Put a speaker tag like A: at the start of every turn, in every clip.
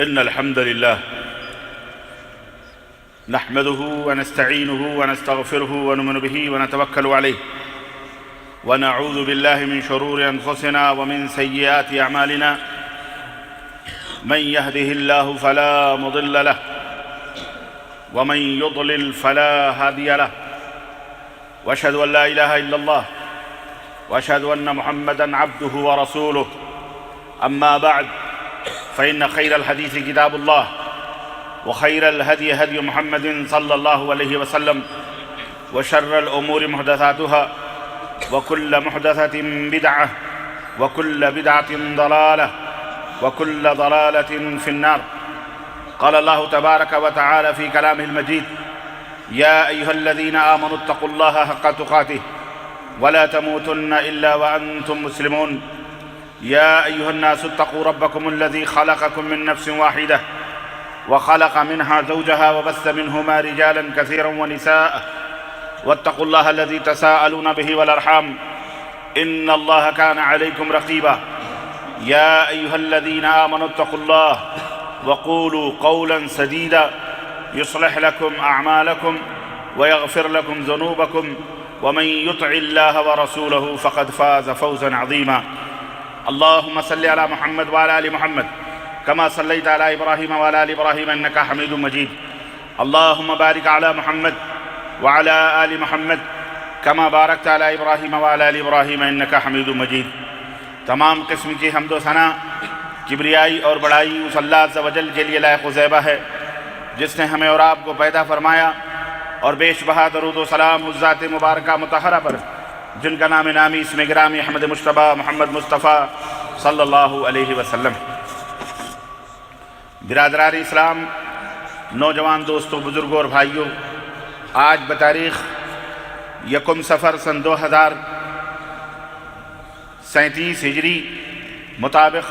A: إن الحمد لله نحمده ونستعينه ونستغفره ونؤمن به ونتوكل عليه ونعوذ بالله من شرور أنفسنا ومن سيئات أعمالنا من يهده الله فلا مضل له ومن يضلل فلا هادي له وأشهد أن لا إله إلا الله وأشهد أن محمدًا عبده ورسوله أما بعد فإن خير الحديث كتاب الله وخير الهدي هدي محمد صلى الله عليه وسلم وشر الأمور محدثاتها وكل محدثة بدعة وكل بدعة ضلالة وكل ضلالة في النار. قال الله تبارك وتعالى في كلامه المجيد: يا أيها الذين آمنوا اتقوا الله حق تقاته ولا تموتن إلا وأنتم مسلمون. يا أيها الناس اتقوا ربكم الذي خلقكم من نفس واحدة وخلق منها زوجها وبث منهما رجالا كثيرا ونساء واتقوا الله الذي تساءلون به والأرحام إن الله كان عليكم رقيبا. يا أيها الذين آمنوا اتقوا الله وقولوا قولا سديدا يصلح لكم أعمالكم ويغفر لكم ذنوبكم ومن يطع الله ورسوله فقد فاز فوزا عظيما. اللهم صل على محمد وعلى آل محمد كما صليت على إبراهيم وعلى آل إبراهيم إنك حميد مجيد. اللهم بارك على محمد وعلى آل محمد كما باركت على إبراهيم وعلى آل إبراهيم إنك حميد مجيد. تمام قسم کی حمد و ثنا کبریائی اور بڑائی اس اللہ عز و جل کے لیے لائق و زیبہ ہے جس نے ہمیں اور آپ کو پیدا فرمایا، اور بیش بہا درود و سلام اس ذات مبارکہ مطہرہ پر جن کا نام نامی اسم گرامی احمد مجتبیٰ محمد مصطفیٰ صلی اللہ علیہ وسلم. برادران اسلام، نوجوان دوستوں، بزرگوں اور بھائیوں، آج بتاریخ 1 صفر سن 2037 ہجری مطابق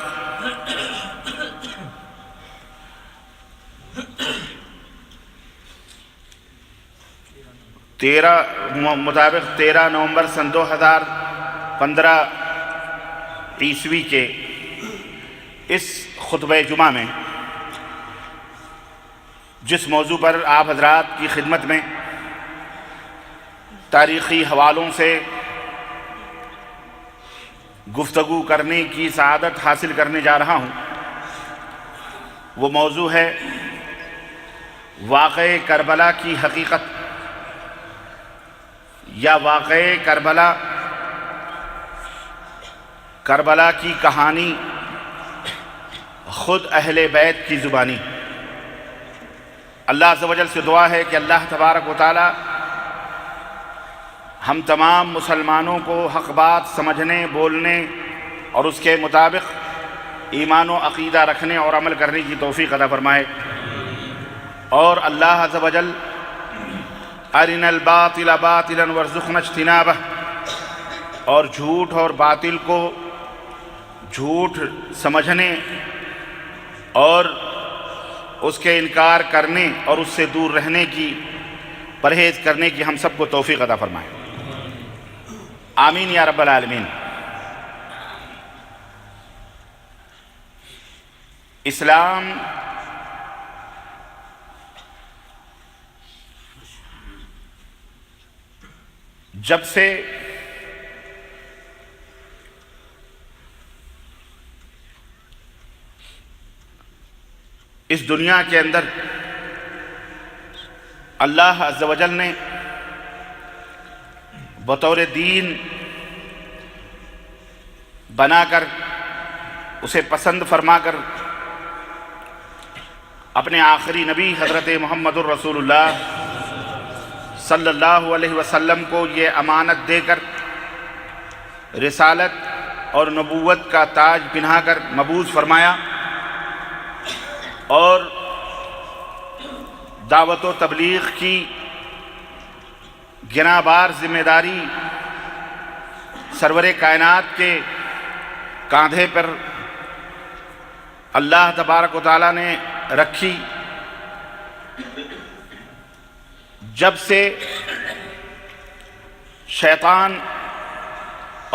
A: 13 نومبر سن 2015 عیسوی کے اس خطبہ جمعہ میں جس موضوع پر آپ حضرات کی خدمت میں تاریخی حوالوں سے گفتگو کرنے کی سعادت حاصل کرنے جا رہا ہوں، وہ موضوع ہے واقعہ کربلا کی حقیقت یا واقعہ کربلا کی کہانی خود اہل بیت کی زبانی. اللہ عز و جل سے دعا ہے کہ اللہ تبارک و تعالی ہم تمام مسلمانوں کو حق بات سمجھنے، بولنے اور اس کے مطابق ایمان و عقیدہ رکھنے اور عمل کرنے کی توفیق عطا فرمائے. اور اللہ عز و جل ارنا الباطل باطلا وارزقنا اجتنابہ، اور جھوٹ اور باطل کو جھوٹ سمجھنے اور اس کے انکار کرنے اور اس سے دور رہنے کی، پرہیز کرنے کی ہم سب کو توفیق عطا فرمائے. آمین یا رب العالمین. اسلام جب سے اس دنیا کے اندر اللہ عز و جل نے بطور دین بنا کر، اسے پسند فرما کر، اپنے آخری نبی حضرت محمد الرسول اللہ صلی اللہ علیہ وسلم کو یہ امانت دے کر رسالت اور نبوت کا تاج پہنا کر مبعوث فرمایا، اور دعوت و تبلیغ کی گراں بار ذمہ داری سرور کائنات کے کاندھے پر اللہ تبارک و تعالیٰ نے رکھی. جب سے شیطان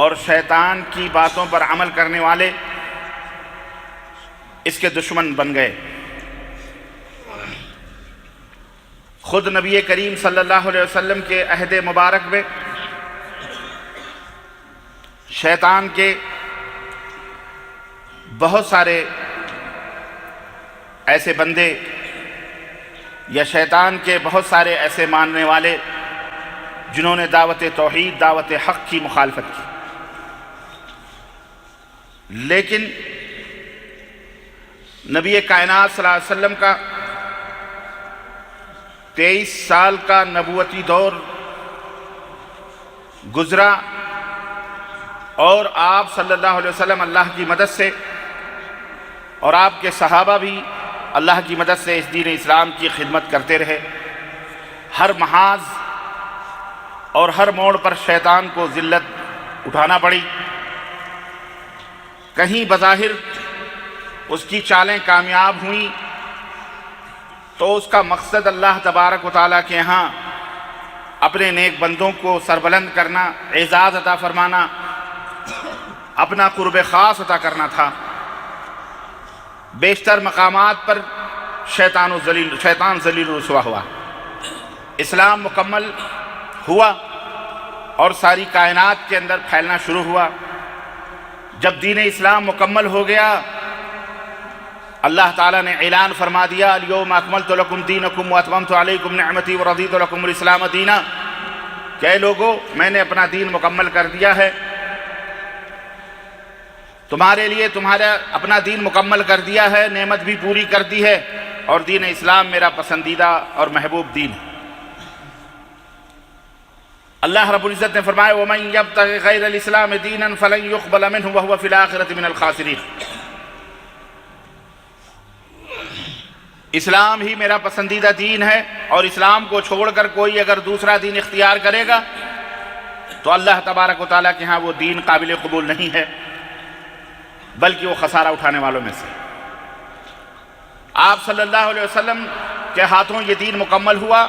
A: اور شیطان کی باتوں پر عمل کرنے والے اس کے دشمن بن گئے، خود نبی کریم صلی اللہ علیہ وسلم کے عہد مبارک میں شیطان کے بہت سارے ایسے بندے یا شیطان کے بہت سارے ایسے ماننے والے جنہوں نے دعوت توحید، دعوت حق کی مخالفت کی، لیکن نبی کائنات صلی اللہ علیہ وسلم کا 23 سال کا نبوتی دور گزرا اور آپ صلی اللہ علیہ وسلم اللہ کی مدد سے اور آپ کے صحابہ بھی اللہ کی مدد سے اس دین اسلام کی خدمت کرتے رہے۔ ہر محاذ اور ہر موڑ پر شیطان کو ذلت اٹھانا پڑی، کہیں بظاہر اس کی چالیں کامیاب ہوئیں تو اس کا مقصد اللہ تبارک و تعالیٰ کے ہاں اپنے نیک بندوں کو سربلند کرنا، اعزاز عطا فرمانا، اپنا قرب خاص عطا کرنا تھا۔ بیشتر مقامات پر شیطان ذلیل و رسوا ہوا، اسلام مکمل ہوا اور ساری کائنات کے اندر پھیلنا شروع ہوا۔ جب دین اسلام مکمل ہو گیا، اللہ تعالیٰ نے اعلان فرما دیا، الیوم اکملت لکم دینکم واتممت علیکم نعمتی ورضیت لکم الاسلام دینا، کہ اے لوگو میں نے اپنا دین مکمل کر دیا ہے، تمہارے لیے تمہارا اپنا دین مکمل کر دیا ہے، نعمت بھی پوری کر دی ہے، اور دین اسلام میرا پسندیدہ اور محبوب دین ہے۔ اللہ رب العزت نے فرمایا وَمَن يَبْتَغِ غَيْرَ الْإِسْلَامِ دِينًا فَلَن يُقْبَلَ مِنْهُ وَهُوَ فِي الْآخِرَةِ مِنَ الْخَاسِرِينَ۔ اسلام ہی میرا پسندیدہ دین ہے، اور اسلام کو چھوڑ کر کوئی اگر دوسرا دین اختیار کرے گا تو اللہ تبارک و تعالیٰ کے ہاں وہ دین قابل قبول نہیں ہے، بلکہ وہ خسارہ اٹھانے والوں میں سے۔ آپ صلی اللہ علیہ وسلم کے ہاتھوں یہ دین مکمل ہوا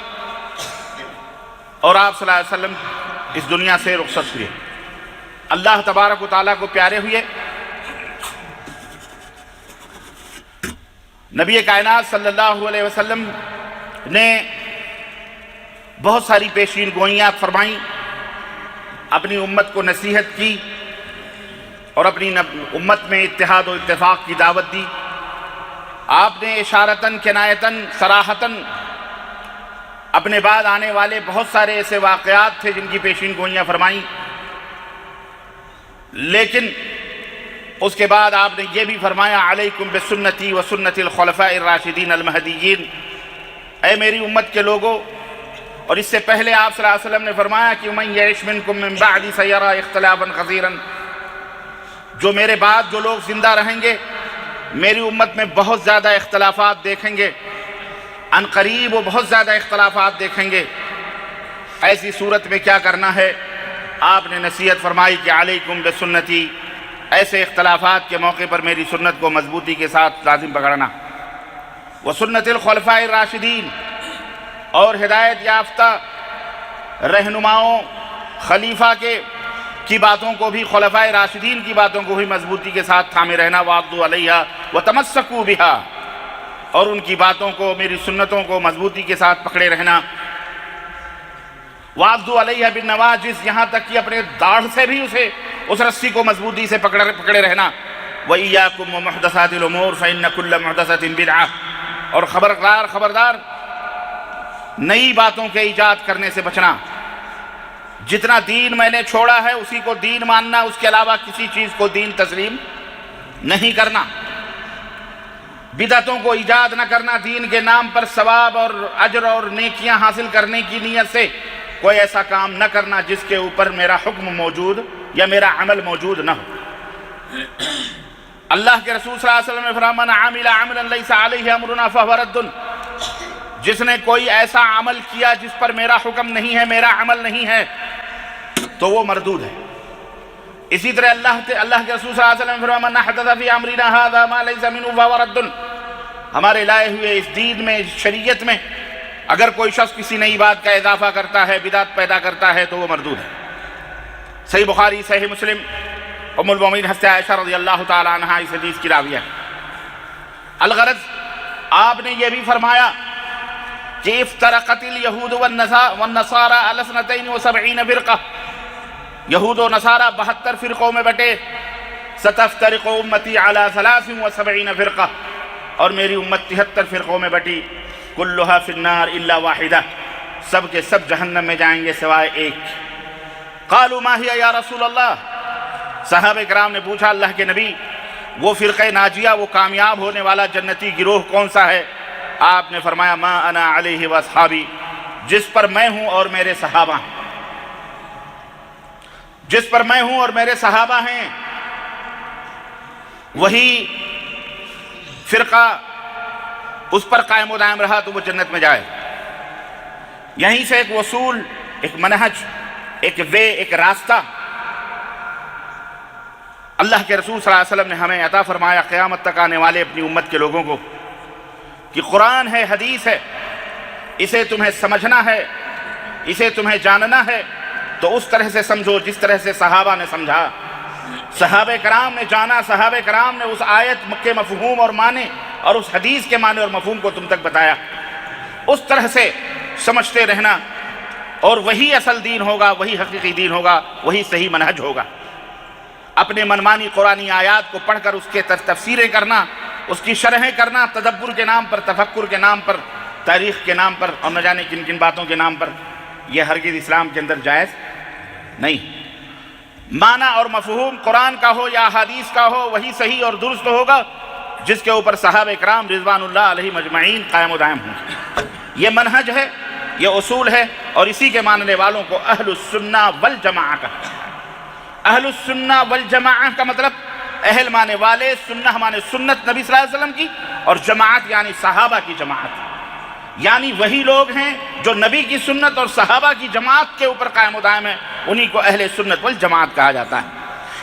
A: اور آپ صلی اللہ علیہ وسلم اس دنیا سے رخصت ہوئے، اللہ تبارک و تعالیٰ کو پیارے ہوئے۔ نبی کائنات صلی اللہ علیہ وسلم نے بہت ساری پیشین گوئیاں فرمائیں، اپنی امت کو نصیحت کی اور اپنی امت میں اتحاد و اتفاق کی دعوت دی۔ آپ نے اشارتاً، کنایتاً، صراحتاً اپنے بعد آنے والے بہت سارے ایسے واقعات تھے جن کی پیشین گوئیاں فرمائیں، لیکن اس کے بعد آپ نے یہ بھی فرمایا علیکم بسنتی و سنت الخلفاء الراشدین المہدیین، اے میری امت کے لوگوں۔ اور اس سے پہلے آپ صلی اللہ علیہ وسلم نے فرمایا کہ من یعش منکم من بعدی سیرى اختلافا کثیرا، جو میرے بعد جو لوگ زندہ رہیں گے میری امت میں بہت زیادہ اختلافات دیکھیں گے، عن قریب وہ بہت زیادہ اختلافات دیکھیں گے۔ ایسی صورت میں کیا کرنا ہے؟ آپ نے نصیحت فرمائی کہ علیکم بسنتی، ایسے اختلافات کے موقع پر میری سنت کو مضبوطی کے ساتھ لازم پکڑنا، وسنت الخلفاء الراشدین، اور ہدایت یافتہ رہنماؤں خلیفہ کی باتوں کو بھی، خلفاء راشدین کی باتوں کو بھی مضبوطی کے ساتھ تھامے رہنا، وعضوا علیہا وتمسکوا بہا، اور ان کی باتوں کو، میری سنتوں کو مضبوطی کے ساتھ پکڑے رہنا، وعضوا علیہا بالنواجذ، یہاں تک کہ اپنے داڑھ سے بھی اس رسی کو مضبوطی سے پکڑے رہنا، وَإِيَّاكُمْ وَمُحْدَثَاتِ الْأُمُورِ فَإِنَّ كُلَّ مُحْدَثَةٍ بِدْعَةٍ، اور خبردار نئی باتوں کے ایجاد کرنے سے بچنا۔ جتنا دین میں نے چھوڑا ہے اسی کو دین ماننا، اس کے علاوہ کسی چیز کو دین تسلیم نہیں کرنا، بدعتوں کو ایجاد نہ کرنا، دین کے نام پر ثواب اور اجر اور نیکیاں حاصل کرنے کی نیت سے کوئی ایسا کام نہ کرنا جس کے اوپر میرا حکم موجود یا میرا عمل موجود نہ ہو۔ اللہ کے رسول صلی اللہ علیہ وسلم نے فرمایا من عمل عملا لیس علیہ امرنا فہو رد، جس نے کوئی ایسا عمل کیا جس پر میرا حکم نہیں ہے، میرا عمل نہیں ہے، تو وہ مردود ہے۔ اسی طرح اللہ کے رسول صلی اللہ علیہ وسلم نے فرمایا من احدث فی امرنا ھذا ما لیس منہ فہو رد، ہمارے لائے ہوئے اس دین میں، اس شریعت میں اگر کوئی شخص کسی نئی بات کا اضافہ کرتا ہے، بدعت پیدا کرتا ہے، تو وہ مردود ہے۔ صحیح بخاری، صحیح مسلم، ام المومنین حضرت عائشہ رضی اللہ تعالی عنہا اس حدیث کی راویہ ہے۔ الغرض آپ نے یہ بھی فرمایا کہ افترقت الیہود والنصارى علی 72 فرقہ، یہود و نصارہ 72 فرقوں میں بٹے، ستفترق امتی علی 73 فرقہ، اور میری امت 73 فرقوں میں بٹی، کلھا فی النار الا واحدہ، سب کے سب جہنم میں جائیں گے سوائے ایک۔ قالوا ما ہی یا رسول اللہ، صحابہ کرام نے پوچھا اللہ کے نبی وہ فرقہ ناجیہ، وہ کامیاب ہونے والا جنتی گروہ کون سا ہے؟ آپ نے فرمایا ما انا علیہ واصحابی، جس پر میں ہوں اور میرے صحابہ ہیں، جس پر میں ہوں اور میرے صحابہ ہیں، وہی فرقہ اس پر قائم و دائم رہا تو وہ جنت میں جائے۔ یہیں سے ایک اصول، ایک منہج، ایک وے، ایک راستہ اللہ کے رسول صلی اللہ علیہ وسلم نے ہمیں عطا فرمایا قیامت تک آنے والے اپنی امت کے لوگوں کو، کہ قرآن ہے، حدیث ہے، اسے تمہیں سمجھنا ہے، اسے تمہیں جاننا ہے تو اس طرح سے سمجھو جس طرح سے صحابہ نے سمجھا، صحابہ کرام نے جانا، صحابہ کرام نے اس آیت کے مفہوم اور معنی اور اس حدیث کے معنی اور مفہوم کو تم تک بتایا، اس طرح سے سمجھتے رہنا، اور وہی اصل دین ہوگا، وہی حقیقی دین ہوگا، وہی صحیح منہج ہوگا۔ اپنے منمانی قرآنی آیات کو پڑھ کر اس کے تفسیریں کرنا، اس کی شرحیں کرنا، تدبر کے نام پر، تفکر کے نام پر، تاریخ کے نام پر، اور نہ جانے کن کن باتوں کے نام پر، یہ ہرگز اسلام کے اندر جائز نہیں۔ معنی اور مفہوم قرآن کا ہو یا حدیث کا ہو وہی صحیح اور درست ہوگا جس کے اوپر صحابہ کرام رضوان اللہ علیہ مجمعین قائم و دائم ہوں۔ یہ منہج ہے، یہ اصول ہے، اور اسی کے ماننے والوں کو اہل السنہ والجماعہ کہتے ہیں۔ اہل السنہ والجماعہ کا مطلب اہل مانے والے، سنہ مانے سنت نبی صلی اللہ علیہ وسلم کی، اور جماعت یعنی صحابہ کی جماعت، یعنی وہی لوگ ہیں جو نبی کی سنت اور صحابہ کی جماعت کے اوپر قائم و دائم ہیں، انہی کو اہل سنت والجماعت کہا جاتا ہے۔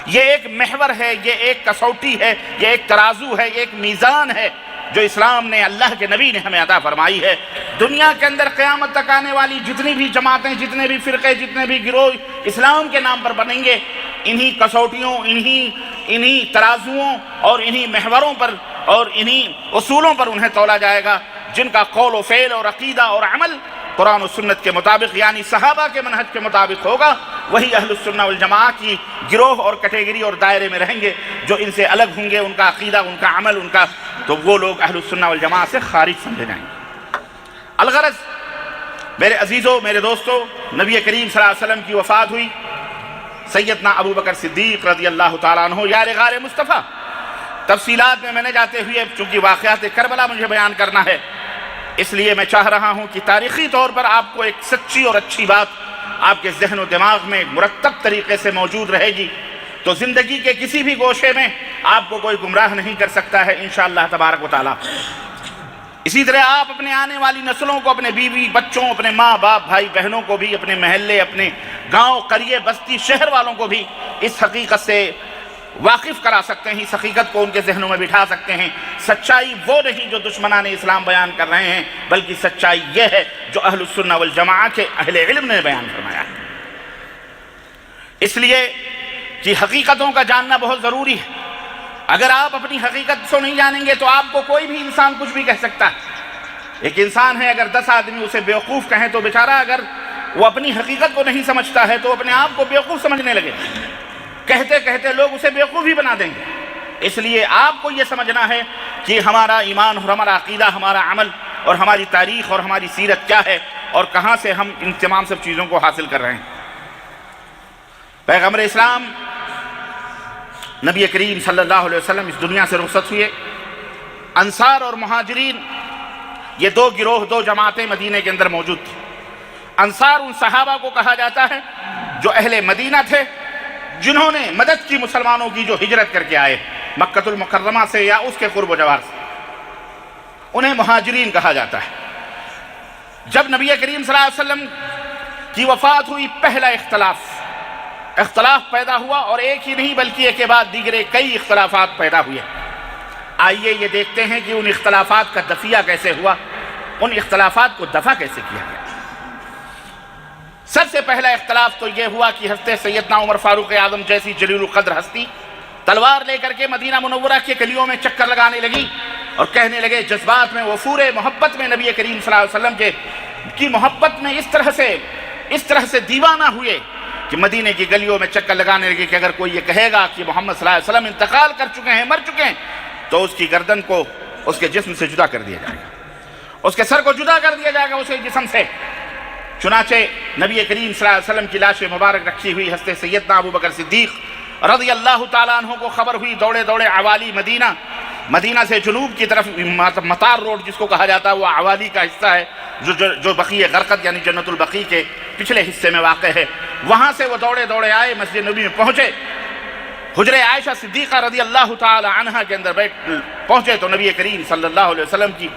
A: یہ ایک محور ہے، یہ ایک کسوٹی ہے، یہ ایک ترازو ہے، یہ ایک میزان ہے جو اسلام نے، اللہ کے نبی نے ہمیں عطا فرمائی ہے۔ دنیا کے اندر قیامت تک آنے والی جتنی بھی جماعتیں، جتنے بھی فرقے، جتنے بھی گروہ اسلام کے نام پر بنیں گے، انہی کسوٹیوں، انہی ترازوؤں اور انہی محوروں پر اور انہی اصولوں پر انہیں تولا جائے گا، جن کا قول و فعل اور عقیدہ اور عمل قرآن و سنت کے مطابق یعنی صحابہ کے منہج کے مطابق ہوگا، وہی اہل السنہ والجماعہ کی گروہ اور کیٹیگری اور دائرے میں رہیں گے۔ جو ان سے الگ ہوں گے، ان کا عقیدہ، ان کا عمل، ان کا، تو وہ لوگ اہل السنہ والجماعہ سے خارج سمجھے جائیں گے۔ الغرض میرے عزیزوں، میرے دوستوں، نبی کریم صلی اللہ علیہ وسلم کی وفات ہوئی، سیدنا ابو بکر صدیق رضی اللہ تعالیٰ عنہ یار غار مصطفیٰ، تفصیلات میں نے جاتے ہوئے چونکہ واقعات کربلا مجھے بیان کرنا ہے، اس لیے میں چاہ رہا ہوں کہ تاریخی طور پر آپ کو ایک سچی اور اچھی بات آپ کے ذہن و دماغ میں مرتب طریقے سے موجود رہے گی، تو زندگی کے کسی بھی گوشے میں آپ کو کوئی گمراہ نہیں کر سکتا ہے انشاءاللہ تبارک و تعالیٰ۔ اسی طرح آپ اپنے آنے والی نسلوں کو، اپنے بیوی بچوں، اپنے ماں باپ بھائی بہنوں کو بھی، اپنے محلے، اپنے گاؤں قریے بستی شہر والوں کو بھی اس حقیقت سے واقف کرا سکتے ہیں، اس حقیقت کو ان کے ذہنوں میں بٹھا سکتے ہیں۔ سچائی وہ نہیں جو دشمنان اسلام بیان کر رہے ہیں، بلکہ سچائی یہ ہے جو اہل السنہ والجماعہ کے اہل علم نے بیان فرمایا ہے۔ اس لیے کہ حقیقتوں کا جاننا بہت ضروری ہے۔ اگر آپ اپنی حقیقت کو نہیں جانیں گے تو آپ کو کوئی بھی انسان کچھ بھی کہہ سکتا ہے۔ ایک انسان ہے، اگر 10 آدمی اسے بیوقوف کہیں تو بیچارہ اگر وہ اپنی حقیقت کو نہیں سمجھتا ہے تو اپنے آپ کو بیوقوف سمجھنے لگے، کہتے کہتے لوگ اسے بیوقوف ہی بنا دیں گے۔ اس لیے آپ کو یہ سمجھنا ہے کہ ہمارا ایمان اور ہمارا عقیدہ، ہمارا عمل اور ہماری تاریخ اور ہماری سیرت کیا ہے اور کہاں سے ہم ان تمام سب چیزوں کو حاصل کر رہے ہیں۔ پیغمبر اسلام نبی کریم صلی اللہ علیہ وسلم اس دنیا سے رخصت ہوئے۔ انصار اور مہاجرین یہ دو گروہ، دو جماعتیں مدینہ کے اندر موجود تھیں۔ انصار ان صحابہ کو کہا جاتا ہے جو اہل مدینہ تھے، جنہوں نے مدد کی مسلمانوں کی جو ہجرت کر کے آئے مکۃ المکرمہ سے یا اس کے قرب و جوار سے، انہیں مہاجرین کہا جاتا ہے۔ جب نبی کریم صلی اللہ علیہ وسلم کی وفات ہوئی، پہلا اختلاف پیدا ہوا، اور ایک ہی نہیں بلکہ ایک کے بعد دیگرے کئی اختلافات پیدا ہوئے۔ آئیے یہ دیکھتے ہیں کہ ان اختلافات کا دفیہ کیسے ہوا، ان اختلافات کو دفع کیسے کیا گیا۔ سب سے پہلا اختلاف تو یہ ہوا کہ حضرت سیدنا عمر فاروق اعظم جیسی جلیل القدر ہستی تلوار لے کر کے مدینہ منورہ کے گلیوں میں چکر لگانے لگی اور کہنے لگے جذبات میں، وفور محبت میں نبی کریم صلی اللہ علیہ وسلم کی محبت میں اس طرح سے دیوانہ ہوئے کہ مدینے کی گلیوں میں چکر لگانے لگے کہ اگر کوئی یہ کہے گا کہ محمد صلی اللہ علیہ وسلم انتقال کر چکے ہیں، مر چکے ہیں، تو اس کی گردن کو اس کے جسم سے جدا کر دیا جائے گا، اس کے سر کو جدا کر دیا جائے گا اسے جسم سے۔ چنانچہ نبی کریم صلی اللہ علیہ وسلم کی لاش مبارک رکھی ہوئی حضرت سیدنا ابو بکر صدیق رضی اللہ تعالیٰ عنہ کو خبر ہوئی، دوڑے دوڑے عوالی مدینہ سے جنوب کی طرف مطار روڈ جس کو کہا جاتا ہے، وہ عوالی کا حصہ ہے جو بقیع غرقد یعنی جنت البقیع کے پچھلے حصے میں واقع ہے۔ وہاں سے وہ دوڑے دوڑے آئے، مسجد نبی میں پہنچے، حجرہ عائشہ صدیقہ رضی اللہ تعالی عنہا کے اندر پہنچے تو نبی کریم صلی اللہ علیہ وسلم کی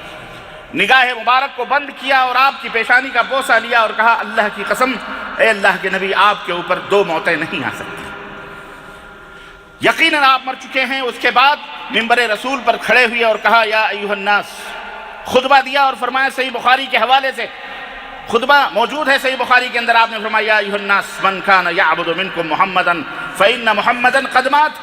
A: نگاہ مبارک کو بند کیا اور آپ کی پیشانی کا بوسہ لیا اور کہا اللہ کی قسم اے اللہ کے نبی آپ کے اوپر 2 موتیں نہیں آ سکتی، یقیناً آپ مر چکے ہیں۔ اس کے بعد منبر رسول پر کھڑے ہوئے اور کہا یا ایھا الناس، خطبہ دیا اور فرمایا، صحیح بخاری کے حوالے سے خطبہ موجود ہے صحیح بخاری کے اندر، آپ نے فرمایا یا ایھا الناس من کان یعبد منکم محمدا فإن محمدا قد مات،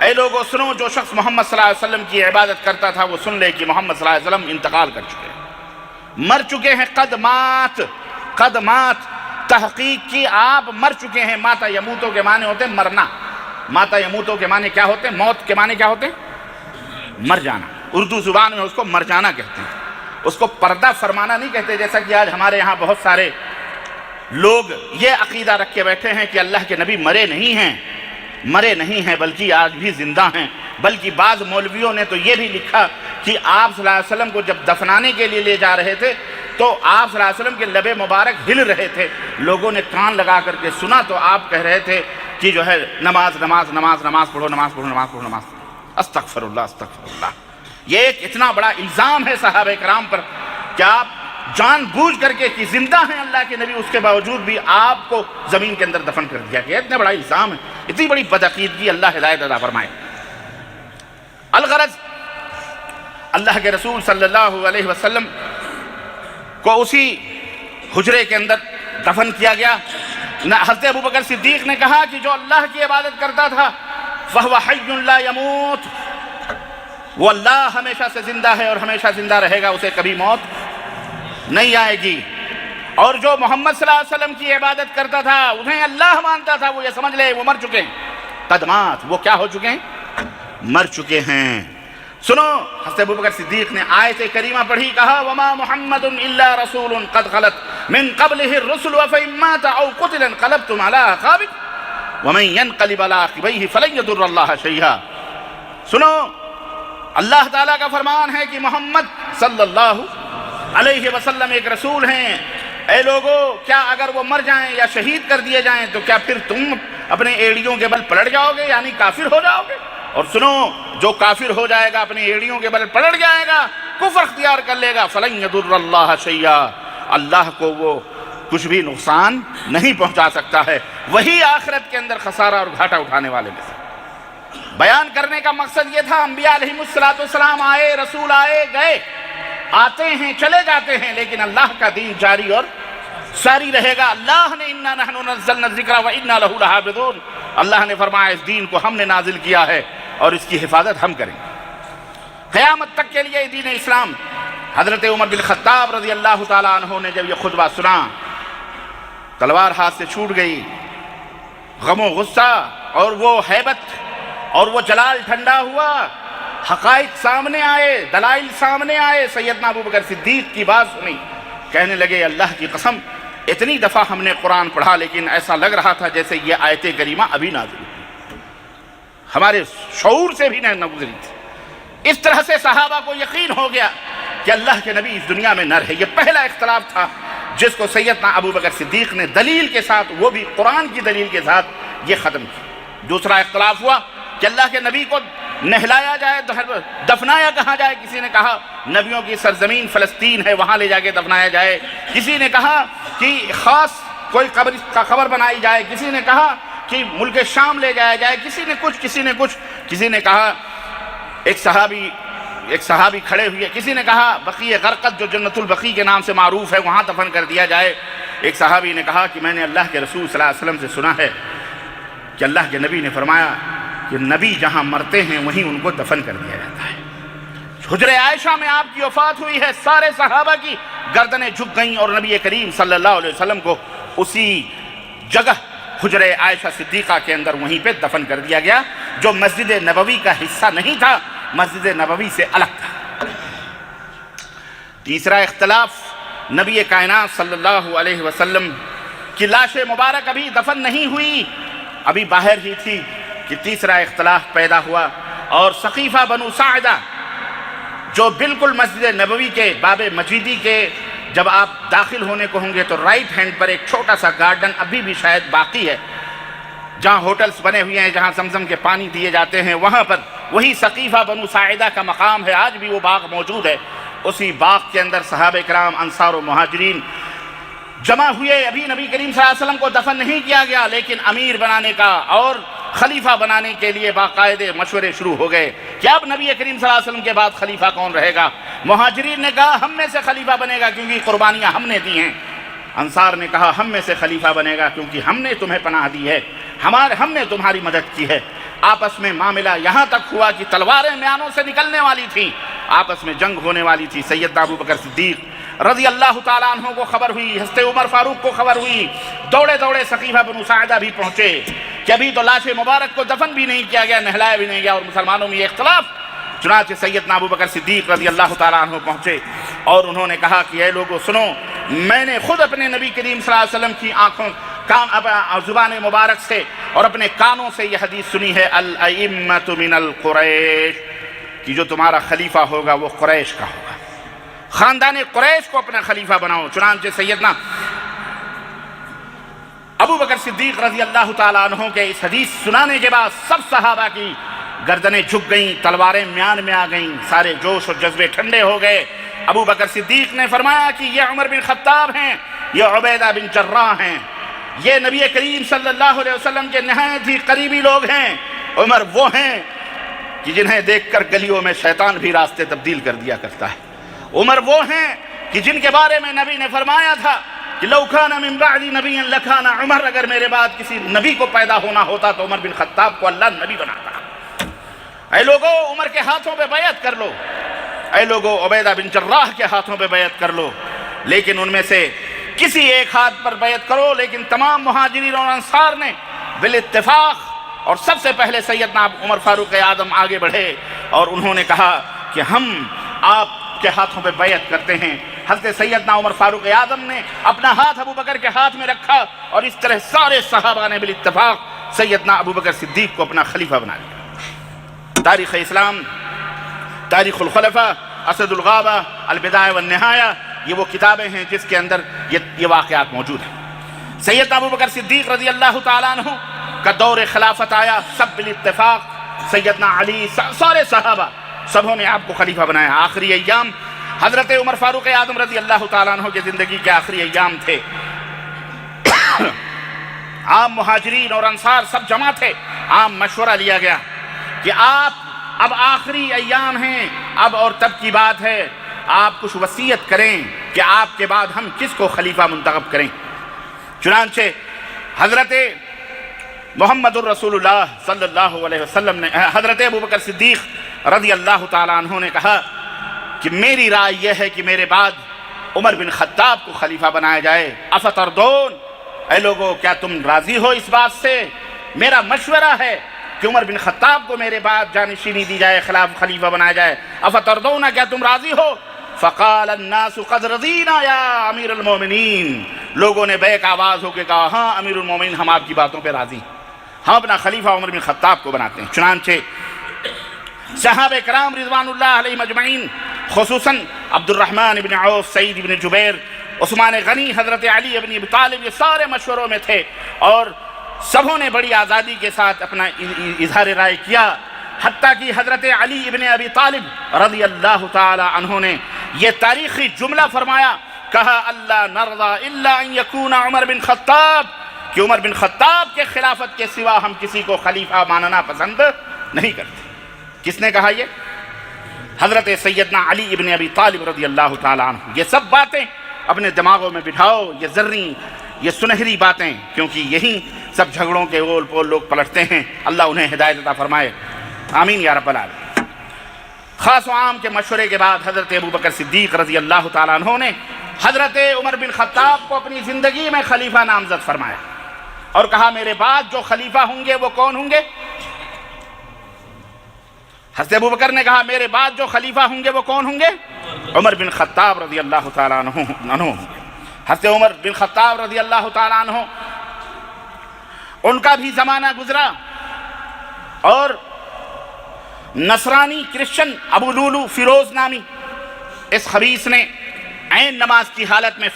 A: اے لوگو سنو، جو شخص محمد صلی اللہ علیہ وسلم کی عبادت کرتا تھا وہ سن لے کہ محمد صلی اللہ علیہ وسلم انتقال کر چکے ہیں، مر چکے ہیں۔ قد مات تحقیق کی، آپ مر چکے ہیں۔ ماتا یموتو کے معنی ہوتے ہیں مرنا، ماتا یموتو کے معنی کیا ہوتے ہیں؟ موت کے معنی کیا ہوتے ہیں؟ مر جانا۔ اردو زبان میں اس کو مر جانا کہتے ہیں، اس کو پردہ فرمانا نہیں کہتے، جیسا کہ آج ہمارے یہاں بہت سارے لوگ یہ عقیدہ رکھ کے بیٹھے ہیں کہ اللہ کے نبی مرے نہیں ہیں بلکہ آج بھی زندہ ہیں۔ بلکہ بعض مولویوں نے تو یہ بھی لکھا کہ آپ صلی اللہ علیہ وسلم کو جب دفنانے کے لیے لے جا رہے تھے تو آپ صلی اللہ علیہ وسلم کے لب مبارک ہل رہے تھے، لوگوں نے کان لگا کر کے سنا تو آپ کہہ رہے تھے کہ جو ہے نماز پڑھو۔ استغفر اللہ۔ یہ ایک اتنا بڑا الزام ہے صحابہ کرام پر کہ آپ جان بوجھ کر کے کہ زندہ ہیں اللہ کے نبی، اس کے باوجود بھی آپ کو زمین کے اندر دفن کر دیا گیا۔ اتنا بڑا الزام ہے، اتنی بڑی بدعقیدگی، اللہ ہدایت عطا فرمائے۔ الغرض اللہ کے رسول صلی اللہ علیہ وسلم کو اسی حجرے کے اندر دفن کیا گیا۔ حضرت ابو بکر صدیق نے کہا کہ جو اللہ کی عبادت کرتا تھا فَهُوَ حَيٌّ لَا يَمُوتُ، وہ اللہ ہمیشہ سے زندہ ہے اور ہمیشہ زندہ رہے گا، اسے کبھی موت نہیں آئے گی۔ اور جو محمد صلی اللہ علیہ وسلم کی عبادت کرتا تھا، انہیں اللہ مانتا تھا، وہ یہ سمجھ لے وہ مر چکے ہیں۔ قدمات، وہ کیا ہو چکے ہیں؟ مر چکے ہیں۔ سنو، حضرت ابو بکر صدیق نے آیت کریمہ پڑھی، کہا وَمَا مُحَمَّدٌ إِلَّا رَسُولٌ قَدْ خَلَتْ مِن قَبْلِهِ الرُّسُلُ وَفَإِن مَاتَ أَوْ قُتِلَ انقلبتم عَلَىٰ أَعْقَابِكُمْ وَمَن يَنقلب عَلَىٰ عَقِبَيْهِ فَلَن يَضُرَّ اللَّهَ شَيْئًا۔ سنو، اللہ تعالیٰ کا فرمان ہے کہ محمد صلی اللہ علیہ وسلم ایک رسول ہیں۔ اے لوگو، کیا اگر وہ مر جائیں یا شہید کر دیے جائیں تو کیا پھر تم اپنے ایڑیوں کے بل پلٹ جاؤ گے، یعنی کافر ہو جاؤ گے؟ اور سنو، جو کافر ہو جائے گا، اپنی ایڑیوں کے بل پلٹ جائے گا، کفر اختیار کر لے گا، فَلَن يَضُرَّ اللَّهَ شَيْئًا، اللہ کو وہ کچھ بھی نقصان نہیں پہنچا سکتا ہے۔ وہی آخرت کے اندر خسارہ اور گھاٹا اٹھانے والے میں سے۔ بیان کرنے کا مقصد یہ تھا، انبیاء علیہ السلام آئے، رسول آئے گئے، آتے ہیں چلے جاتے ہیں، لیکن اللہ کا دین جاری اور ساری رہے گا۔ اللہ نے اِنَّا نَحْنُ نَزَّلْنَا الذِّكْرَ وَإِنَّا لَهُ لَحَافِظُونَ، اللہ نے فرمایا اس دین کو ہم نے نازل کیا ہے اور اس کی حفاظت ہم کریں گے قیامت تک کے لیے۔ دین اسلام، حضرت عمر بن خطاب رضی اللہ تعالیٰ عنہ نے جب یہ خطبہ سنا، تلوار ہاتھ سے چھوٹ گئی، غم و غصہ اور وہ ہیبت اور وہ جلال ٹھنڈا ہوا، حقائق سامنے آئے، دلائل سامنے آئے۔ سیدنا ابو بکر صدیق کی بات سنی، کہنے لگے اللہ کی قسم اتنی دفعہ ہم نے قرآن پڑھا لیکن ایسا لگ رہا تھا جیسے یہ آیت کریمہ ابھی نازل ہوئی، ہمارے شعور سے بھی نہ گزری تھی۔ اس طرح سے صحابہ کو یقین ہو گیا کہ اللہ کے نبی اس دنیا میں نہ رہے۔ یہ پہلا اختلاف تھا جس کو سیدنا ابو بکر صدیق نے دلیل کے ساتھ، وہ بھی قرآن کی دلیل کے ساتھ، یہ ختم کیا۔ دوسرا اختلاف ہوا کہ اللہ کے نبی کو نہلایا جائے، دفنایا کہاں جائے۔ کسی نے کہا نبیوں کی سرزمین فلسطین ہے، وہاں لے جا کے دفنایا جائے۔ کسی نے کہا کہ خاص کوئی قبر کا خبر بنائی جائے۔ کسی نے کہا کہ ملک شام لے جایا جائے۔ کسی نے کہا ایک صحابی کھڑے ہوئے، کسی نے کہا بقیع غرقد جو جنت البقیع کے نام سے معروف ہے وہاں دفن کر دیا جائے۔ ایک صحابی نے کہا کہ میں نے اللہ کے رسول صلی اللہ علیہ وسلم سے سنا ہے کہ اللہ کے نبی نے فرمایا کہ نبی جہاں مرتے ہیں وہیں ان کو دفن کر دیا جاتا ہے۔ حجرِ عائشہ میں آپ کی وفات ہوئی ہے، سارے صحابہ کی گردنیں جھک گئیں اور نبی کریم صلی اللہ علیہ وسلم کو اسی جگہ حجرِ عائشہ صدیقہ کے اندر وہیں پہ دفن کر دیا گیا، جو مسجد نبوی کا حصہ نہیں تھا، مسجد نبوی سے الگ تھا۔ تیسرا اختلاف، نبی کائنات صلی اللہ علیہ وسلم کی لاش مبارک ابھی دفن نہیں ہوئی، ابھی باہر ہی تھی کہ تیسرا اختلاف پیدا ہوا، اور ثقیفہ بنو ساعدہ جو بالکل مسجد نبوی کے باب مجیدی کے جب آپ داخل ہونے کو ہوں گے تو رائٹ ہینڈ پر ایک چھوٹا سا گارڈن ابھی بھی شاید باقی ہے، جہاں ہوٹلز بنے ہوئے ہیں، جہاں زمزم کے پانی دیے جاتے ہیں، وہاں پر وہی ثقیفہ بنو ساعدہ کا مقام ہے، آج بھی وہ باغ موجود ہے۔ اسی باغ کے اندر صحابہ کرام، انصار و مہاجرین جمع ہوئے۔ ابھی نبی کریم صلی اللہ علیہ وسلم کو دفن نہیں کیا گیا، لیکن امیر بنانے کا اور خلیفہ بنانے کے لیے باقاعدے مشورے شروع ہو گئے کہ اب نبی کریم صلی اللہ علیہ وسلم کے بعد خلیفہ کون رہے گا۔ مہاجرین نے کہا ہم میں سے خلیفہ بنے گا کیونکہ قربانیاں ہم نے دی ہیں۔ انصار نے کہا ہم میں سے خلیفہ بنے گا کیونکہ ہم نے تمہیں پناہ دی ہے، ہم نے تمہاری مدد کی ہے۔ آپس میں معاملہ یہاں تک ہوا کہ تلواریں میانوں سے نکلنے والی تھیں، آپس میں جنگ ہونے والی تھی۔ سیدنا ابو بکر صدیق رضی اللہ تعالیٰ عنہ کو خبر ہوئی، حضرت عمر فاروق کو خبر ہوئی، دوڑے دوڑے ثقیفہ بنو ساعدہ بھی پہنچے کہ ابھی تو لاش مبارک کو دفن بھی نہیں کیا گیا، نہلایا بھی نہیں گیا، اور مسلمانوں میں یہ اختلاف۔ چنانچہ سیدنا ابو بکر صدیق رضی اللہ تعالیٰ عنہ پہنچے اور انہوں نے کہا کہ اے لوگو سنو، میں نے خود اپنے نبی کریم صلی اللہ علیہ وسلم کی آنکھوں زبان مبارک سے اور اپنے کانوں سے یہ حدیث سنی ہے، الائمۃ من القریش، کہ جو تمہارا خلیفہ ہوگا وہ قریش کا ہوگا، خاندان قریش کو اپنا خلیفہ بناؤ۔ چنانچہ سیدنا ابو بکر صدیق رضی اللہ تعالیٰ عنہ کے اس حدیث سنانے کے بعد سب صحابہ کی گردنیں جھک گئیں، تلواریں میان میں آ گئیں، سارے جوش اور جذبے ٹھنڈے ہو گئے۔ ابو بکر صدیق نے فرمایا کہ یہ عمر بن خطاب ہیں، یہ عبیدہ بن جراح ہیں، یہ نبی کریم صلی اللہ علیہ وسلم کے نہایت ہی قریبی لوگ ہیں۔ عمر وہ ہیں کہ جنہیں دیکھ کر گلیوں میں شیطان بھی راستے تبدیل کر دیا کرتا ہے۔ عمر وہ ہیں کہ جن کے بارے میں نبی نے فرمایا تھا کہ لو کان من بعد نبی لکان عمر، اگر میرے بعد کسی نبی کو پیدا ہونا ہوتا تو عمر بن خطاب کو اللہ نبی بناتا۔ اے لوگو عمر کے ہاتھوں پہ بیعت کر لو، اے لوگو عبیدہ بن جراح کے ہاتھوں پہ بیعت کر لو، لیکن ان میں سے کسی ایک ہاتھ پر بیعت کرو۔ لیکن تمام مہاجرین اور انصار نے بالاتفاق، اور سب سے پہلے سیدنا عمر فاروق اعظم آگے بڑھے اور انہوں نے کہا کہ ہم آپ کے ہاتھوں پہ بیعت کرتے ہیں۔ حضرت سیدنا عمر فاروق اعظم نے اپنا ہاتھ ابو بکر کے ہاتھ میں رکھا اور اس طرح سارے صحابہ نے بالاتفاق سیدنا ابو بکر صدیق کو اپنا خلیفہ بنا لیا۔ تاریخ اسلام، تاریخ الخلفاء، اسد الغابہ، البدایہ والنہایہ، یہ وہ کتابیں ہیں جس کے اندر یہ واقعات موجود ہیں۔ سیدنا ابو بکر صدیق رضی اللہ تعالیٰ عنہ کا دور خلافت آیا، سب بالاتفاق سیدنا علی، سارے صحابہ سبوں نے آپ کو خلیفہ بنایا۔ آخری ایام حضرت عمر فاروق اعظم رضی اللہ تعالیٰ عنہ کی زندگی کے آخری ایام تھے۔ عام مہاجرین اور انصار سب جمع تھے، عام مشورہ لیا گیا کہ آپ اب آخری ایام ہیں، اب اور تب کی بات ہے، آپ کچھ وصیت کریں کہ آپ کے بعد ہم کس کو خلیفہ منتخب کریں۔ چنانچہ حضرت محمد الرسول اللہ صلی اللہ علیہ وسلم نے، حضرت ابو بکر صدیق رضی اللہ تعالیٰ عنہ نے کہا کہ میری رائے یہ ہے کہ میرے بعد عمر بن خطاب کو خلیفہ بنایا جائے۔ افتردون، اے لوگو کیا تم راضی ہو اس بات سے؟ میرا مشورہ ہے کہ عمر بن خطاب کو میرے بعد جانشینی دی جائے، خلیفہ بنایا جائے۔ افتردون، کیا تم راضی ہو؟ فقال الناس قد رضینا یا امیر المومنین، لوگوں نے بیک آواز ہو کے کہا ہاں امیر المومنین، ہم آپ کی باتوں پہ راضی، ہم اپنا خلیفہ عمر بن خطاب کو بناتے ہیں۔ چنانچہ صحابہ کرام رضوان اللہ علیہ مجمعین، خصوصاً عبد الرحمن بن عوف، سعید بن جبیر، عثمان غنی، حضرت علی بن ابی طالب، یہ سارے مشوروں میں تھے اور سبوں نے بڑی آزادی کے ساتھ اپنا اظہار رائے کیا۔ حتیٰ کہ حضرت علی ابن ابی طالب رضی اللہ تعالی عنہ نے یہ تاریخی جملہ فرمایا، کہا اللہ نرضى الا ان يكون عمر بن خطاب، کہ عمر بن خطاب کے خلافت کے سوا ہم کسی کو خلیفہ ماننا پسند نہیں کرتے۔ کس نے کہا یہ؟ حضرت سیدنا علی ابن ابی طالب رضی اللہ تعالی عنہ۔ یہ سب باتیں اپنے دماغوں میں بٹھاؤ، یہ زرعی، یہ سنہری باتیں، کیونکہ یہی سب جھگڑوں کے اول پول لوگ پلٹتے ہیں۔ اللہ انہیں ہدایت عطا فرمائے، آمین یا رب العالمین۔ خاص و عام کے مشورے کے بعد حضرت ابوبکر صدیق رضی اللہ تعالیٰ عنہ نے حضرت عمر بن خطاب کو اپنی زندگی میں خلیفہ نامزد فرمایا اور کہا میرے بعد جو خلیفہ ہوں گے وہ کون ہوں گے؟ حضرت ابوبکر نے کہا میرے بعد جو خلیفہ ہوں گے وہ کون ہوں گے؟ عمر بن خطاب رضی اللہ تعالیٰ عنہ۔ حضرت عمر بن خطاب رضی اللہ تعالیٰ عنہ ان کا بھی زمانہ گزرا اور نصرانی کرسچن ابو لولو فیروز نامی اس خبیث نے عین نماز کی حالت میں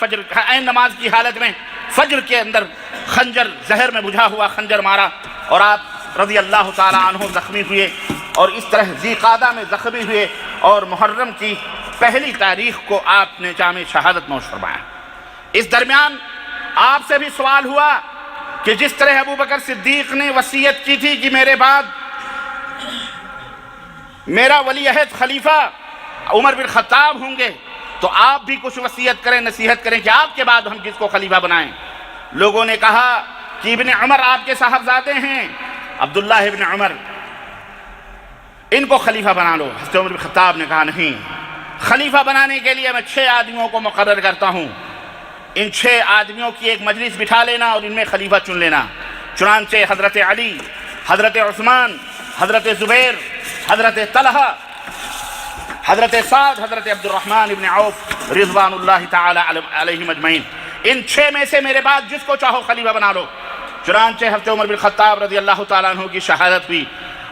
A: فجر کے اندر خنجر زہر میں بجھا ہوا خنجر مارا اور آپ رضی اللہ تعالیٰ عنہ زخمی ہوئے اور اس طرح ذی قعدہ میں زخمی ہوئے اور محرم کی پہلی تاریخ کو آپ نے جام شہادت نوش فرمایا۔ اس درمیان آپ سے بھی سوال ہوا کہ جس طرح ابوبکر صدیق نے وصیت کی تھی کہ میرے بعد میرا ولی عہد خلیفہ عمر بن خطاب ہوں گے تو آپ بھی کچھ وصیت کریں، نصیحت کریں کہ آپ کے بعد ہم کس کو خلیفہ بنائیں۔ لوگوں نے کہا کہ ابن عمر آپ کے صاحبزادے ہیں، عبداللہ ابن عمر، ان کو خلیفہ بنا لو۔ حضرت عمر بن خطاب نے کہا نہیں، خلیفہ بنانے کے لیے میں 6 آدمیوں کو مقرر کرتا ہوں، ان 6 آدمیوں کی ایک مجلس بٹھا لینا اور ان میں خلیفہ چن لینا۔ چنانچہ حضرت علی، حضرت عثمان، حضرت زبیر، حضرت طلحہ، حضرت سعد، حضرت عبد الرحمن ابن عوف رضوان اللہ تعالی علیہم اجمعین، ان 6 میں سے میرے بعد جس کو چاہو خلیفہ بنا لو۔ چنانچہ حضرت عمر بن خطاب رضی اللہ تعالیٰ عنہ کی شہادت ہوئی۔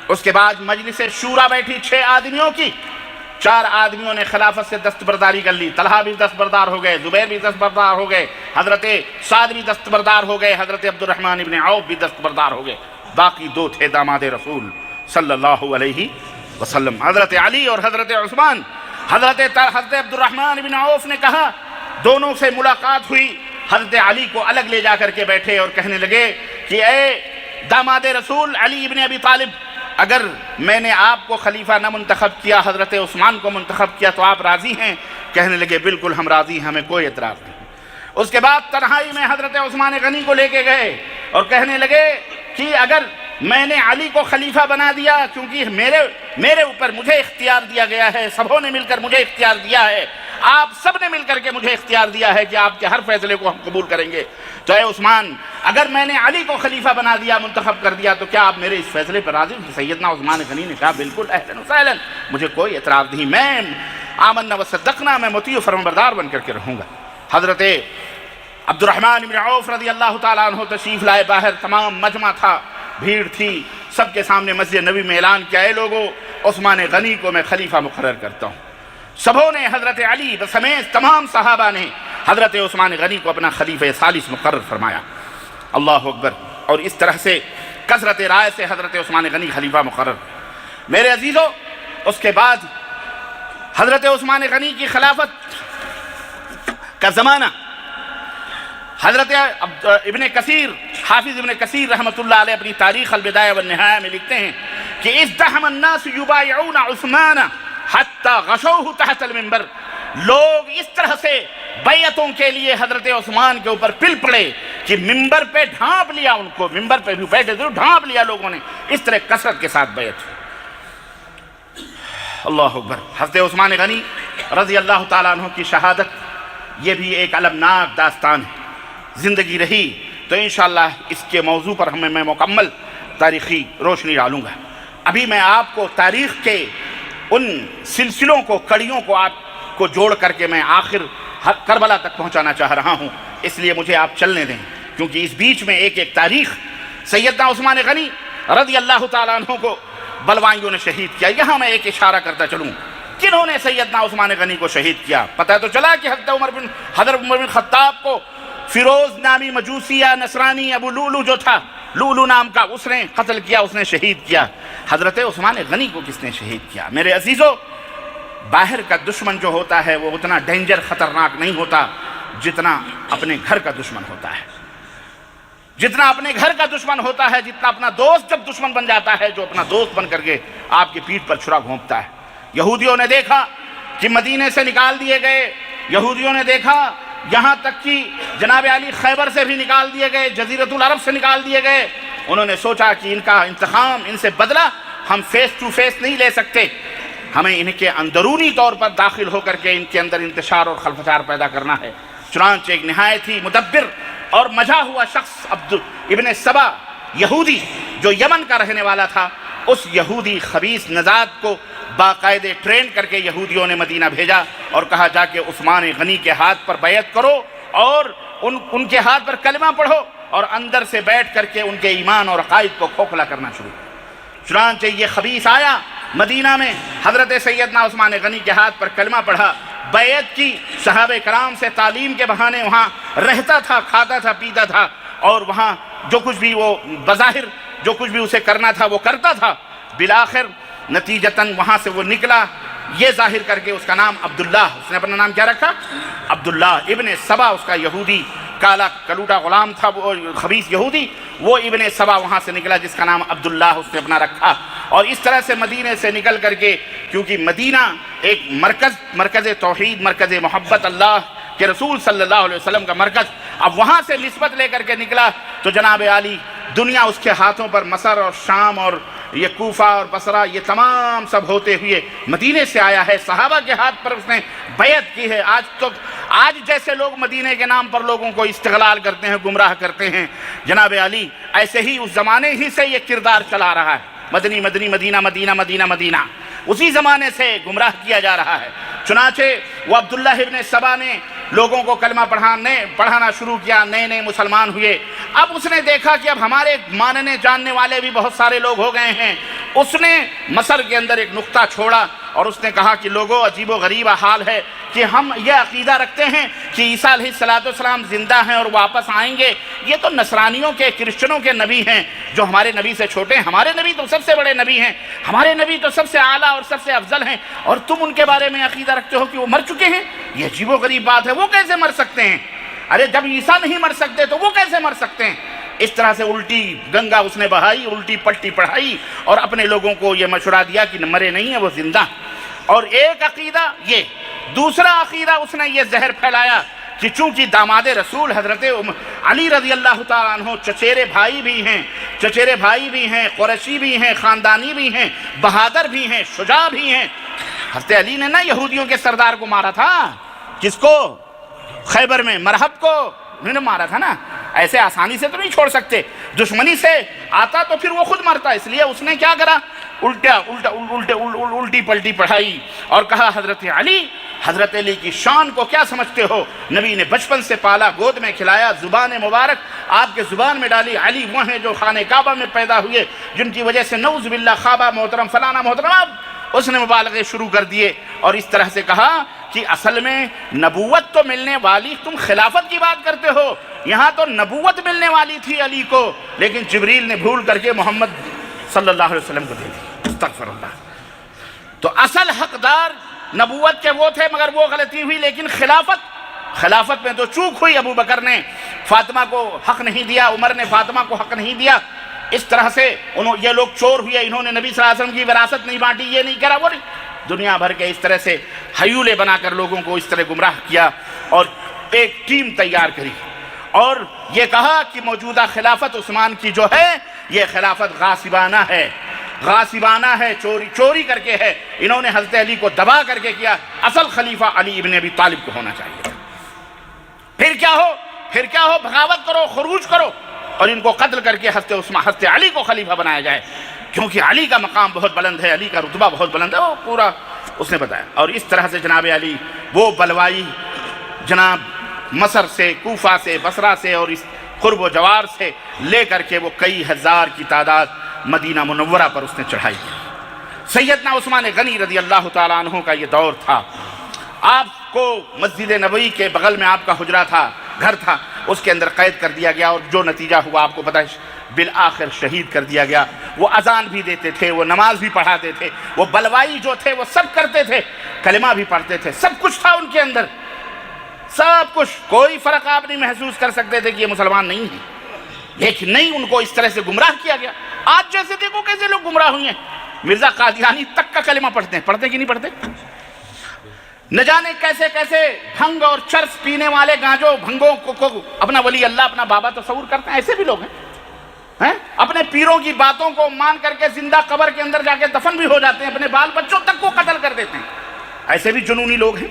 A: اس کے بعد مجلس شورا بیٹھی 6 آدمیوں کی، 4 آدمیوں نے خلافت سے دستبرداری کر لی، طلحہ بھی دستبردار ہو گئے، زبیر بھی دستبردار ہو گئے، حضرت سعد بھی دستبردار ہو گئے، حضرت عبد الرحمن ابن عوف بھی دستبردار ہو گئے۔ باقی 2 تھے داماد رسول صلی اللہ علیہ وسلم، حضرت علی اور حضرت عثمان۔ حضرت عبد الرحمن ابن عوف نے کہا، دونوں سے ملاقات ہوئی، حضرت علی کو الگ لے جا کر کے بیٹھے اور کہنے لگے کہ اے داماد رسول علی ابن ابی طالب، اگر میں نے آپ کو خلیفہ نہ منتخب کیا، حضرت عثمان کو منتخب کیا تو آپ راضی ہیں؟ کہنے لگے بالکل ہم راضی ہیں، ہمیں کوئی اعتراض نہیں۔ اس کے بعد تنہائی میں حضرت عثمان غنی کو لے کے گئے اور کہنے لگے کہ اگر میں نے علی کو خلیفہ بنا دیا، کیونکہ میرے اوپر مجھے اختیار دیا گیا ہے، سبوں نے مل کر مجھے اختیار دیا ہے، آپ سب نے مل کر کے مجھے اختیار دیا ہے کہ آپ کے ہر فیصلے کو ہم قبول کریں گے، تو اے عثمان اگر میں نے علی کو خلیفہ بنا دیا، منتخب کر دیا، تو کیا آپ میرے اس فیصلے پر راضی ہیں؟ سیدنا عثمان غنی نے کہا بالکل اہلاً وسہلاً، مجھے کوئی اعتراض نہیں، میں آمنا وصدقنا، میں مطیع و فرمانبردار بن کر کے رہوں گا۔ حضرت عبد الرحمن بن عوف رضی اللہ تعالیٰ عنہ تشریف لائے، باہر تمام مجمع تھا، بھیڑ تھی، سب کے سامنے مسجد نبی میں اعلان کیا، اے لوگو عثمان غنی کو میں خلیفہ مقرر کرتا ہوں۔ سبوں نے، حضرت علی سمیت تمام صحابہ نے حضرت عثمان غنی کو اپنا خلیفہ ثالث مقرر فرمایا۔ اللہ اکبر۔ اور اس طرح سے کثرت رائے سے حضرت عثمان غنی خلیفہ مقرر۔ میرے عزیزو، اس کے بعد حضرت عثمان غنی کی خلافت کا زمانہ، حضرت ابن کثیر، حافظ ابن کثیر رحمۃ اللہ علیہ اپنی تاریخ البدایہ والنہایہ میں لکھتے ہیں کہ ازدحم الناس یبایعون عثمان حتی غشوہ تحت المنبر، لوگ اس طرح سے بیعتوں کے لیے حضرت عثمان کے اوپر پل پڑے کہ ممبر پہ ڈھانپ لیا ان کو، ممبر پہ بھی بیٹھے ضرور ڈھانپ لیا لوگوں نے، اس طرح کثرت کے ساتھ بیعت۔ اللہ اکبر۔ حضرت عثمان غنی رضی اللہ تعالیٰ عنہ کی شہادت، یہ بھی ایک المناک داستان ہے، زندگی رہی تو انشاءاللہ اس کے موضوع پر میں مکمل تاریخی روشنی ڈالوں گا۔ ابھی میں آپ کو تاریخ کے ان سلسلوں کو، کڑیوں کو آپ کو جوڑ کر کے میں آخر کربلا تک پہنچانا چاہ رہا ہوں، اس لیے مجھے آپ چلنے دیں، کیونکہ اس بیچ میں ایک ایک تاریخ سیدنا عثمان غنی رضی اللہ تعالیٰ عنہ کو بلوائیوں نے شہید کیا۔ یہاں میں ایک اشارہ کرتا چلوں، کنہوں نے سیدنا عثمان غنی کو شہید کیا؟ پتہ تو چلا کہ حضرت عمر بن خطاب کو فیروز نامی مجوسی یا نصرانی ابو لولو جو تھا، لولو نام کا، اس نے قتل کیا، اس نے شہید کیا۔ حضرت عثمان غنی کو کس نے شہید کیا؟ میرے عزیزو، باہر کا دشمن جو ہوتا ہے وہ اتنا ڈینجر، خطرناک نہیں ہوتا جتنا اپنے گھر کا دشمن ہوتا ہے، جتنا اپنے گھر کا دشمن ہوتا ہے، جتنا اپنا دوست جب دشمن بن جاتا ہے، جو اپنا دوست بن کر کے آپ کی پیٹھ پر چھرا گھونپتا ہے۔ یہودیوں نے دیکھا کہ مدینے سے نکال دیے گئے، یہودیوں نے دیکھا یہاں تک کہ جناب علی خیبر سے بھی نکال دیے گئے، جزیرۃ العرب سے نکال دیے گئے۔ انہوں نے سوچا کہ ان کا انتقام، ان سے بدلہ ہم فیس ٹو فیس نہیں لے سکتے، ہمیں ان کے اندرونی طور پر داخل ہو کر کے ان کے اندر انتشار اور خلفشار پیدا کرنا ہے۔ چنانچہ ایک نہایت ہی مدبر اور مجا ہوا شخص عبد ابن سبا یہودی جو یمن کا رہنے والا تھا، اس یہودی خبیث نژاد کو باقاعدے ٹرین کر کے یہودیوں نے مدینہ بھیجا اور کہا جا کے عثمان غنی کے ہاتھ پر بیعت کرو اور ان کے ہاتھ پر کلمہ پڑھو اور اندر سے بیٹھ کر کے ان کے ایمان اور عقائد کو کھوکھلا کرنا شروع کیا۔ چنانچہ یہ خبیث آیا مدینہ میں، حضرت سیدنا عثمان غنی کے ہاتھ پر کلمہ پڑھا، بیعت کی، صحابہ کرام سے تعلیم کے بہانے وہاں رہتا تھا، کھاتا تھا، پیتا تھا، اور وہاں جو کچھ بھی وہ بظاہر جو کچھ بھی اسے کرنا تھا وہ کرتا تھا۔ بالآخر نتیجتاً وہاں سے وہ نکلا یہ ظاہر کر کے، اس کا نام عبداللہ، اس نے اپنا نام کیا رکھا؟ عبداللہ ابن سبا، اس کا یہودی کالا کلوٹا غلام تھا، وہ خبیث یہودی، وہ ابن سبا وہاں سے نکلا جس کا نام عبداللہ اس نے اپنا رکھا۔ اور اس طرح سے مدینے سے نکل کر کے، کیونکہ مدینہ ایک مرکز توحید، مرکز محبت، اللہ کے رسول صلی اللہ علیہ وسلم کا مرکز، اب وہاں سے نسبت لے کر کے نکلا تو جناب علی دنیا اس کے ہاتھوں پر، مصر اور شام اور یہ کوفہ اور بصرہ، یہ تمام سب ہوتے ہوئے مدینے سے آیا ہے، صحابہ کے ہاتھ پر اس نے بیعت کی ہے۔ آج جیسے لوگ مدینے کے نام پر لوگوں کو استغلال کرتے ہیں، گمراہ کرتے ہیں، جناب علی ایسے ہی اس زمانے ہی سے یہ کردار چلا رہا ہے، مدنی مدنی مدینہ مدینہ مدینہ مدینہ، اسی زمانے سے گمراہ کیا جا رہا ہے۔ چنانچہ وہ عبداللہ ابن سبا نے لوگوں کو کلمہ پڑھانا شروع کیا، نئے مسلمان ہوئے۔ اب اس نے دیکھا کہ اب ہمارے ماننے جاننے والے بھی بہت سارے لوگ ہو گئے ہیں۔ اس نے مصر کے اندر ایک نقطہ چھوڑا اور اس نے کہا کہ لوگوں، عجیب و غریب حال ہے کہ ہم یہ عقیدہ رکھتے ہیں کہ عیسیٰ علیہ السلام زندہ ہیں اور واپس آئیں گے، یہ تو نصرانیوں کے، کرسچنوں کے نبی ہیں جو ہمارے نبی سے چھوٹے ہیں، ہمارے نبی تو سب سے بڑے نبی ہیں، ہمارے نبی تو سب سے اعلیٰ اور سب سے افضل ہیں، اور تم ان کے بارے میں عقیدہ رکھتے ہو کہ وہ مر چکے ہیں؟ یہ عجیب و غریب بات ہے، وہ کیسے مر سکتے ہیں؟ ارے جب عیسیٰ نہیں مر سکتے تو وہ کیسے مر سکتے ہیں؟ اس طرح سے الٹی گنگا اس نے بہائی، الٹی پلٹی پڑھائی اور اپنے لوگوں کو یہ مشورہ دیا کہ مرے نہیں ہیں، وہ زندہ۔ اور ایک عقیدہ یہ، دوسرا عقیدہ اس نے یہ زہر پھیلایا کہ چونکہ داماد رسول حضرت علی رضی اللہ تعالیٰ عنہ چچیرے بھائی بھی ہیں، قریشی بھی ہیں، خاندانی بھی ہیں، بہادر بھی ہیں، شجاع بھی ہیں۔ حضرت علی نے نا یہودیوں کے سردار کو مارا تھا، کس کو؟ خیبر میں مرحب کو انہوں نے مارا تھا نا، ایسے آسانی سے تو نہیں چھوڑ سکتے، دشمنی سے آتا تو پھر وہ خود مرتا، اس لیے اس نے کیا کرا؟ الٹی پلٹی پڑھائی اور کہا حضرت علی کی شان کو کیا سمجھتے ہو؟ نبی نے بچپن سے پالا، گود میں کھلایا، زبان مبارک آپ کے زبان میں ڈالی، علی وہ ہیں جو خانہ کعبہ میں پیدا ہوئے، جن کی وجہ سے نعوذ باللہ خوابہ محترم فلانا محترم، اس نے مبالغے شروع کر دیے اور اس طرح سے کہا کہ اصل میں نبوت تو ملنے والی، تم خلافت کی بات کرتے ہو، یہاں تو نبوت ملنے والی تھی علی کو، لیکن جبریل نے بھول کر کے محمد صلی اللہ علیہ وسلم کو دے دی، استغفر اللہ۔ تو اصل حقدار نبوت کے وہ تھے، مگر وہ غلطی ہوئی، لیکن خلافت میں تو چوک ہوئی، ابو بکر نے فاطمہ کو حق نہیں دیا، عمر نے فاطمہ کو حق نہیں دیا، اس طرح سے یہ لوگ چور ہوئے، انہوں نے نبی صلی اللہ علیہ وسلم کی وراثت نہیں بانٹی، یہ نہیں کرا، وہ نہیں، دنیا بھر کے اس طرح سے ہیولے بنا کر لوگوں کو اس طرح گمراہ کیا اور ایک ٹیم تیار کری اور یہ کہا کہ موجودہ خلافت عثمان کی جو ہے یہ خلافت غاصبانہ ہے، چوری کر کے ہے، انہوں نے حضرت علی کو دبا کر کے کیا، اصل خلیفہ علی ابن ابی طالب کو ہونا چاہیے تھا۔ پھر کیا ہو، بغاوت کرو، خروج کرو اور ان کو قتل کر کے حضرت علی کو خلیفہ بنایا جائے، کیونکہ علی کا مقام بہت بلند ہے، علی کا رتبہ بہت بلند ہے، وہ پورا اس نے بتایا۔ اور اس طرح سے جناب علی وہ بلوائی جناب مصر سے، کوفہ سے، بصرہ سے اور اس قرب و جوار سے لے کر کے وہ کئی ہزار کی تعداد مدینہ منورہ پر اس نے چڑھائی۔ سیدنا عثمان غنی رضی اللہ تعالیٰ عنہ کا یہ دور تھا، آپ کو مسجد نبوی کے بغل میں آپ کا حجرہ تھا، گھر تھا، اس کے اندر قید کر دیا گیا اور جو نتیجہ ہوا آپ کو پتہ ہے، بالآخر شہید کر دیا گیا۔ وہ اذان بھی دیتے تھے، وہ نماز بھی پڑھاتے تھے، وہ بلوائی جو تھے وہ سب کرتے تھے، کلمہ بھی پڑھتے تھے، سب کچھ تھا ان کے اندر، سب کچھ، کوئی فرق آپ نہیں محسوس کر سکتے تھے کہ یہ مسلمان نہیں ہیں، لیکن نہیں، ان کو اس طرح سے گمراہ کیا گیا۔ آج جیسے دیکھو کیسے لوگ گمراہ ہوئے ہیں، مرزا قادیانی تک کا کلمہ پڑھتے ہیں کہ نہیں پڑھتے؟ نہ جانے کیسے کیسے بھنگ اور چرس پینے والے گانجوں بھنگوں کو اپنا ولی اللہ، اپنا بابا تصور کرتے ہیں، ایسے بھی لوگ ہیں، اپنے پیروں کی باتوں کو مان کر کے زندہ قبر کے اندر جا کے دفن بھی ہو جاتے ہیں، اپنے بال بچوں تک کو قتل کر دیتے ہیں۔ ایسے بھی جنونی لوگ ہیں۔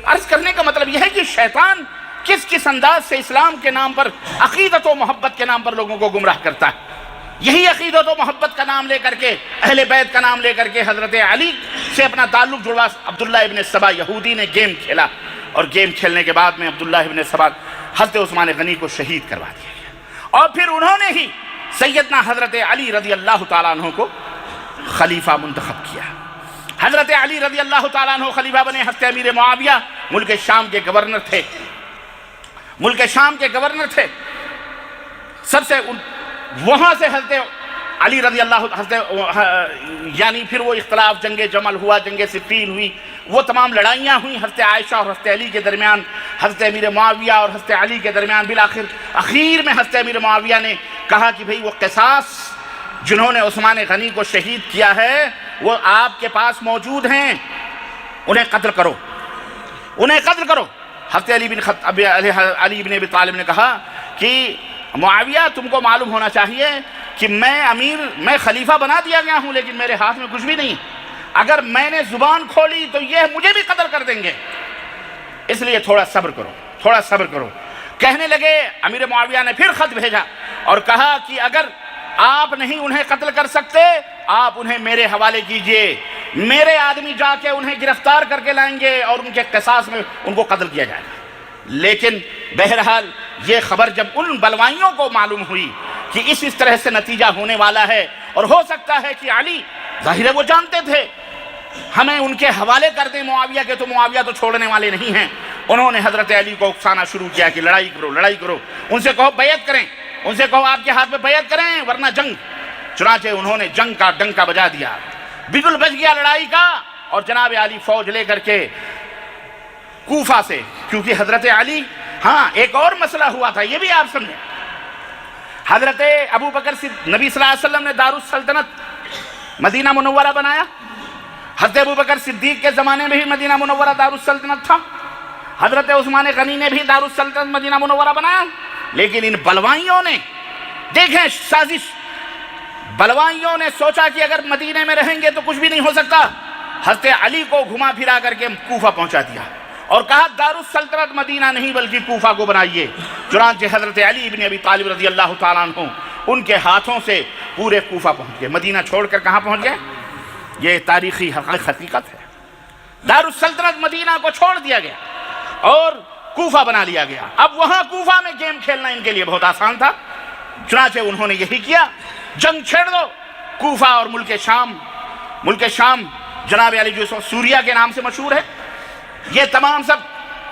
A: عرض کرنے کا مطلب یہ ہے کہ شیطان کس کس انداز سے اسلام کے نام پر، عقیدت و محبت کے نام پر لوگوں کو گمراہ کرتا ہے۔ یہی عقیدت و محبت کا نام لے کر کے، اہل بیت کا نام لے کر کے حضرت علی سے اپنا تعلق جڑوا عبداللہ ابن سبا یہودی نے گیم کھیلا، اور گیم کھیلنے کے بعد میں عبداللہ ابن سبا حضرت عثمان غنی کو شہید کروا دیا گیا، اور پھر انہوں نے ہی سیدنا حضرت علی رضی اللہ تعالیٰ عنہ کو خلیفہ منتخب کیا۔ حضرت علی رضی اللہ تعالیٰ عنہ خلیفہ بنے۔ حضرت امیر معاویہ ملک شام کے گورنر تھے، ملک شام کے گورنر تھے۔ سب سے وہاں سے حضرت علی رضی اللہ یعنی پھر وہ اختلاف، جنگ جمل ہوا، جنگ صفین ہوئی، وہ تمام لڑائیاں ہوئیں حضرت عائشہ اور حضرت علی کے درمیان، حضرت امیر معاویہ اور حضرت علی کے درمیان۔ اخیر میں حضرت امیر معاویہ نے کہا کہ بھئی وہ قصاص جنہوں نے عثمان غنی کو شہید کیا ہے وہ آپ کے پاس موجود ہیں، انہیں قتل کرو، انہیں قتل کرو۔ حضرت علی بن ابی طالب نے کہا کہ معاویہ تم کو معلوم ہونا چاہیے کہ میں خلیفہ بنا دیا گیا ہوں، لیکن میرے ہاتھ میں کچھ بھی نہیں، اگر میں نے زبان کھولی تو یہ مجھے بھی قتل کر دیں گے، اس لیے تھوڑا صبر کرو، تھوڑا صبر کرو۔ کہنے لگے، امیر معاویہ نے پھر خط بھیجا اور کہا کہ اگر آپ نہیں انہیں قتل کر سکتے، آپ انہیں میرے حوالے کیجئے، میرے آدمی جا کے انہیں گرفتار کر کے لائیں گے اور ان کے قصاص میں ان کو قتل کیا جائے گا۔ لیکن بہرحال یہ خبر جب ان بلوائیوں کو معلوم ہوئی کہ اس طرح سے نتیجہ ہونے والا ہے، اور ہو سکتا ہے کہ علی، ظاہر ہے وہ جانتے تھے، ہمیں ان کے حوالے کر دیں معاویہ کے، تو معاویہ تو چھوڑنے والے نہیں ہیں۔ انہوں نے حضرت علی کو اکسانا شروع کیا کہ لڑائی کرو، لڑائی کرو، ان سے کہو بیعت کریں، ان سے کہو آپ کے ہاتھ میں بیعت کریں ورنہ جنگ۔ چنانچہ انہوں نے جنگ کا ڈنکا بجا دیا، بگل بج گیا لڑائی کا، اور جناب علی فوج لے کر کے کوفہ سے، کیونکہ حضرت علی، ہاں ایک اور مسئلہ ہوا تھا، یہ بھی آپ سمجھیں۔ حضرت ابو بکر نبی صلی اللہ علیہ وسلم نے دارالسلطنت مدینہ منورہ بنایا، حضرت ابو بکر صدیق کے زمانے میں بھی مدینہ منورہ دارالسلطنت تھا، حضرت عثمان غنی نے بھی دارالسلطنت مدینہ منورہ بنایا، لیکن ان بلوائیوں نے، دیکھیں سازش، بلوائیوں نے سوچا کہ اگر مدینہ میں رہیں گے تو کچھ بھی نہیں ہو سکتا، حضرت علی کو گھما پھرا کر کے کوفہ پہنچا دیا اور کہا دارالسلطنت مدینہ نہیں بلکہ کوفہ کو بنائیے۔ چنانچہ حضرت علی بن ابی طالب رضی اللہ تعالیٰ عنہ ان کے ہاتھوں سے پورے کوفہ پہنچ گئے۔ مدینہ چھوڑ کر کہاں پہنچ گئے؟ یہ تاریخی حقیقت ہے۔ دارالسلطنت مدینہ کو چھوڑ دیا گیا اور کوفہ بنا لیا گیا۔ اب وہاں کوفہ میں گیم کھیلنا ان کے لیے بہت آسان تھا، چنانچہ انہوں نے یہی کیا، جنگ چھیڑ دو۔ کوفہ اور ملک شام جناب علی جو سوریہ کے نام سے مشہور ہے، یہ تمام سب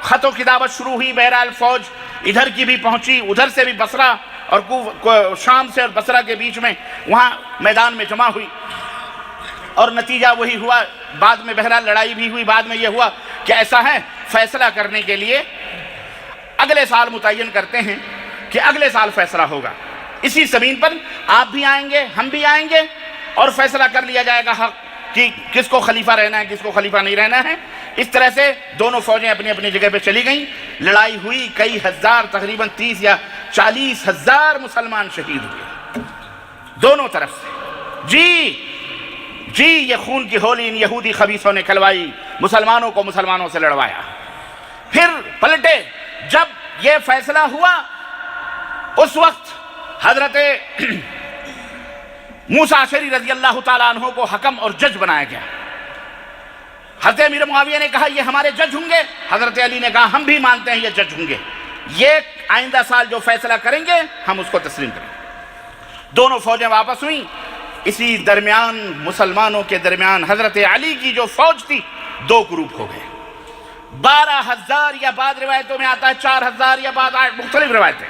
A: خط و کتابت شروع ہوئی۔ بہرحال فوج ادھر کی بھی پہنچی، ادھر سے بھی بصرہ اور شام سے اور بصرہ کے بیچ میں وہاں میدان میں جمع ہوئی، اور نتیجہ وہی ہوا۔ بعد میں بہرحال لڑائی بھی ہوئی، بعد میں یہ ہوا کہ ایسا ہے، فیصلہ کرنے کے لیے اگلے سال متعین کرتے ہیں کہ اگلے سال فیصلہ ہوگا، اسی زمین پر آپ بھی آئیں گے، ہم بھی آئیں گے، اور فیصلہ کر لیا جائے گا حق کہ کس کو خلیفہ رہنا ہے، کس کو خلیفہ نہیں رہنا ہے۔ اس طرح سے دونوں فوجیں اپنی اپنی جگہ پہ چلی گئیں، لڑائی ہوئی، کئی ہزار، تقریباً 30 یا 40 ہزار مسلمان شہید ہوئے دونوں طرف سے۔ جی یہ خون کی ہولی ان یہودی خبیثوں نے کھلوائی، مسلمانوں کو مسلمانوں سے لڑوایا۔ پھر پلٹے، جب یہ فیصلہ ہوا اس وقت حضرت موسیٰ اشعری رضی اللہ تعالیٰ عنہ کو حکم اور جج بنایا گیا۔ حضرت امیر معاویہ نے کہا یہ ہمارے جج ہوں گے، حضرت علی نے کہا ہم بھی مانتے ہیں یہ جج ہوں گے، یہ آئندہ سال جو فیصلہ کریں گے ہم اس کو تسلیم کریں گے۔ دونوں فوجیں واپس ہوئیں۔ اسی درمیان مسلمانوں کے درمیان حضرت علی کی جو فوج تھی 2 گروپ ہو گئے، 12,000 یا بعض روایتوں میں آتا ہے 4,000 یا بعض مختلف روایتیں،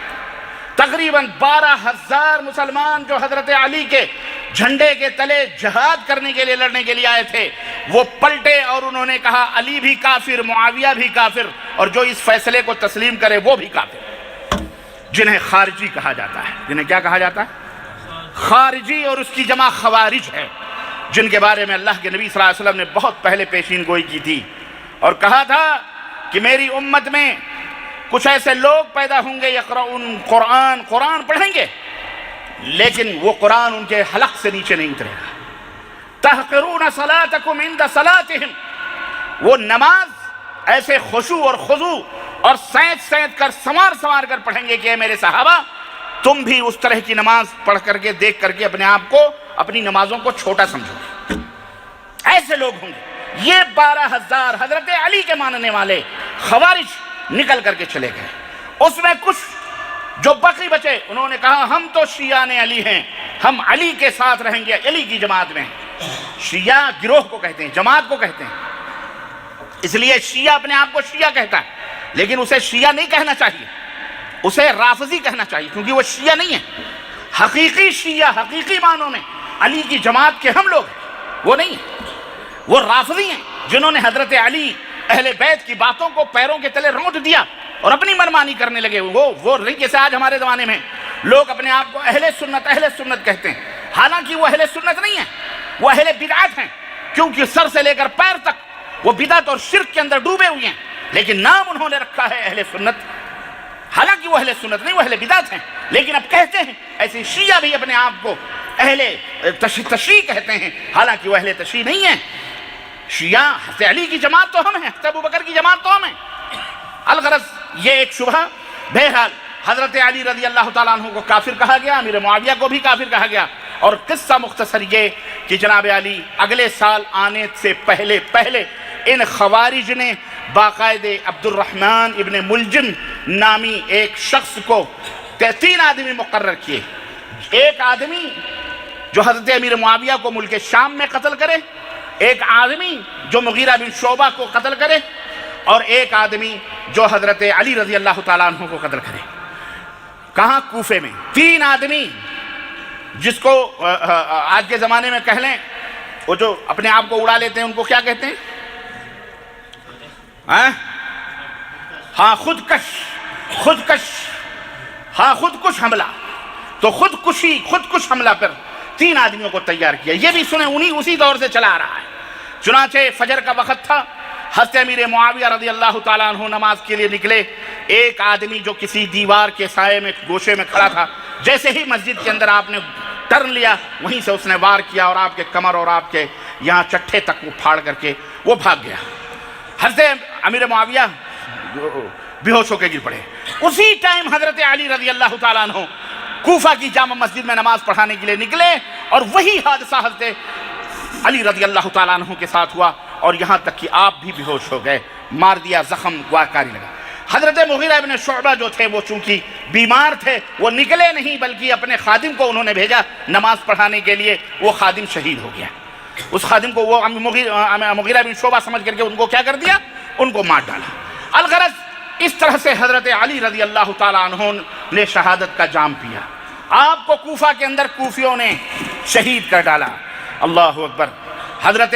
A: تقریباً 12,000 مسلمان جو حضرت علی کے جھنڈے کے تلے جہاد کرنے کے لیے، لڑنے کے لیے آئے تھے، وہ پلٹے اور انہوں نے کہا علی بھی کافر، معاویہ بھی کافر، اور جو اس فیصلے کو تسلیم کرے وہ بھی کافر، جنہیں خارجی کہا جاتا ہے۔ جنہیں کیا کہا جاتا ہے؟ خارجی، اور اس کی جمع خوارج ہے، جن کے بارے میں اللہ کے نبی صلی اللہ علیہ وسلم نے بہت پہلے پیشین گوئی کی تھی اور کہا تھا کہ میری امت میں کچھ ایسے لوگ پیدا ہوں گے یقرؤون قرآن، قرآن پڑھیں گے، لیکن وہ قرآن ان کے حلق سے نیچے نہیں اترے گا۔ تحقرون صلاتکم عند صلاتہم، وہ نماز ایسے خشوع اور خضوع اور سینت کر سنوار کر پڑھیں گے کہ اے میرے صحابہ تم بھی اس طرح کی نماز پڑھ کر کے دیکھ کر کے اپنے آپ کو اپنی نمازوں کو چھوٹا سمجھو گے۔ ایسے لوگ ہوں گے۔ یہ 12,000 حضرت علی کے ماننے والے خوارج نکل کر کے چلے گئے۔ اس میں کچھ جو باقی بچے انہوں نے کہا ہم تو شیعان علی ہیں، ہم علی کے ساتھ رہیں گے، علی کی جماعت میں۔ شیعہ گروہ کو کہتے ہیں، جماعت کو کہتے ہیں، اس لیے شیعہ اپنے آپ کو شیعہ کہتا ہے، لیکن اسے شیعہ نہیں کہنا چاہیے، اسے رافضی کہنا چاہیے، کیونکہ وہ شیعہ نہیں ہے۔ حقیقی شیعہ حقیقی معنوں میں علی کی جماعت کے ہم لوگ ہیں، وہ نہیں ہیں، وہ رافضی ہیں جنہوں نے حضرت علی اہل بیت کی باتوں کو پیروں کے تلے رونت دیا اور اپنی منمانی کرنے لگے۔ وہ نہیں جیسے آج ہمارے زمانے میں لوگ اپنے آپ کو اہل سنت کہتے ہیں، حالانکہ وہ اہل سنت نہیں ہیں، وہ اہل بدعت ہیں، کیونکہ سر سے لے کر پیر تک وہ بدعت اور شرک کے اندر ڈوبے ہوئے ہیں، لیکن نام انہوں نے رکھا ہے اہل سنت، حالانکہ وہ اہل سنت نہیں، وہ اہل بدعت ہیں، لیکن اب کہتے ہیں ایسے شیعہ بھی اپنے آپ کو اہل تشیع کہتے ہیں، حالانکہ وہ اہل تشیع نہیں ہیں۔ شیعہ حضرت علی کی جماعت تو ہم ہیں، حضرت ابوبکر کی جماعت تو ہم ہیں۔ الغرض یہ ایک شبہ۔ بہرحال حضرت علی رضی اللہ تعالیٰ عنہ کو کافر کہا گیا، امیر معاویہ کو بھی کافر کہا گیا، اور قصہ مختصر یہ کہ جناب علی اگلے سال آنے سے پہلے ان خوارج نے باقاعدہ عبد الرحمن ابن ملجم نامی ایک شخص کو 3 آدمی مقرر کیے، ایک آدمی جو حضرت امیر معاویہ کو ملک شام میں قتل کرے، ایک آدمی جو مغیرہ بن شعبہ کو قتل کرے، اور ایک آدمی جو حضرت علی رضی اللہ تعالیٰ عنہ کو قتل کرے۔ کہاں؟ کوفے میں۔ 3 آدمی جس کو آج کے زمانے میں کہہ لیں وہ جو اپنے آپ کو اڑا لیتے ہیں ان کو کیا کہتے ہیں؟ ہاں خودکش حملہ۔ تو خودکش حملہ پر 3 آدمیوں کو تیار کیا۔ یہ بھی سنیں اسی دور سے چلا آ رہا ہے۔ چنانچہ فجر کا وقت تھا، حضرت امیر معاویہ رضی اللہ تعالیٰ عنہ نماز کے لیے نکلے۔ ایک آدمی جو کسی دیوار کے سائے میں گوشے میں کھڑا تھا، جیسے ہی مسجد کے اندر آپ نے ٹرن لیا وہیں سے اس نے وار کیا اور آپ کے کمر اور آپ کے یہاں چٹھے تک وہ پھاڑ کر کے وہ بھاگ گیا۔ حضرت امیر معاویہ بے ہوش ہو کے گر پڑے۔ اسی ٹائم حضرت علی رضی اللہ تعالیٰ عنہ کوفہ کی جامع مسجد میں نماز پڑھانے کے لیے نکلے، اور وہی حادثہ حضرت علی رضی اللہ تعالیٰ عنہ کے ساتھ ہوا، اور یہاں تک کہ آپ بھی بے ہوش ہو گئے، مار دیا، زخم گواکاری لگا۔ حضرت مغیرہ ابن شعبہ جو تھے وہ چونکہ بیمار تھے، وہ نکلے نہیں بلکہ اپنے خادم کو انہوں نے بھیجا نماز پڑھانے کے لیے۔ وہ خادم شہید ہو گیا۔ اس خادم کو وہ مغیرہ بن شعبہ سمجھ کر کے ان کو کیا کر دیا؟ ان کو مار ڈالا۔ الغرض اس طرح سے حضرت علی رضی اللہ تعالیٰ عنہ نے شہادت کا جام پیا۔ آپ کو کوفہ کے اندر کوفیوں نے شہید کر ڈالا۔ اللہ اکبر۔ حضرت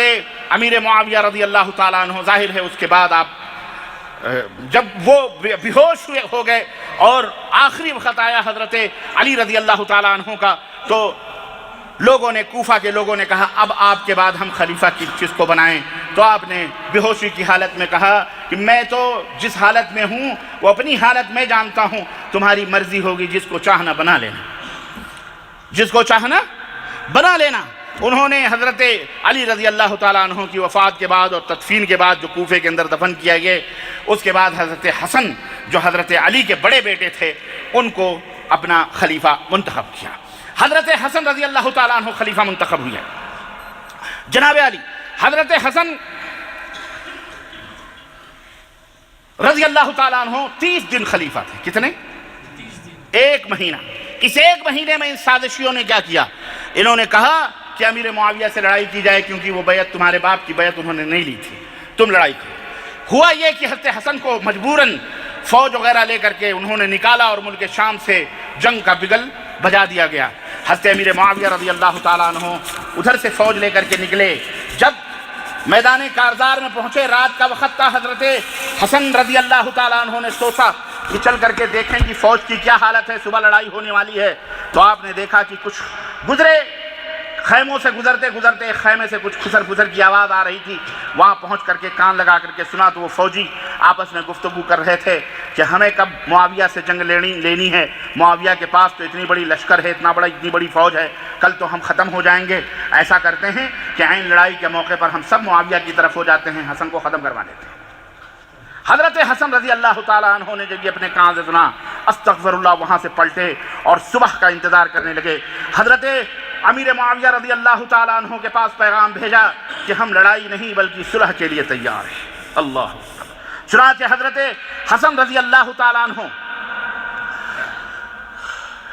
A: امیر معاویہ رضی اللہ تعالیٰ عنہ، ظاہر ہے اس کے بعد آپ جب وہ بے ہوش ہو گئے اور آخری وقت آیا حضرت علی رضی اللہ تعالیٰ عنہ کا، تو لوگوں نے، کوفہ کے لوگوں نے کہا اب آپ کے بعد ہم خلیفہ کس کو بنائیں؟ تو آپ نے بے ہوشی کی حالت میں کہا کہ میں تو جس حالت میں ہوں وہ اپنی حالت میں جانتا ہوں، تمہاری مرضی ہوگی، جس کو چاہنا بنا لینا، جس کو چاہنا بنا لینا۔ انہوں نے حضرت علی رضی اللہ تعالیٰ عنہ کی وفات کے بعد اور تدفین کے بعد جو کوفے کے اندر دفن کیا گئے، اس کے بعد حضرت حسن جو حضرت علی کے بڑے بیٹے تھے ان کو اپنا خلیفہ منتخب کیا۔ حضرت حسن رضی اللہ تعالیٰ عنہ خلیفہ منتخب ہوئے۔ جناب علی، حضرت حسن رضی اللہ تعالیٰ عنہ 30 دن خلیفہ تھے۔ کتنے؟ 1 مہینہ۔ اس 1 مہینے میں ان سازشیوں نے کیا کیا؟ انہوں نے کہا کہ امیر معاویہ سے لڑائی کی جائے، کیونکہ وہ بیعت تمہارے باپ کی بیعت انہوں نے نہیں لی تھی، تم لڑائی کرو۔ ہوا یہ کہ حضرت حسن کو مجبوراً فوج وغیرہ لے کر کے انہوں نے نکالا اور ملک شام سے جنگ کا بگل بجا دیا گیا۔ حضرت امیر معاویہ رضی اللہ تعالیٰ عنہ ادھر سے فوج لے کر کے نکلے۔ جب میدان کارزار میں پہنچے، رات کا وقت تھا، حضرت حسن رضی اللہ تعالیٰ عنہ نے سوچا کہ چل کر کے دیکھیں کہ فوج کی کیا حالت ہے، صبح لڑائی ہونے والی ہے۔ تو آپ نے دیکھا کہ کچھ گزرے خیموں سے گزرتے گزرتے ایک خیمے سے کچھ خسر پھسر کی آواز آ رہی تھی. وہاں پہنچ کر کے کان لگا کر کے سنا تو وہ فوجی آپس میں گفتگو کر رہے تھے کہ ہمیں کب معاویہ سے جنگ لینی ہے. معاویہ کے پاس تو اتنی بڑی لشکر ہے, اتنی بڑی فوج ہے, کل تو ہم ختم ہو جائیں گے. ایسا کرتے ہیں کہ عین لڑائی کے موقع پر ہم سب معاویہ کی طرف ہو جاتے ہیں, حسن کو ختم کروا دیتے ہیں. حضرت حسن رضی اللہ تعالیٰ عنہ نے جب یہ اپنے کان سے سنا, استغفر اللہ, وہاں سے پلٹے اور صبح کا انتظار کرنے لگے. حضرت امیر معاویہ رضی اللہ تعالیٰ عنہ کے پاس پیغام بھیجا کہ ہم لڑائی نہیں بلکہ صلح کے لیے تیار ہیں. اللہ. چنانچہ حضرت حسن رضی اللہ تعالیٰ عنہ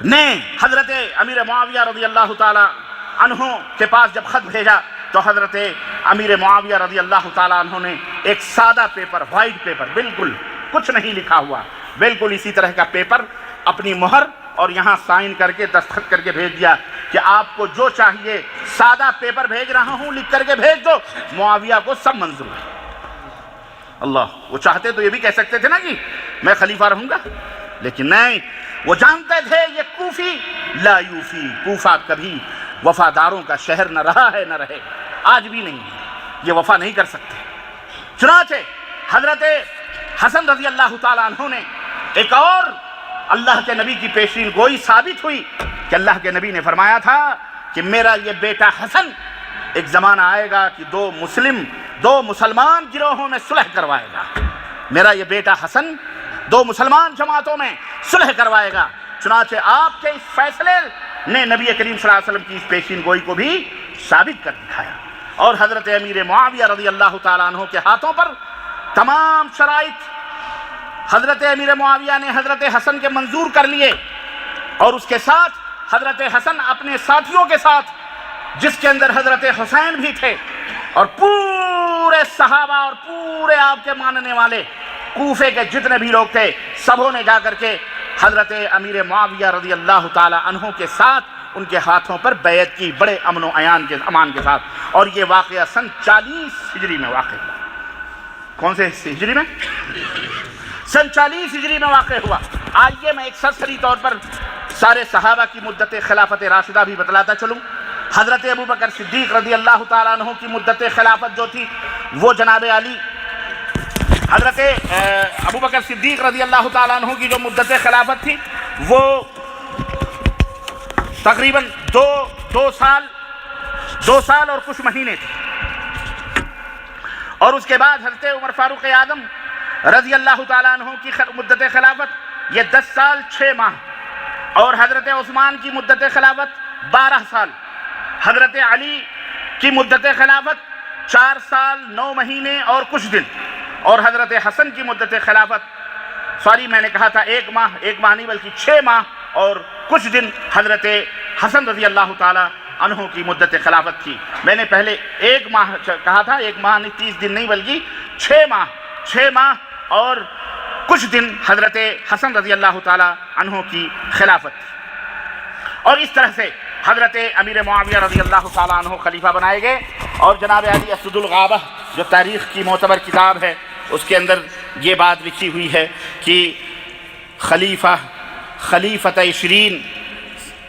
A: نے حضرت امیر معاویہ رضی اللہ تعالیٰ عنہ کے پاس جب خط بھیجا تو حضرت امیر معاویہ رضی اللہ تعالیٰ عنہ نے ایک سادہ پیپر, وائٹ پیپر, بالکل کچھ نہیں لکھا ہوا, بالکل اسی طرح کا پیپر اپنی مہر اور یہاں سائن کر کے دستخط کر کے بھیج دیا کہ آپ کو جو چاہیے سادہ پیپر بھیج رہا ہوں, لکھ کر کے بھیج دو, معاویہ کو سب منظور ہے. اللہ. وہ چاہتے تو یہ بھی کہہ سکتے تھے نا کہ میں خلیفہ رہوں گا, لیکن نہیں, وہ جانتے تھے یہ کوفی لا یوفی, کوفہ کبھی وفاداروں کا شہر نہ رہا ہے نہ رہے, آج بھی نہیں ہے, یہ وفا نہیں کر سکتے. چنانچہ حضرت حسن رضی اللہ تعالیٰ عنہ نے ایک اور اللہ کے نبی کی پیشین گوئی ثابت ہوئی کہ اللہ کے نبی نے فرمایا تھا کہ میرا یہ بیٹا حسن ایک زمانہ آئے گا کہ دو مسلمان گروہوں میں صلح کروائے گا. میرا یہ بیٹا حسن دو مسلمان جماعتوں میں صلح کروائے گا. چنانچہ آپ کے اس فیصلے نے نبی کریم صلی اللہ علیہ وسلم کی اس پیشین گوئی کو بھی ثابت کر دکھایا. اور حضرت امیر معاویہ رضی اللہ تعالیٰ عنہ کے ہاتھوں پر تمام شرائط حضرت امیر معاویہ نے حضرت حسن کے منظور کر لیے, اور اس کے ساتھ حضرت حسن اپنے ساتھیوں کے ساتھ, جس کے اندر حضرت حسین بھی تھے, اور پورے صحابہ اور پورے آپ کے ماننے والے کوفے کے جتنے بھی لوگ تھے, سبوں نے جا کر کے حضرت امیر معاویہ رضی اللہ تعالی عنہ کے ساتھ ان کے ہاتھوں پر بیعت کی, بڑے امن و امان کے ساتھ. اور یہ واقعہ سن 40 ہجری میں واقع ہوا. کون سے ہجری میں؟ سن 40 ہجری میں واقع ہوا. آئیے میں ایک سرسری طور پر سارے صحابہ کی مدت خلافت راشدہ بھی بتلاتا چلوں. حضرت ابو بکر صدیق رضی اللہ تعالیٰ عنہ کی مدت خلافت جو تھی وہ جناب علی, حضرت ابو بکر صدیق رضی اللہ تعالیٰ عنہ کی جو مدت خلافت تھی وہ تقریباً دو سال اور کچھ مہینے تھے. اور اس کے بعد حضرت عمر فاروق اعظم رضی اللہ تعالیٰ عنہ کی مدت خلافت یہ 10 سال 6 ماہ, اور حضرت عثمان کی مدت خلافت 12 سال, حضرت علی کی مدت خلافت 4 سال 9 مہینے اور کچھ دن, اور حضرت حسن کی مدت خلافت میں نے کہا تھا 1 ماہ نہیں بلکہ 6 ماہ اور کچھ دن حضرت حسن رضی اللہ تعالی عنہ کی مدت خلافت تھی. میں نے پہلے 1 ماہ کہا تھا, 1 ماہ نہیں 30 دن نہیں بلکہ 6 ماہ اور کچھ دن حضرت حسن رضی اللہ تعالی عنہ کی خلافت تھی. اور اس طرح سے حضرت امیر معاویہ رضی اللہ تعالیٰ عنہ خلیفہ بنائے گئے. اور جناب علی اسد الغابہ جو تاریخ کی معتبر کتاب ہے اس کے اندر یہ بات لکھی ہوئی ہے کہ خلیفۃ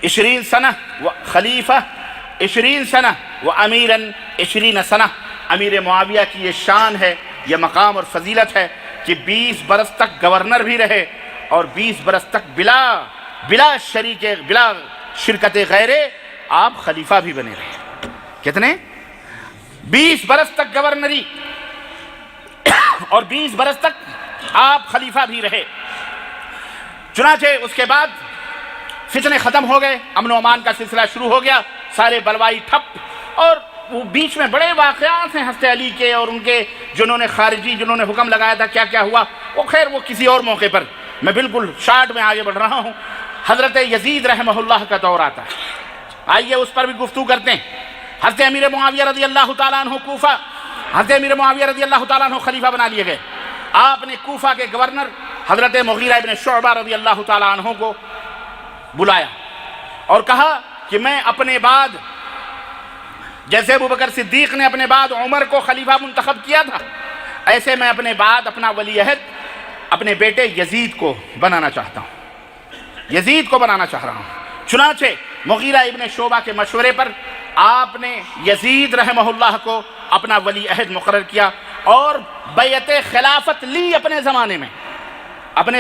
A: 20 سنہ و خلیفہ 20 سنہ و امیراً 20 سنہ. امیر معاویہ کی یہ شان ہے, یہ مقام اور فضیلت ہے کہ 20 برس تک گورنر بھی رہے اور 20 برس تک بلا شرکت غیرے آپ خلیفہ بھی بنے رہے. کتنے؟ 20 برس تک گورنری اور 20 برس تک آپ خلیفہ بھی رہے. چنانچہ اس کے بعد فتنے ختم ہو گئے, امن و امان کا سلسلہ شروع ہو گیا, سارے بلوائی ٹھپ. اور وہ بیچ میں بڑے واقعات ہیں حضرت علی کے اور ان کے جنہوں نے حکم لگایا تھا, کیا کیا ہوا وہ خیر وہ کسی اور موقع پر. میں بالکل شارٹ میں آگے بڑھ رہا ہوں. حضرت یزید رحمہ اللہ کا دور آتا ہے, آئیے اس پر بھی گفتگو کرتے ہیں. حضرت امیر معاویہ رضی اللہ تعالیٰ عنہ کوفہ, حضرت امیر معاویہ رضی اللہ تعالیٰ عنہ خلیفہ بنا لیے گئے. آپ نے کوفہ کے گورنر حضرت مغیرہ ابن شعبہ رضی اللہ تعالیٰ عنہ کو بلایا اور کہا کہ میں اپنے بعد, جیسے ابو بکر صدیق نے اپنے بعد عمر کو خلیفہ منتخب کیا تھا, ایسے میں اپنے بعد اپنا ولی عہد اپنے بیٹے یزید کو بنانا چاہتا ہوں, یزید کو بنانا چاہ رہا ہوں. چنانچہ مغیرہ ابن شعبہ کے مشورے پر آپ نے یزید رحمہ اللہ کو اپنا ولی عہد مقرر کیا اور بیعت خلافت لی اپنے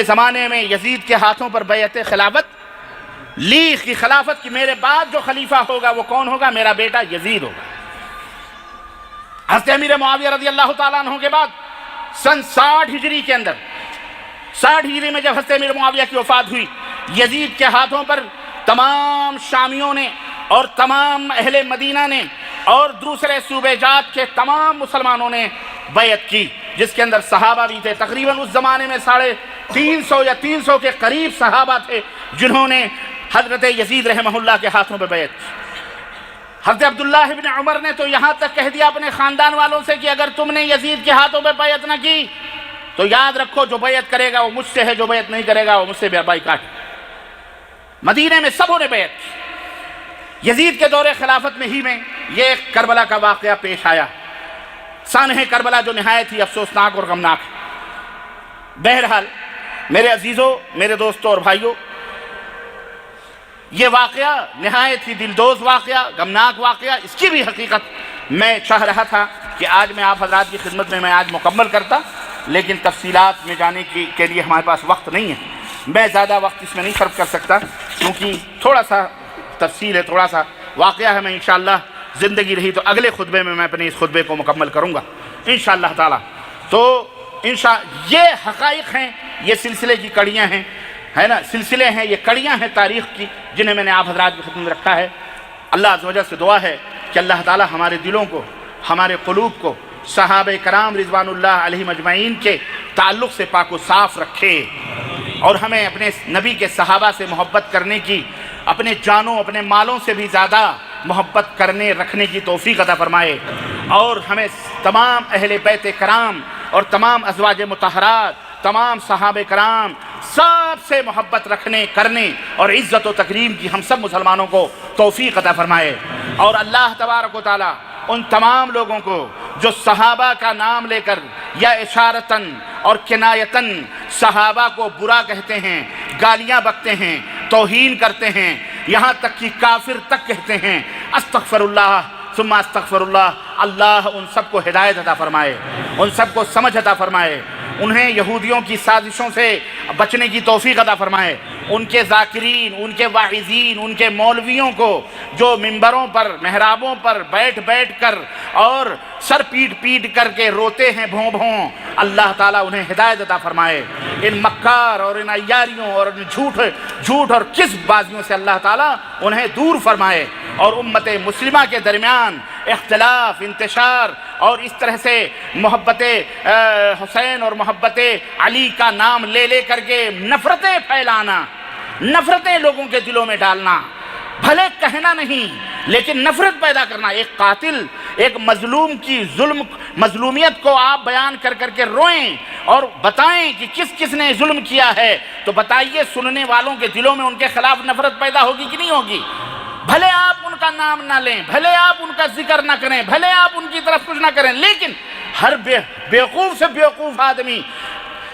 A: زمانے میں یزید کے ہاتھوں پر بیعت خلافت لی کی خلافت کی میرے بعد جو خلیفہ ہوگا وہ کون ہوگا؟ میرا بیٹا یزید ہوگا۔ حضرت امیر معاویہ رضی اللہ تعالیٰ عنہ کے بعد سن 60 ہجری کے اندر 60 ہجری میں جب حضرت امیر معاویہ کی وفات ہوئی، یزید کے ہاتھوں پر تمام شامیوں نے اور تمام اہل مدینہ نے اور دوسرے صوبے جات کے تمام مسلمانوں نے بیعت کی، جس کے اندر صحابہ بھی تھے۔ تقریباً اس زمانے میں 350 یا 300 کے قریب صحابہ تھے جنہوں نے حضرت یزید رحمہ اللہ کے ہاتھوں پہ بیعت کی۔ حضرت عبداللہ ابن عمر نے تو یہاں تک کہہ دیا اپنے خاندان والوں سے کہ اگر تم نے یزید کے ہاتھوں پہ بیعت نہ کی تو یاد رکھو جو بیعت کرے گا وہ مجھ سے ہے، جو بیعت نہیں کرے گا وہ مجھ سے بائیکاٹ ہے۔ مدینہ میں سبوں نے بیعت کی۔ یزید کے دور خلافت میں ہی میں یہ کربلا کا واقعہ پیش آیا، سانحہ کربلا جو نہایت ہی افسوسناک اور غمناک ہے۔ بہرحال میرے عزیزوں، میرے دوستوں اور بھائیوں، یہ واقعہ نہایت ہی دلدوز واقعہ، غمناک واقعہ، اس کی بھی حقیقت میں چاہ رہا تھا کہ آج میں آپ حضرات کی خدمت میں آج مکمل کرتا، لیکن تفصیلات میں جانے کے لیے ہمارے پاس وقت نہیں ہے۔ میں زیادہ وقت اس میں نہیں صرف کر سکتا کیونکہ تھوڑا سا تفصیل ہے، تھوڑا سا واقعہ ہے۔ میں انشاءاللہ زندگی رہی تو اگلے خطبے میں اپنے اس خطبے کو مکمل کروں گا انشاءاللہ تعالی۔ تو یہ حقائق ہیں، یہ سلسلے کی کڑیاں ہیں، ہے نا، سلسلے ہیں، یہ کڑیاں ہیں تاریخ کی جنہیں میں نے آپ حضرات کی خدمت میں رکھا ہے۔ اللہ عز و جل سے دعا ہے کہ اللہ تعالی ہمارے دلوں کو، ہمارے قلوب کو صحابہ کرام رضوان اللہ علیہم اجمعین کے تعلق سے پاک و صاف رکھے اور ہمیں اپنے نبی کے صحابہ سے محبت کرنے کی، اپنے جانوں اپنے مالوں سے بھی زیادہ محبت کرنے رکھنے کی توفیق عطا فرمائے، اور ہمیں تمام اہل بیت کرام اور تمام ازواج مطہرات، تمام صحابہ کرام سب سے محبت رکھنے کرنے اور عزت و تکریم کی ہم سب مسلمانوں کو توفیق عطا فرمائے۔ اور اللہ تبارک و تعالی ان تمام لوگوں کو جو صحابہ کا نام لے کر یا اشارتاً اور کنایتاً صحابہ کو برا کہتے ہیں، گالیاں بکتے ہیں، توہین کرتے ہیں، یہاں تک کہ کافر تک کہتے ہیں، استغفر اللہ ثم استغفر اللہ، اللہ ان سب کو ہدایت عطا فرمائے، ان سب کو سمجھ عطا فرمائے، انہیں یہودیوں کی سازشوں سے بچنے کی توفیق عطا فرمائے، ان کے ذاکرین، ان کے واعظین، ان کے مولویوں کو جو منبروں پر محرابوں پر بیٹھ کر اور سر پیٹ کر کے روتے ہیں بھوں بھوں، اللہ تعالیٰ انہیں ہدایت عطا فرمائے، ان مکار اور ان عیاریوں اور ان جھوٹ اور کذب بازیوں سے اللہ تعالیٰ انہیں دور فرمائے، اور امت مسلمہ کے درمیان اختلاف، انتشار اور اس طرح سے محبت حسین اور محبت علی کا نام لے کر کے نفرتیں پھیلانا، نفرتیں لوگوں کے دلوں میں ڈالنا، بھلے کہنا نہیں لیکن نفرت پیدا کرنا۔ ایک قاتل، ایک مظلوم کی مظلومیت کو آپ بیان کر کے روئیں اور بتائیں کہ کس نے ظلم کیا ہے، تو بتائیے سننے والوں کے دلوں میں ان کے خلاف نفرت پیدا ہوگی کہ نہیں ہوگی؟ بھلے آپ ان کا نام نہ لیں، بھلے آپ ان کا ذکر نہ کریں، بھلے آپ ان کی طرف کچھ نہ کریں، لیکن ہر بیوقوف سے بیوقوف آدمی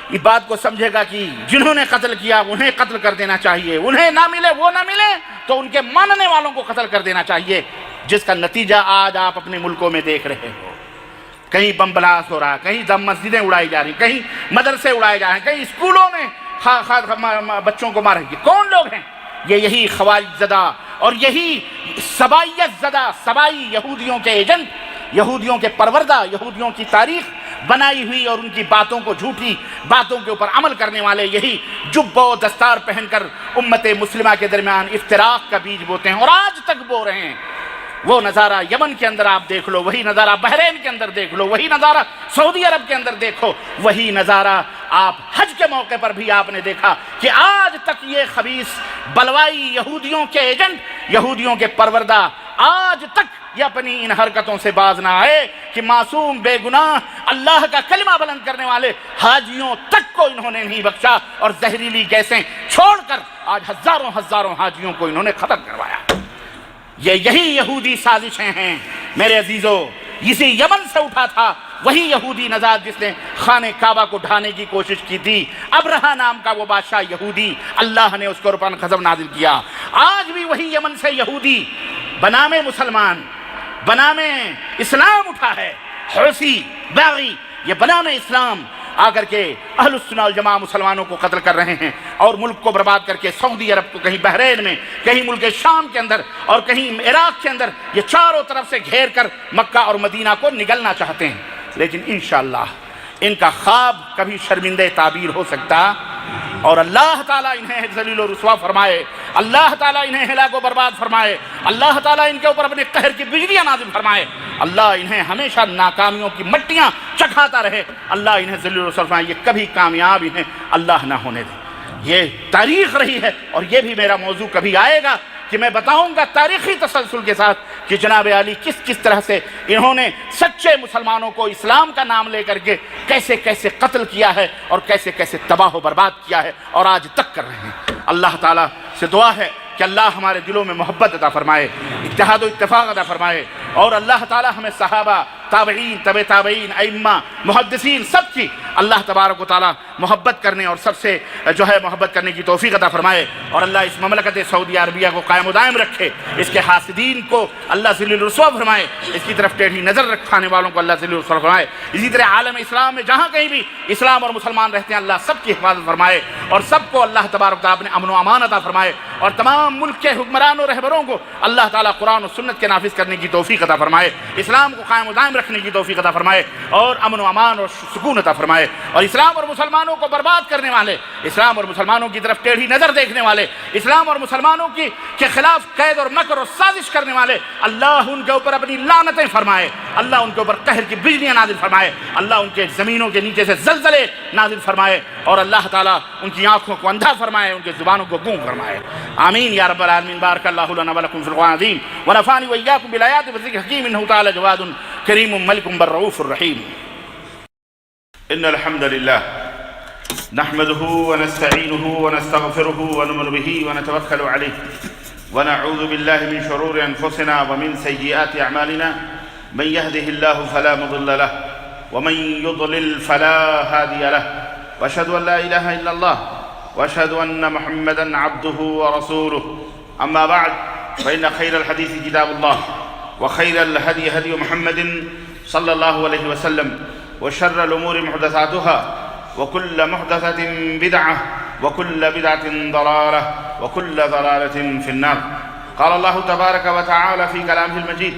A: اس بات کو سمجھے گا کہ جنہوں نے قتل کیا انہیں قتل کر دینا چاہیے، انہیں نہ ملے وہ نہ ملے تو ان کے ماننے والوں کو قتل کر دینا چاہیے، جس کا نتیجہ آج آپ اپنے ملکوں میں دیکھ رہے ہو۔ کہیں بم بلاسٹ ہو رہا ہے، کہیں مسجدیں اڑائی جا رہی ہیں، کہیں مدرسے اڑائے جا رہے ہیں، کہیں اسکولوں میں بچوں کو مارے گی۔ کون لوگ ہیں؟ یہی خوارج زدہ اور یہی سبائیت زدہ سبائی یہودیوں کے ایجنٹ، یہودیوں کے پروردہ، یہودیوں کی تاریخ بنائی ہوئی اور ان کی باتوں کو، جھوٹی باتوں کے اوپر عمل کرنے والے یہی جبہ و دستار پہن کر امت مسلمہ کے درمیان افتراق کا بیج بوتے ہیں اور آج تک بو رہے ہیں۔ وہ نظارہ یمن کے اندر آپ دیکھ لو، وہی نظارہ بحرین کے اندر دیکھ لو، وہی نظارہ سعودی عرب کے اندر دیکھو، وہی نظارہ آپ حج کے موقع پر بھی آپ نے دیکھا کہ آج تک یہ خبیث بلوائی یہودیوں کے ایجنٹ، یہودیوں کے پروردہ آج تک یہ اپنی ان حرکتوں سے باز نہ آئے کہ معصوم بے گناہ اللہ کا کلمہ بلند کرنے والے حاجیوں تک کو انہوں نے نہیں بخشا، اور زہریلی گیسیں چھوڑ کر آج ہزاروں حاجیوں کو انہوں نے ختم کروایا۔ یہی یہودی سازشیں ہیں میرے عزیزو، اسی یمن سے اٹھا تھا وہی یہودی نژاد جس نے خانہ کعبہ کو ڈھانے کی کوشش کی تھی، ابرہہ نام کا وہ بادشاہ یہودی، اللہ نے اس کو اوپر غضب نازل کیا۔ آج بھی وہی یمن سے یہودی بنام مسلمان، بنام اسلام اٹھا ہے، حوثی باغی یہ بنام اسلام آ کر کے اہل السنہ والجماعہ مسلمانوں کو قتل کر رہے ہیں اور ملک کو برباد کر کے سعودی عرب کو، کہیں بحرین میں، کہیں ملک شام کے اندر اور کہیں عراق کے اندر یہ چاروں طرف سے گھیر کر مکہ اور مدینہ کو نگلنا چاہتے ہیں۔ لیکن انشاءاللہ ان کا خواب کبھی شرمندہ تعبیر ہو سکتا، اور اللہ تعالیٰ انہیں ذلیل و رسوا فرمائے، اللہ تعالیٰ انہیں ہلاک و برباد فرمائے، اللہ تعالیٰ ان کے اوپر اپنے قہر کی بجلیاں نازل فرمائے، اللہ انہیں ہمیشہ ناکامیوں کی مٹیاں چکھاتا رہے، اللہ انہیں ذلیل و رسوا فرمائے، یہ کبھی کامیاب انہیں اللہ نہ ہونے دے۔ یہ تاریخ رہی ہے، اور یہ بھی میرا موضوع کبھی آئے گا کہ میں بتاؤں گا تاریخی تسلسل کے ساتھ کہ جناب علی کس طرح سے انہوں نے سچے مسلمانوں کو اسلام کا نام لے کر کے کیسے کیسے قتل کیا ہے اور کیسے کیسے تباہ و برباد کیا ہے، اور آج تک کر رہے ہیں۔ اللہ تعالیٰ سے دعا ہے کہ اللہ ہمارے دلوں میں محبت عطا فرمائے، اتحاد و اتفاق عطا فرمائے، اور اللہ تعالیٰ ہمیں صحابہ، تابعین، تبع تابعین، ائمہ، محدثین سب کی اللہ تبارک و تعالیٰ محبت کرنے اور سب سے محبت کرنے کی توفیق عطا فرمائے، اور اللہ اس مملکت سعودی عربیہ کو قائم و دائم رکھے، اس کے حاسدین کو اللہ ذلیل و رسوا فرمائے، اس کی طرف ٹیڑھی نظر رکھانے والوں کو اللہ ذلیل و رسوا فرمائے۔ اسی طرح عالم اسلام میں جہاں کہیں بھی اسلام اور مسلمان رہتے ہیں اللہ سب کی حفاظت فرمائے، اور سب کو اللہ تبارک و تعالیٰ اپنے امن و امان عطا فرمائے، اور تمام ملک کے حکمران و رہبروں کو اللہ تعالیٰ قرآن و سنت کے نافذ کرنے کی توفیق عطا فرمائے، اسلام کو قائم و دائم رکھنے کی توفیق عطا فرمائے، اور امن و امان اور سکون عطا فرمائے، اور اسلام اور مسلمانوں کو برباد کرنے والے، اسلام اور مسلمانوں کی طرف ٹیڑھی نظر دیکھنے والے، اسلام اور مسلمانوں کے خلاف قید اور مکر اور سازش کرنے والے، اللہ ان کے اوپر اپنی لعنتیں فرمائے، اللہ ان کے اوپر قہر کی بجلیاں نازل فرمائے، اللہ ان کے زمینوں کے نیچے سے زلزلے نازل فرمائے، اور اللہ تعالیٰ ان کی آنکھوں کو اندھا فرمائے، ان کی زبانوں کو گونگ فرمائے۔ آمین یا رب العالمین۔ بارک اللہ لنا ولکم فی القرآن العظیم ونفعني وإياكم بالآيات والذكر الحكيم إنه تعالى جواد كريم ملك بالرؤوف الرحيم۔ إن الحمد لله نحمده ونستعينه ونستغفره ونؤمن به ونتوكل عليه ونعوذ بالله من شرور أنفسنا ومن سيئات أعمالنا من يهده الله فلا مضل له ومن يضلل فلا هادي له وأشهد أن لا إله إلا الله وأشهد أن محمدا عبده ورسوله أما بعد فإن خير الحديث كتاب الله وخير الهدي هدي محمد صلى الله عليه وسلم وشر الأمور محدثاتها وكل محدثة بدعة وكل بدعة ضلالة وكل ضلالة في النار۔ قال الله تبارك وتعالى في كلامه المجيد: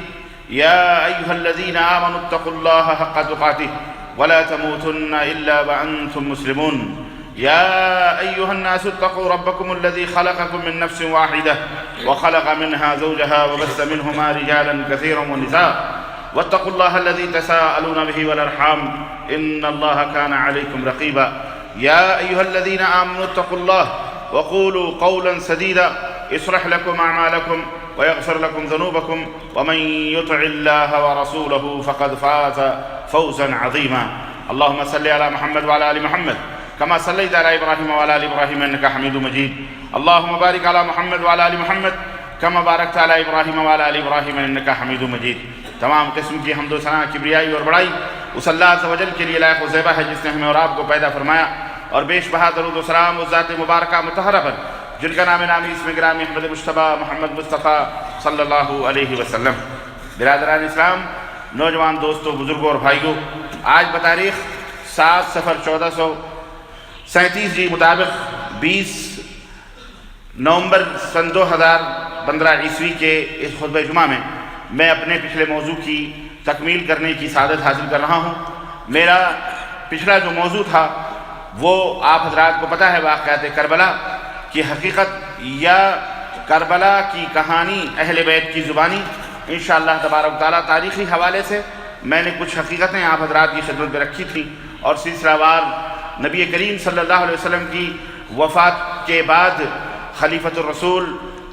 A: يا أيها الذين آمنوا اتقوا الله حق تقاته ولا تموتن إلا وأنتم مسلمون۔ يا أيها الناس اتقوا ربكم الذي خلقكم من نفس واحدة وخلق منها زوجها وبث منهما رجالا كثيرا ونساء واتقوا الله الذي تساءلون به والأرحام إن الله كان عليكم رقيبا۔ يا أيها الذين آمنوا اتقوا الله وقولوا قولا سديدا يصلح لكم أعمالكم ويغفر لكم ذنوبكم ومن يطع الله ورسوله فقد فاز فوزا عظيما۔ اللهم صل على محمد وعلى آل محمد كما صليت على إبراهيم وعلى آل إبراهيم إنك حميد مجيد۔ اللهم بارك على محمد وعلى آل محمد كما باركت على إبراهيم وعلى آل إبراهيم إنك حميد مجيد۔ تمام قسم کی حمد و ثنا، کبریائی اور بڑائی اس اللہ عز و جل کے لیے لائق و زیبہ ہے جس نے ہمیں اور آپ کو پیدا فرمایا، اور بیش بہا درود و سلام اس ذات مبارکہ مطہرہ پر جن کا نام نامی اسم گرامی احمد مجتبیٰ محمد مصطفیٰ صلی اللہ علیہ وسلم۔ برادران اسلام، نوجوان دوستوں، بزرگوں اور بھائیوں، آج بتاریخ 7 صفر 1437 مطابق 20 نومبر سن 2015 عیسوی کے اس خطبہ جمعہ میں میں اپنے پچھلے موضوع کی تکمیل کرنے کی سعادت حاصل کر رہا ہوں۔ میرا پچھلا جو موضوع تھا وہ آپ حضرات کو پتہ ہے، واقعات کربلا کی حقیقت یا کربلا کی کہانی اہل بیت کی زبانی۔ انشاءاللہ تبارک تعالیٰ تاریخی حوالے سے میں نے کچھ حقیقتیں آپ حضرات کی خدمت میں رکھی تھیں، اور سلسلہ وار نبی کریم صلی اللہ علیہ وسلم کی وفات کے بعد خلیفۃ الرسول،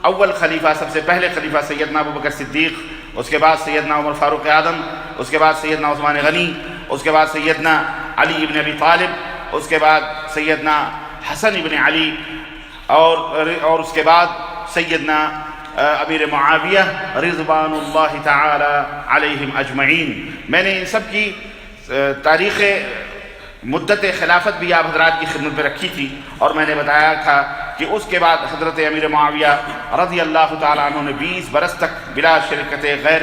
A: اول خلیفہ، سب سے پہلے خلیفہ سیدنا ابوبکر صدیق، اس کے بعد سیدنا عمر فاروق اعظم، اس کے بعد سیدنا عثمان غنی، اس کے بعد سیدنا علی ابن ابی طالب، اس کے بعد سیدنا حسن ابن علی، اور اس کے بعد سیدنا امیر معاویہ رضوان اللہ تعالی علیہم اجمعین۔ میں نے ان سب کی تاریخ مدت خلافت بھی آپ حضرات کی خدمت میں رکھی تھی، اور میں نے بتایا تھا کہ اس کے بعد حضرت امیر معاویہ رضی اللہ تعالیٰ عنہ نے 20 برس تک بلا شرکت غیر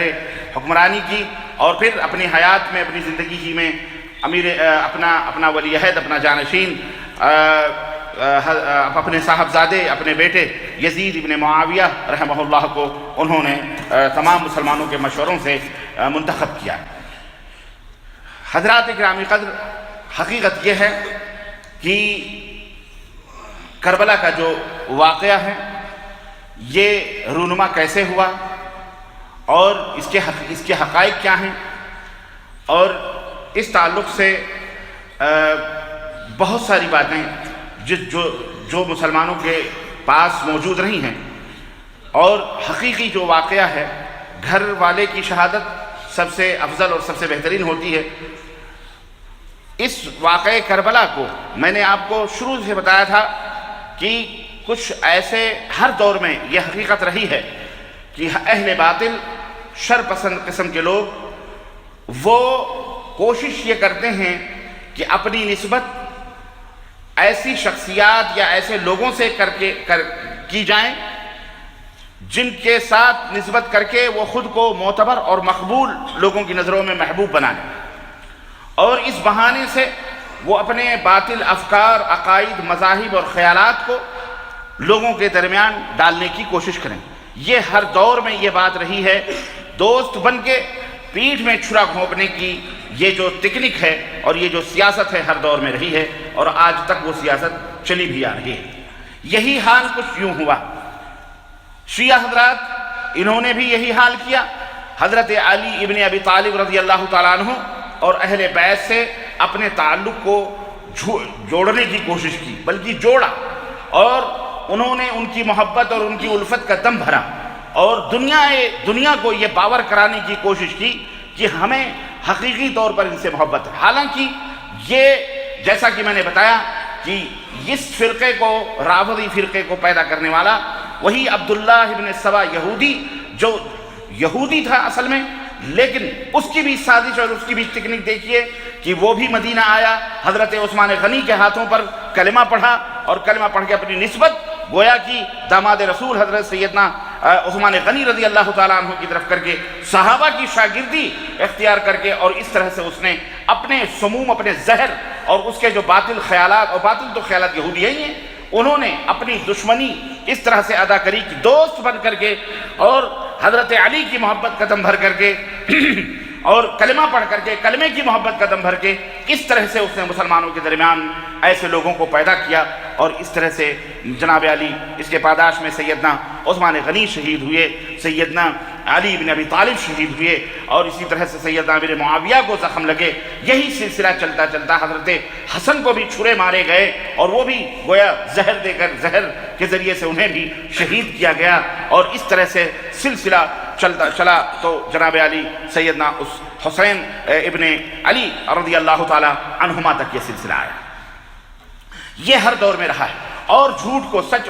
A: حکمرانی کی، اور پھر اپنی حیات میں، اپنی زندگی ہی میں اپنا ولی عہد، اپنا جانشین، اپنے صاحبزادے، اپنے بیٹے یزید ابن معاویہ رحمہ اللہ کو انہوں نے تمام مسلمانوں کے مشوروں سے منتخب کیا۔ حضرات گرامی قدر، حقیقت یہ ہے کہ کربلا کا جو واقعہ ہے یہ رونما کیسے ہوا، اور اس کے حقائق کیا ہیں، اور اس تعلق سے بہت ساری باتیں جو مسلمانوں کے پاس موجود رہی ہیں، اور حقیقی جو واقعہ ہے، گھر والے کی شہادت سب سے افضل اور سب سے بہترین ہوتی ہے۔ اس واقعہ کربلا کو میں نے آپ کو شروع سے بتایا تھا کہ کچھ ایسے ہر دور میں یہ حقیقت رہی ہے کہ اہل باطل، شر پسند قسم کے لوگ، وہ کوشش یہ کرتے ہیں کہ اپنی نسبت ایسی شخصیات یا ایسے لوگوں سے کی جائیں جن کے ساتھ نسبت کر کے وہ خود کو معتبر اور مقبول لوگوں کی نظروں میں محبوب بنائیں، اور اس بہانے سے وہ اپنے باطل افکار، عقائد، مذاہب اور خیالات کو لوگوں کے درمیان ڈالنے کی کوشش کریں۔ یہ ہر دور میں یہ بات رہی ہے، دوست بن کے پیٹھ میں چھرا گھونپنے کی یہ جو تکنیک ہے اور یہ جو سیاست ہے ہر دور میں رہی ہے، اور آج تک وہ سیاست چلی بھی آ رہی ہے۔ یہی حال کچھ یوں ہوا، شیعہ حضرات انہوں نے بھی یہی حال کیا۔ حضرت علی ابن ابی طالب رضی اللہ تعالیٰ عنہ اور اہل بیت سے اپنے تعلق کو جوڑنے کی کوشش کی، بلکہ جوڑا، اور انہوں نے ان کی محبت اور ان کی الفت کا دم بھرا، اور دنیا کو یہ باور کرانے کی کوشش کی کہ ہمیں حقیقی طور پر ان سے محبت ہے۔ حالانکہ یہ جیسا کہ میں نے بتایا کہ اس فرقے کو، رافضی فرقے کو پیدا کرنے والا وہی عبداللہ ابن سبا یہودی، جو یہودی تھا اصل میں، لیکن اس کی بھی سازش اور اس کی بھی تکنیک دیکھیے کہ وہ بھی مدینہ آیا، حضرت عثمان غنی کے ہاتھوں پر کلمہ پڑھا، اور کلمہ پڑھ کے اپنی نسبت گویا کہ داماد رسول حضرت سیدنا عثمان غنی رضی اللہ تعالیٰ عنہ کی طرف کر کے صحابہ کی شاگردی اختیار کر کے، اور اس طرح سے اس نے اپنے سموم، اپنے زہر اور اس کے جو باطل خیالات، اور باطل تو خیالات یہودی ہی ہیں، انہوں نے اپنی دشمنی اس طرح سے ادا کری کہ دوست بن کر کے اور حضرت علی کی محبت قدم بھر کر کے اور کلمہ پڑھ کر کے، کلمے کی محبت قدم بھر کے، اس طرح سے اس نے مسلمانوں کے درمیان ایسے لوگوں کو پیدا کیا، اور اس طرح سے جناب علی، اس کے پاداش میں سیدنا عثمان غنی شہید ہوئے، سیدنا علی بن ابی طالب شہید ہوئے، اور اسی طرح سے سیدنا امیر معاویہ کو زخم لگے۔ یہی سلسلہ چلتا چلتا حضرت حسن کو بھی چھرے مارے گئے، اور وہ بھی گویا زہر دے کر، زہر کے ذریعے سے انہیں بھی شہید کیا گیا، اور اس طرح سے سلسلہ چلا تو جناب علی سیدنا حسین ابن علی رضی اللہ تعالی عنہما تک یہ سلسلہ آیا۔ یہ ہر دور میں رہا ہے، اور جھوٹ کو سچ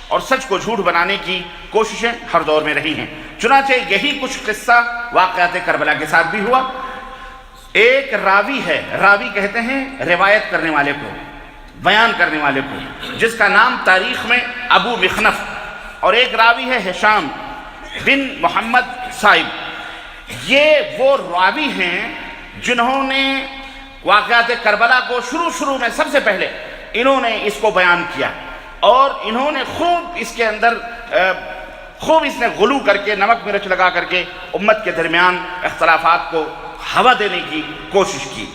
A: اور سچ کو جھوٹ بنانے کی کوششیں ہر دور میں رہی ہیں۔ چنانچہ یہی کچھ قصہ واقعات کربلا کے ساتھ بھی ہوا۔ ایک راوی ہے، راوی کہتے ہیں روایت کرنے والے کو، بیان کرنے والے کو، جس کا نام تاریخ میں ابو مخنف، اور ایک راوی ہے ہشام بن محمد صاحب۔ یہ وہ راوی ہیں جنہوں نے واقعات کربلا کو شروع میں سب سے پہلے انہوں نے اس کو بیان کیا، اور انہوں نے خوب اس کے اندر اس نے غلو کر کے، نمک مرچ لگا کر کے امت کے درمیان اختلافات کو ہوا دینے کی کوشش کی۔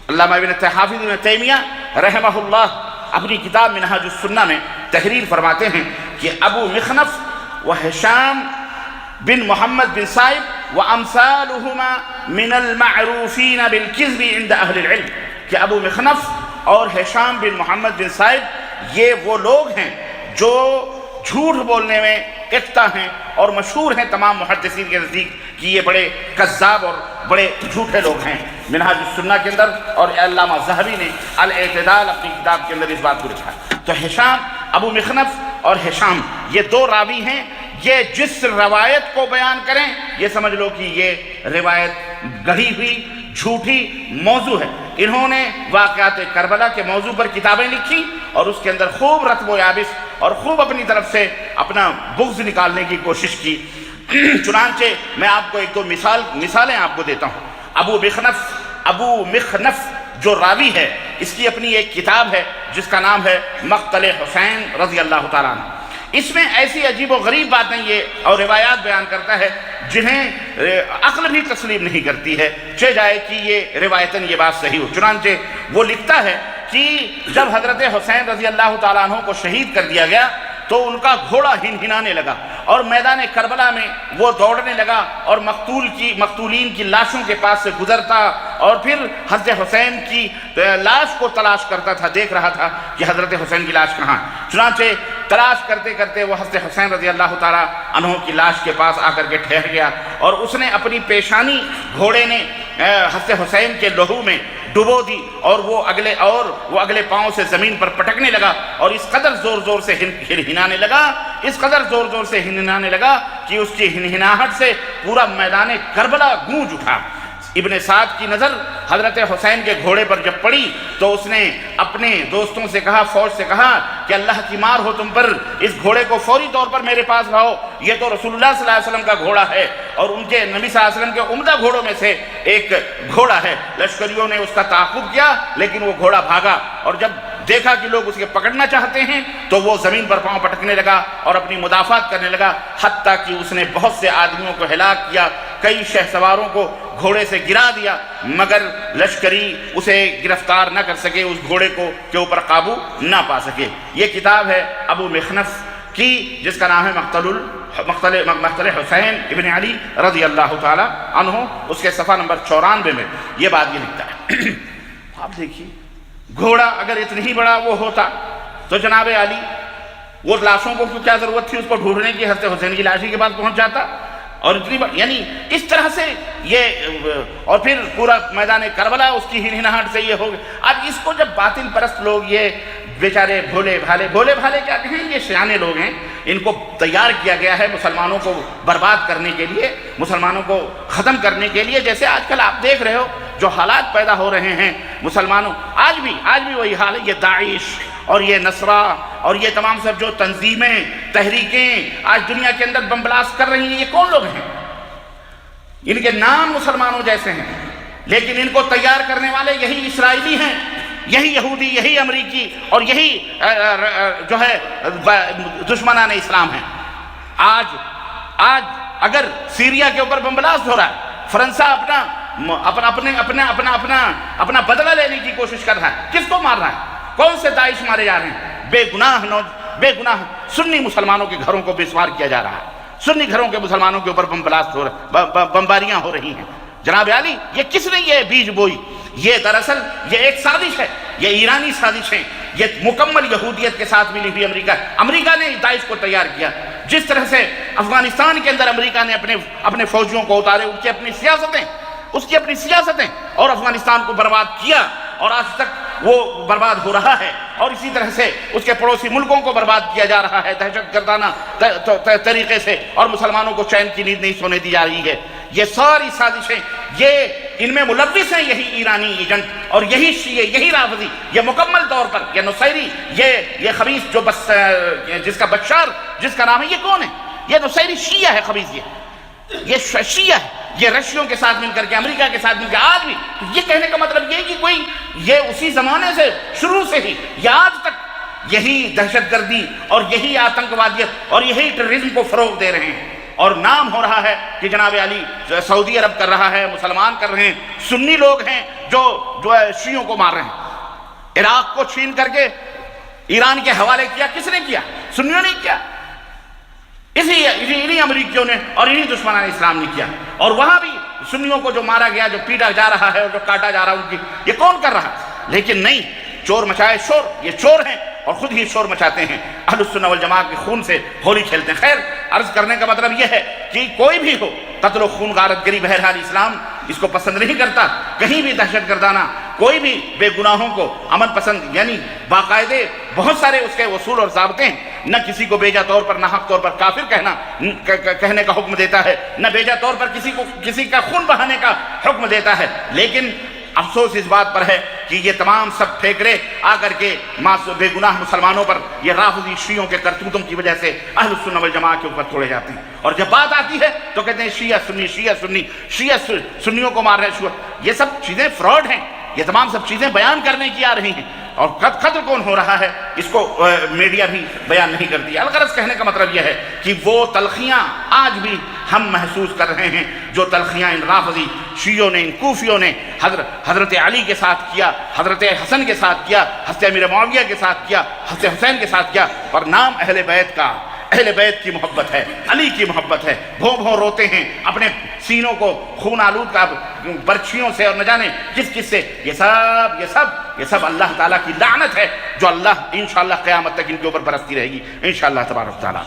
A: علامہ حافظ ابن تیمیہ رحمہ اللہ اپنی کتاب منہاج السنہ میں تحریر فرماتے ہیں کہ ابو مخنف و ہشام بن محمد بن صائب وامثالہما من المعروفین بالکذب عند اہل العلم، کہ ابو مخنف اور ہشام بن محمد بن صائب یہ وہ لوگ ہیں جو جھوٹ بولنے میں اقتا ہیں، اور مشہور ہیں تمام محدثین کے نزدیک کہ یہ بڑے کذاب اور بڑے جھوٹے لوگ ہیں۔ منہاج السنہ کے اندر، اور علامہ ذہبی نے الاعتدال اپنی کتاب کے اندر اس بات کو لکھا۔ تو ہشام، ابو مخنف اور ہشام، یہ دو راوی ہیں، یہ جس روایت کو بیان کریں یہ سمجھ لو کہ یہ روایت گڑھی ہوئی، جھوٹی موضوع ہے۔ انہوں نے واقعات کربلا کے موضوع پر کتابیں لکھی اور اس کے اندر خوب رتب و یابس اور خوب اپنی طرف سے اپنا بغض نکالنے کی کوشش کی۔ چنانچہ میں آپ کو ایک دو مثالیں آپ کو دیتا ہوں۔ ابو مخنف جو راوی ہے، اس کی اپنی ایک کتاب ہے جس کا نام ہے مقتل حسین رضی اللہ تعالیٰ عنہ۔ اس میں ایسی عجیب و غریب باتیں یہ اور روایات بیان کرتا ہے جنہیں عقل بھی تسلیم نہیں کرتی ہے، چہ جائے کہ یہ روایتاً یہ بات صحیح ہو۔ چنانچہ وہ لکھتا ہے کہ جب حضرت حسین رضی اللہ تعالیٰ عنہ کو شہید کر دیا گیا تو ان کا گھوڑا ہنہنانے لگا اور میدان کربلا میں وہ دوڑنے لگا اور مقتولین کی لاشوں کے پاس سے گزرتا اور پھر حضرت حسین کی لاش کو تلاش کرتا تھا، دیکھ رہا تھا کہ حضرت حسین کی لاش کہاں۔ چنانچہ تلاش کرتے کرتے وہ حضرت حسین رضی اللہ تعالیٰ عنہ کی لاش کے پاس آ کر کے ٹھہر گیا اور اس نے اپنی پیشانی گھوڑے نے حضرت حسین کے لہو میں ڈبو دی اور وہ اگلے پاؤں سے زمین پر پٹکنے لگا اور اس قدر زور سے ہنہنانے لگا کہ اس کی ہنہناہٹ سے پورا میدان کربلا گونج اٹھا۔ ابن سعد کی نظر حضرت حسین کے گھوڑے پر جب پڑی تو اس نے اپنے دوستوں سے کہا، فوج سے کہا کہ اللہ کی مار ہو تم پر، اس گھوڑے کو فوری طور پر میرے پاس لاؤ، یہ تو رسول اللہ صلی اللہ علیہ وسلم کا گھوڑا ہے اور ان کے نبی صلی اللہ علیہ وسلم کے عمدہ گھوڑوں میں سے ایک گھوڑا ہے۔ لشکریوں نے اس کا تعاقب کیا لیکن وہ گھوڑا بھاگا اور جب دیکھا کہ لوگ اسے پکڑنا چاہتے ہیں تو وہ زمین پر پاؤں پٹکنے لگا اور اپنی مدافعت کرنے لگا، حتیٰ کہ اس نے بہت سے آدمیوں کو ہلاک کیا، کئی شہسواروں کو گھوڑے سے گرا دیا، مگر لشکری اسے گرفتار نہ کر سکے، اس گھوڑے کو کے اوپر قابو نہ پا سکے۔ یہ کتاب ہے ابو مخنف کی جس کا نام ہے مقتل حسین ابن علی رضی اللہ تعالی عنہ۔ اس کے صفحہ نمبر 94 میں یہ بات یہ لکھتا ہے۔ آپ دیکھیے، گھوڑا اگر اتنی ہی بڑا وہ ہوتا تو جناب علی وہ لاشوں کو کیا ضرورت تھی اس کو ڈھونڈنے کی، حضرت حسین کی لاشی کے پاس پہنچ جاتا اور اتنی یعنی اس طرح سے یہ اور پھر پورا میدان کربلا اس کی ہنہناہٹ سے یہ ہو گیا۔ اب اس کو جب باطل پرست لوگ یہ بیچارے بھولے بھالے کیا کہیں، یہ سیانے لوگ ہیں، ان کو تیار کیا گیا ہے مسلمانوں کو برباد کرنے کے لیے، مسلمانوں کو ختم کرنے کے لیے۔ جیسے آج کل آپ دیکھ رہے ہو جو حالات پیدا ہو رہے ہیں مسلمانوں، آج بھی وہی حال ہے۔ یہ داعش اور یہ نصرہ اور یہ تمام سب جو تنظیمیں تحریکیں آج دنیا کے اندر بم بلاسٹ کر رہی ہیں، یہ کون لوگ ہیں؟ ان کے نام مسلمانوں جیسے ہیں لیکن ان کو تیار کرنے والے یہی اسرائیلی ہیں، یہی یہودی، یہی امریکی اور یہی جو ہے دشمنان اسلام ہیں۔ آج اگر سیریا کے اوپر بم بلاسٹ ہو رہا ہے، فرانس اپنا بدلہ لینے کی کوشش کر رہا ہے، کس کو مار رہا ہے؟ کون سے داعش مارے جا رہے ہیں؟ بے گناہ سنی مسلمانوں کے گھروں کو بسوار کیا جا رہا ہے، سنی گھروں کے مسلمانوں کے اوپر بم بلاسٹ ہو رہا، بمباریاں ہو رہی ہیں۔ جناب علی، یہ کس نے یہ بیج بوئی؟ یہ دراصل یہ ایک سازش ہے، یہ ایرانی سازش ہے، یہ مکمل یہودیت کے ساتھ ملی ہوئی امریکہ نے داعش کو تیار کیا۔ جس طرح سے افغانستان کے اندر امریکہ نے اپنے فوجیوں کو اتارے، اس کی اپنی سیاستیں اور افغانستان کو برباد کیا اور آج تک وہ برباد ہو رہا ہے، اور اسی طرح سے اس کے پڑوسی ملکوں کو برباد کیا جا رہا ہے دہشت گردانہ طریقے سے، اور مسلمانوں کو چین کی نیند نہیں سونے دی جا رہی ہے۔ یہ ساری سازشیں یہ ان میں ملوث ہیں یہی ایرانی ایجنٹ اور یہی شیعہ، یہی رافضی، یہ مکمل طور پر یہ نصیری، یہ خبیث جو جس کا بشار جس کا نام ہے، یہ کون ہے؟ یہ نصیری شیعہ ہے، خبیث یہ شیعہ ہے، یہ رشیوں کے ساتھ مل کر کے، امریکہ کے ساتھ مل کے آج بھی۔ یہ کہنے کا مطلب یہ کہ کوئی یہ اسی زمانے سے شروع سے ہی یہ آج تک یہی دہشت گردی اور یہی آتنکوادیت اور یہی ٹیررزم کو فروغ دے رہے ہیں، اور نام ہو رہا ہے کہ جناب علی سعودی عرب کر رہا ہے، مسلمان کر رہے ہیں، سنی لوگ ہیں جو شیعوں کو مار رہے ہیں۔ عراق کو چھین کر کے ایران کے حوالے کیا، کس نے کیا؟ سنیوں نے کیا، انہی امریکیوں نے اور انہی دشمنان اسلام نے کیا۔ اور وہاں بھی سنیوں کو جو مارا گیا، جو پیٹا جا رہا ہے اور جو کاٹا جا رہا ہے، یہ کون کر رہا ہے؟ لیکن نہیں، چور مچائے شور، یہ چور ہیں اور خود ہی شور مچاتے ہیں، اہل السنہ والجماعت کے خون سے ہولی کھیلتے ہیں۔ خیر، عرض کرنے کا مطلب یہ ہے کہ کوئی بھی ہو، قتل و خون، غارت گری، بہرحال اسلام اس کو پسند نہیں کرتا۔ کہیں بھی دہشت گردانہ کوئی بھی بے گناہوں کو امن پسند، یعنی باقاعدے بہت سارے اس کے اصول اور ضابطے ہیں، نہ کسی کو بیجا طور پر ناحق طور پر کافر کہنے کا حکم دیتا ہے، نہ بیجا طور پر کسی کا خون بہانے کا حکم دیتا ہے، لیکن افسوس اس بات پر ہے کہ یہ تمام سب پھیکڑے آ کر کے بے گناہ مسلمانوں پر یہ رافضی شیعوں کے کرتوتوں کی وجہ سے اہل السنہ والجماعہ کے اوپر توڑے جاتے ہیں، اور جب بات آتی ہے تو کہتے ہیں شیعہ سنی، شیعہ سنی، شیعہ سنیوں کو مار رہے ہیں۔ یہ سب چیزیں فراڈ ہیں، یہ تمام سب چیزیں بیان کرنے کی آ رہی ہیں، اور قتل کون ہو رہا ہے اس کو میڈیا بھی بیان نہیں کرتی ہے۔ الغرض کہنے کا مطلب یہ ہے کہ وہ تلخیاں آج بھی ہم محسوس کر رہے ہیں جو تلخیاں ان رافضی شیعوں نے، ان کوفیوں نے حضرت علی کے ساتھ کیا، حضرت حسن کے ساتھ کیا، حضرت امیر معاویہ کے ساتھ کیا، حضرت حسین کے ساتھ کیا، اور نام اہل بیت کا، اہل بیت کی محبت ہے، علی کی محبت ہے، بھوں بھوں روتے ہیں اپنے سینوں کو خون آلود کا برچھیوں سے اور نہ جانے کس سے۔ یہ سب اللہ تعالیٰ کی لعنت ہے جو اللہ انشاءاللہ قیامت تک ان کے اوپر برستی رہے گی انشاءاللہ تبارک تعالیٰ۔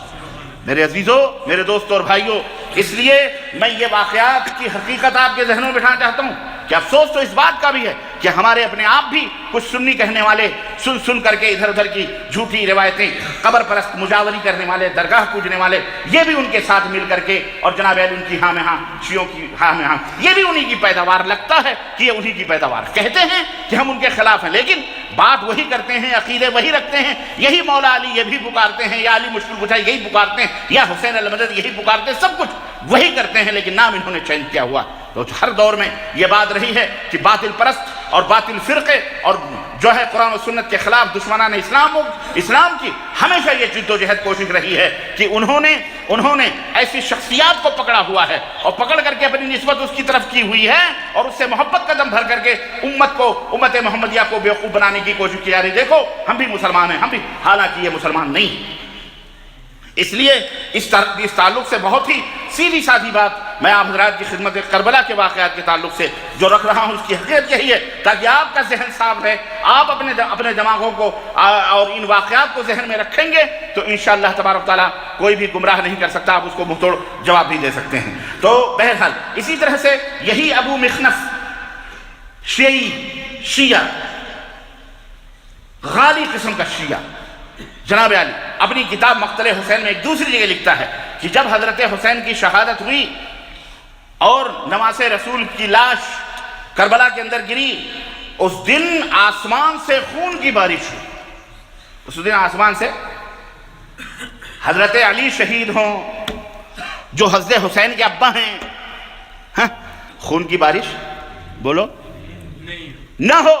A: میرے عزیزوں، میرے دوستوں اور بھائیوں، اس لیے میں یہ واقعات کی حقیقت آپ کے ذہنوں میں بٹھانا چاہتا ہوں کہ افسوس تو اس بات کا بھی ہے کہ ہمارے اپنے آپ بھی کچھ سنی کہنے والے سن کر کے ادھر ادھر کی جھوٹی روایتیں، قبر پرست مجاوری کرنے والے، درگاہ پوجنے والے، یہ بھی ان کے ساتھ مل کر کے، اور جناب علی ان کی ہاں میں ہاں، شیعوں کی ہاں میں ہاں، یہ بھی انہی کی پیداوار لگتا ہے کہ یہ انہی کی پیداوار، کہتے ہیں کہ ہم ان کے خلاف ہیں لیکن بات وہی کرتے ہیں، عقیدے وہی رکھتے ہیں، یہی مولا علی یہ بھی پکارتے ہیں، یا علی مشکل کشا یہی پکارتے ہیں، یا حسین المدد یہی پکارتے ہیں، سب کچھ وہی کرتے ہیں، لیکن نام انہوں نے چینج کیا ہوا۔ تو ہر دور میں یہ بات رہی ہے کہ باطل پرست اور باطل فرقے اور جو ہے قرآن و سنت کے خلاف دشمنان اسلام کی ہمیشہ یہ جد و جہد کوشش رہی ہے کہ انہوں نے ایسی شخصیات کو پکڑا ہوا ہے اور پکڑ کر کے اپنی نسبت اس کی طرف کی ہوئی ہے، اور اس سے محبت قدم بھر کر کے امت محمدیہ کو بیوقوف بنانے کی کوشش کی جا رہی ہے۔ دیکھو ہم بھی مسلمان ہیں، ہم بھی، حالانکہ یہ مسلمان نہیں ہیں۔ اس لیے اس تعلق سے بہت ہی سیدھی سادھی بات میں آپ حضرات کی خدمت کربلا کے واقعات کے تعلق سے جو رکھ رہا ہوں، اس کی حقیقت یہی ہے تاکہ آپ کا ذہن صاف رہے، آپ اپنے دماغوں کو اور ان واقعات کو ذہن میں رکھیں گے تو انشاءاللہ تبارک تعالیٰ کوئی بھی گمراہ نہیں کر سکتا، آپ اس کو منہ توڑ جواب بھی دے سکتے ہیں۔ تو بہرحال اسی طرح سے یہی ابو مخنف شیعہ غالی قسم کا شیعہ جناب علی اپنی کتاب مقتل حسین میں ایک دوسری جگہ لکھتا ہے کہ جب حضرت حسین کی شہادت ہوئی اور نواز رسول کی لاش کربلا کے اندر گری، اس دن آسمان سے خون کی بارش ہوئی، اس دن آسمان سے حضرت علی شہید ہوں جو حضرت حسین کے ابا ہیں، خون کی بارش بولو نہ ہو،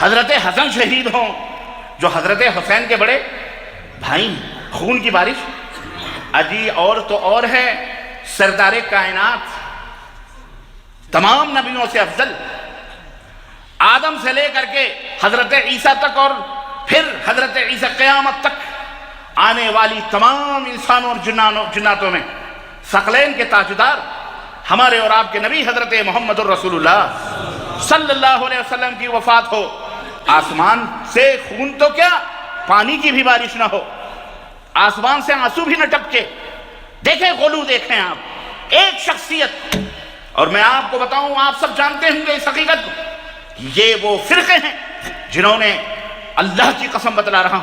A: حضرت حسن شہید ہوں جو حضرت حسین کے بڑے بھائی ہیں، خون کی بارش۔ اجی اور تو اور ہے سردار کائنات، تمام نبیوں سے افضل، آدم سے لے کر کے حضرت عیسیٰ تک اور پھر حضرت عیسیٰ قیامت تک آنے والی تمام انسانوں اور جناتوں میں ثقلین کے تاجدار ہمارے اور آپ کے نبی حضرت محمد الرسول اللہ صلی اللہ علیہ وسلم کی وفات ہو، آسمان سے خون تو کیا پانی کی بھی بارش نہ ہو، آسمان سے آنسو بھی نہ ٹپکے۔ دیکھیں غلو، دیکھیں آپ ایک شخصیت، اور میں آپ کو بتاؤں، آپ سب جانتے ہوں گے اس حقیقت کو، یہ وہ فرقے ہیں جنہوں نے اللہ کی قسم بتلا رہا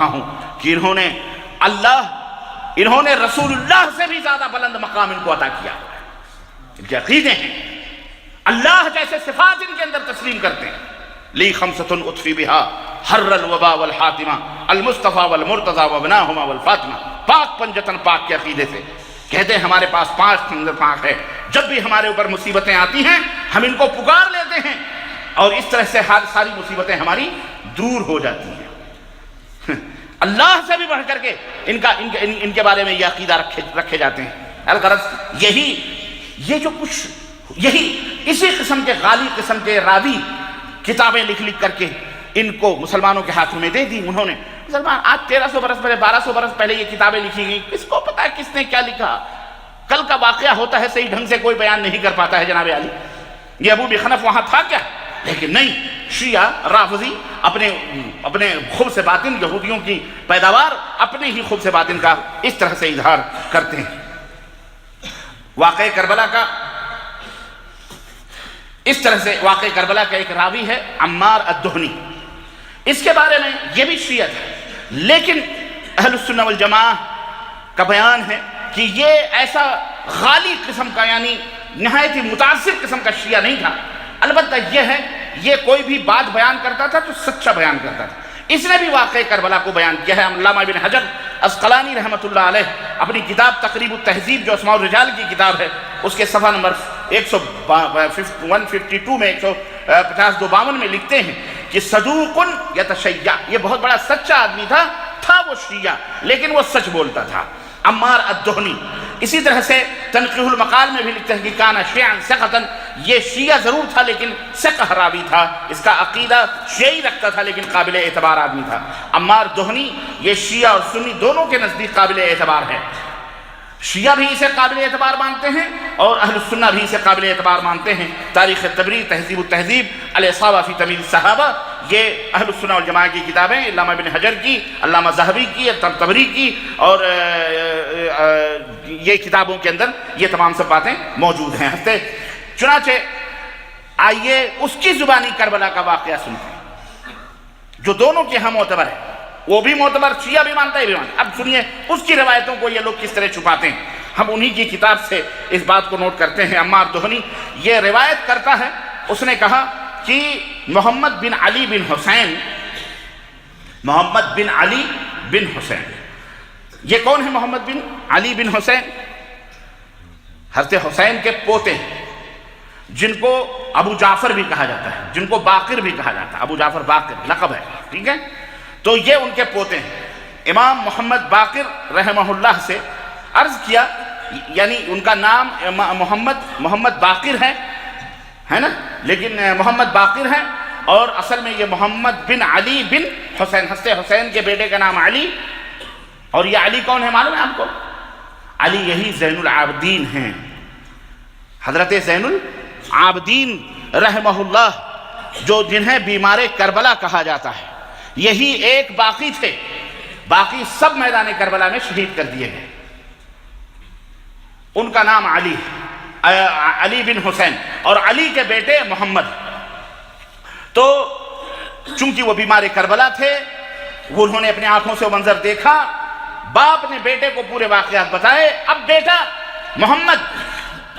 A: ہوں کہ انہوں نے رسول اللہ سے بھی زیادہ بلند مقام ان کو عطا کیا، ان کے عقیدے ہیں، اللہ جیسے صفات ان کے اندر تسلیم کرتے ہیں۔ لی خمسۃ اطفی بہا حر الوبا والحاتمہ المصطفیٰ والمرتضیٰ وابناہما والفاطمہ، پاک پنجتن پاک کے عقیدے سے کہتے ہیں ہمارے پاس 5 خنجر پاک ہے، جب بھی ہمارے اوپر مصیبتیں آتی ہیں ہم ان کو پکار لیتے ہیں اور اس طرح سے ساری مصیبتیں ہماری دور ہو جاتی ہیں۔ اللہ سے بھی بڑھ کر کے ان کے بارے میں یہ عقیدہ رکھے جاتے ہیں۔ الغرض اسی قسم کے غالی قسم کے راوی کتابیں لکھ کر کے ان کو مسلمانوں کے ہاتھوں میں دے دی انہوں نے۔ مسلمان آج 1300 برس پہلے 1200 برس پہلے یہ کتابیں لکھی گئی، کس کو پتا ہے کس نے کیا لکھا؟ کل کا واقعہ ہوتا ہے صحیح ڈھنگ سے کوئی بیان نہیں کر پاتا ہے جناب علی۔ یہ ابو مخنف وہاں تھا کیا؟ لیکن نہیں، شیعہ رافضی اپنے خبث باطن، یہودیوں کی پیداوار، اپنے ہی خبث باطن کا اس طرح سے اظہار کرتے ہیں۔ واقعہ کربلا کا اس طرح سے واقعہ کربلا کا ایک راوی ہے عمار الدہنی، اس کے بارے میں یہ بھی شیعہ ہے لیکن اہل السنہ والجماعہ کا بیان ہے کہ یہ ایسا غالی قسم کا یعنی نہایت ہی متعصب قسم کا شیعہ نہیں تھا، البتہ یہ ہے یہ کوئی بھی بات بیان کرتا تھا تو سچا بیان کرتا تھا۔ اس نے بھی واقعہ کربلا کو بیان کیا ہے۔ علامہ ابن حجر عسقلانی رحمۃ اللہ علیہ اپنی کتاب تقریب التہذیب جو اسماء الرجال کی کتاب ہے اس کے صفحہ نمبر 152 میں 152 میں لکھتے ہیں کہ صدوق یتشیع، یہ بہت بڑا سچا آدمی تھا وہ شیعہ لیکن وہ سچ بولتا تھا۔ عمار الدہنی اسی طرح سے تنقیح المقال میں بھی لکھتے ہیں کہ کانا شیعاً ثقةً، یہ شیعہ ضرور تھا لیکن ثقہ راوی تھا، اس کا عقیدہ شیعی رکھتا تھا لیکن قابل اعتبار آدمی تھا۔ عمار دہنی یہ شیعہ اور سنی دونوں کے نزدیک قابل اعتبار ہے، شیعہ بھی اسے قابل اعتبار مانتے ہیں اور اہل السنہ بھی اسے قابل اعتبار مانتے ہیں۔ تاریخ طبری، تہذیب التہذیب، الاصابہ فی تمییز الصحابہ، یہ اہل السنہ والجماعہ کی کتابیں، علامہ ابن حجر کی، علامہ ذہبی کی، طبری کی، اور یہ کتابوں کے اندر یہ تمام سب باتیں موجود ہیں۔ چنانچہ آئیے اس کی زبانی کربلا کا واقعہ سنتے ہیں جو دونوں کے ہم معتبر ہے، وہ بھی معتبر، شیعہ بھی مانتا ہے، یہ بھی مانتا ہے۔ اب سنیے اس کی روایتوں کو یہ لوگ کس طرح چھپاتے ہیں، ہم انہی کی کتاب سے اس بات کو نوٹ کرتے ہیں۔ عمار دہنی یہ روایت کرتا ہے، اس نے کہا کہ محمد بن علی بن حسین، محمد بن علی بن حسین، یہ کون ہے محمد بن علی بن حسین؟ حضرت حسین کے پوتے ہیں جن کو ابو جعفر بھی کہا جاتا ہے، جن کو باقر بھی کہا جاتا ہے، ابو جعفر باقر لقب ہے، ٹھیک ہے؟ تو یہ ان کے پوتے ہیں۔ امام محمد باقر رحمہ اللہ سے عرض کیا، یعنی ان کا نام محمد باقر ہے نا، لیکن محمد باقر ہے اور اصل میں یہ محمد بن علی بن حسین، حضرت حسین کے بیٹے کا نام علی، اور یہ علی کون ہے معلوم ہے آپ کو؟ علی یہی زین العابدین ہیں، حضرت زین العابدین رحمہ اللہ، جو جنہیں بیمار کربلا کہا جاتا ہے، یہی ایک باقی تھے، باقی سب میدان کربلا میں شہید کر دیے گئے۔ ان کا نام علی بن حسین اور علی کے بیٹے محمد۔ تو چونکہ وہ بیمار کربلا تھے، انہوں نے اپنی آنکھوں سے وہ منظر دیکھا، باپ نے بیٹے کو پورے واقعات بتائے، اب بیٹا محمد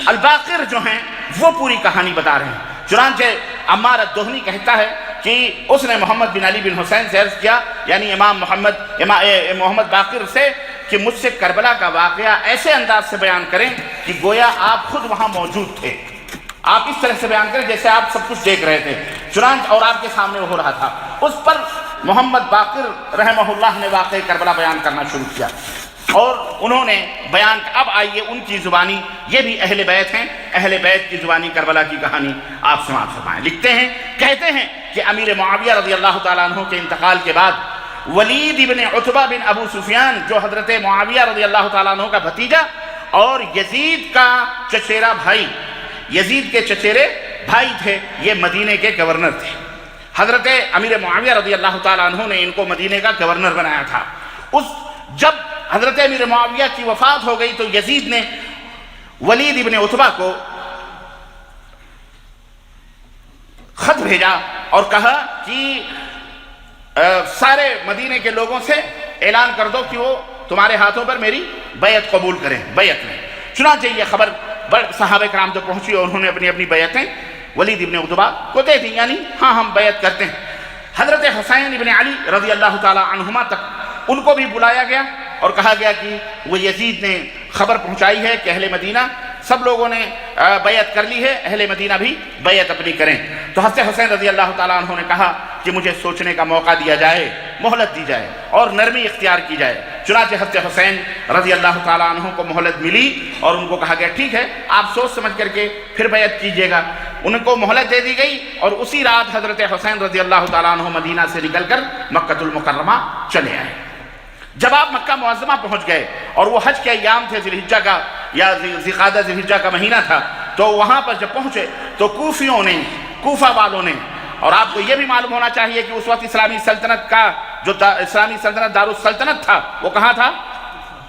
A: الباقر جو ہیں وہ پوری کہانی بتا رہے ہیں۔ چنانچہ عمار الدہنی کہتا ہے کہ اس نے محمد بن علی بن حسین سے عرض کیا، یعنی امام محمد باقر سے، کہ مجھ سے کربلا کا واقعہ ایسے انداز سے بیان کریں کہ گویا آپ خود وہاں موجود تھے، آپ اس طرح سے بیان کریں جیسے آپ سب کچھ دیکھ رہے تھے، چنانچہ اور آپ کے سامنے ہو رہا تھا۔ اس پر محمد باقر رحمہ اللہ نے واقعہ کربلا بیان کرنا شروع کیا اور انہوں نے بیان، اب آئیے ان کی زبانی، یہ بھی اہل بیت ہیں، اہل بیت کی زبانی کربلا کی کہانی آپ سماعت فرمائیں۔ لکھتے ہیں، کہتے ہیں کہ امیر معاویہ رضی اللہ تعالیٰ عنہ کے انتقال کے بعد ولید ابن عتبہ بن ابو سفیان، جو حضرت معاویہ رضی اللہ تعالیٰ عنہ کا بھتیجا اور یزید کا چچیرا بھائی، یزید کے چچیرے بھائی تھے، یہ مدینے کے گورنر تھے۔ حضرت امیر معاویہ رضی اللہ تعالیٰ عنہ نے ان کو مدینے کا گورنر بنایا تھا۔ جب حضرت امیر معاویہ کی وفات ہو گئی تو یزید نے ولید ابن عتبہ کو خط بھیجا اور کہا کہ سارے مدینے کے لوگوں سے اعلان کر دو کہ وہ تمہارے ہاتھوں پر میری بیعت قبول کریں، بیعت میں۔ چنانچہ یہ خبر صحابہ کرام تک پہنچی اور انہوں نے اپنی اپنی بیعتیں ولید ابن عتبہ کو دے دی، یعنی ہاں ہم بیعت کرتے ہیں۔ حضرت حسین ابن علی رضی اللہ تعالی عنہما تک ان کو بھی بلایا گیا اور کہا گیا کہ وہ یزید نے خبر پہنچائی ہے کہ اہل مدینہ سب لوگوں نے بیعت کر لی ہے، اہل مدینہ بھی بیعت اپنی کریں۔ تو حضرت حسین رضی اللہ تعالیٰ عنہ نے کہا کہ مجھے سوچنے کا موقع دیا جائے، مہلت دی جائے اور نرمی اختیار کی جائے۔ چنانچہ حضرت حسین رضی اللہ تعالیٰ عنہ کو مہلت ملی اور ان کو کہا گیا ٹھیک ہے، آپ سوچ سمجھ کر کے پھر بیعت کیجئے گا۔ ان کو مہلت دے دی گئی اور اسی رات حضرت حسین رضی اللہ تعالیٰ عنہ مدینہ سے نکل کر مکہ المکرمہ چلے آئے۔ جب آپ مکہ معظمہ پہنچ گئے اور وہ حج کے ایام تھے، ذی الحجہ کا یا ذی قعدہ ذی الحجہ کا مہینہ تھا، تو وہاں پر جب پہنچے تو کوفیوں نے، کوفہ والوں نے، اور آپ کو یہ بھی معلوم ہونا چاہیے کہ اس وقت اسلامی سلطنت کا جو اسلامی سلطنت دارالسلطنت تھا وہ کہاں تھا؟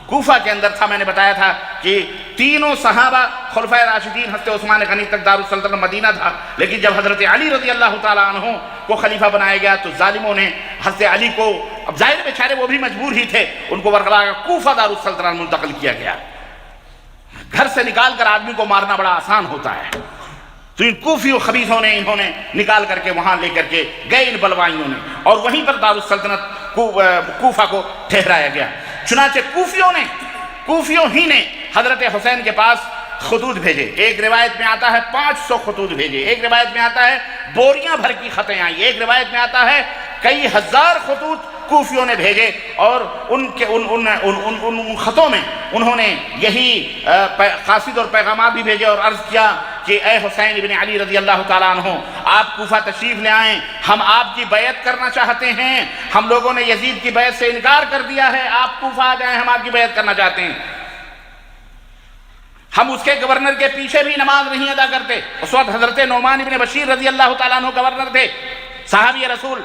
A: کوفہ کے اندر تھا۔ میں نے بتایا تھا کہ تینوں صحابہ خلفائے راشدین حضرت عثمان غنی تک دارالسلطنت مدینہ تھا، لیکن جب حضرت علی رضی اللہ تعالیٰ عنہ کو خلیفہ بنایا گیا تو ظالموں نے حضرت علی کو اب ظاہر بیچارے وہ بھی مجبور ہی تھے، ان کو ورقلا کا کوفہ دارالسلطنہ منتقل کیا گیا۔ گھر سے نکال کر آدمی کو مارنا بڑا آسان ہوتا ہے، تو ان کوفی و خبیثوں نے انہوں نے نکال کر کے وہاں لے کر کے گئے ان بلوائیوں نے، اور وہیں پر دارالسلطنت کوفہ کو ٹھہرایا گیا۔ چنانچہ کوفیوں ہی نے حضرت حسین کے پاس خطوط بھیجے۔ ایک روایت میں آتا ہے 500 خطوط بھیجے، ایک روایت میں آتا ہے بوریاں بھر کی خطیں آئیں، ایک روایت میں آتا ہے کئی ہزار خطوط کوفیوں نے بھیجے، اور ان خطوں میں انہوں نے یہی قاصد اور پیغامات بھی بھیجے اور عرض کیا کہ اے حسین ابن علی رضی اللہ تعالیٰ عنہ، آپ کوفہ تشریف لے آئیں، ہم آپ کی بیعت کرنا چاہتے ہیں، ہم لوگوں نے یزید کی بیعت سے انکار کر دیا ہے، آپ کوفہ آ جائیں، ہم آپ کی بیعت کرنا چاہتے ہیں۔ ہم اس کے گورنر کے پیچھے بھی نماز نہیں ادا کرتے۔ اس وقت حضرت نعمان ابن بشیر رضی اللہ تعالیٰ عنہ گورنر تھے، صحابی رسول۔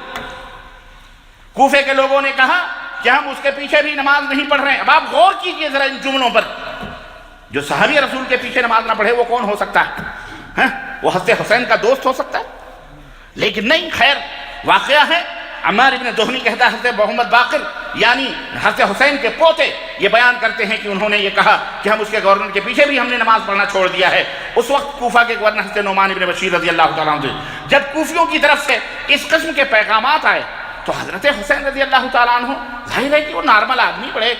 A: کوفے کے لوگوں نے کہا کہ ہم اس کے پیچھے بھی نماز نہیں پڑھ رہے ہیں۔ اب آپ غور کیجئے ذرا ان جملوں پر، جو صحابی رسول کے پیچھے نماز نہ پڑھے وہ کون ہو سکتا ہے؟ وہ حضرت حسین کا دوست ہو سکتا ہے؟ لیکن نہیں، خیر واقعہ ہے۔ عمار ابن دہنی کہتا ہے حضرت محمد باقر یعنی حضرت حسین کے پوتے یہ بیان کرتے ہیں کہ انہوں نے یہ کہا کہ ہم اس کے گورنر کے پیچھے بھی ہم نے نماز پڑھنا چھوڑ دیا ہے۔ اس وقت کوفہ کے گورنر حضرت نعمان ابن بشیر رضی اللہ تعالیٰ عنہ، جب کوفیوں کی طرف سے اس قسم کے پیغامات آئے تو حضرت حسین رضی اللہ تعالیٰ عنہ ظاہر ہے کہ وہ نارمل آدمی، بڑے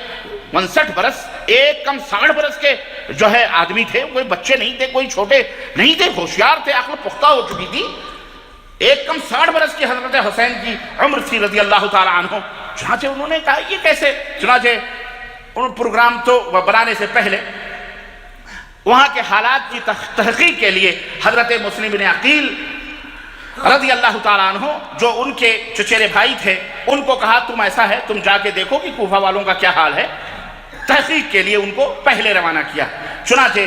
A: 59 برس، ایک کم 60 برس کے جو ہے آدمی تھے، کوئی بچے نہیں تھے، کوئی چھوٹے نہیں تھے، ہوشیار تھے، عقل پختہ ہو چکی تھی۔ ایک کم 60 برس کی حضرت حسین کی عمر تھی رضی اللہ تعالیٰ عنہ۔ چنانچہ انہوں نے کہا یہ کیسے؟ چنانچہ ان پروگرام تو بنانے سے پہلے وہاں کے حالات کی تحقیق کے لیے حضرت مسلم بن عقیل رضی اللہ تعالیٰ عنہ جو ان کے چچیرے بھائی تھے، ان کو کہا تم ایسا ہے تم جا کے دیکھو کہ کوفہ والوں کا کیا حال ہے۔ تحقیق کے لیے ان کو پہلے روانہ کیا۔ چنانچہ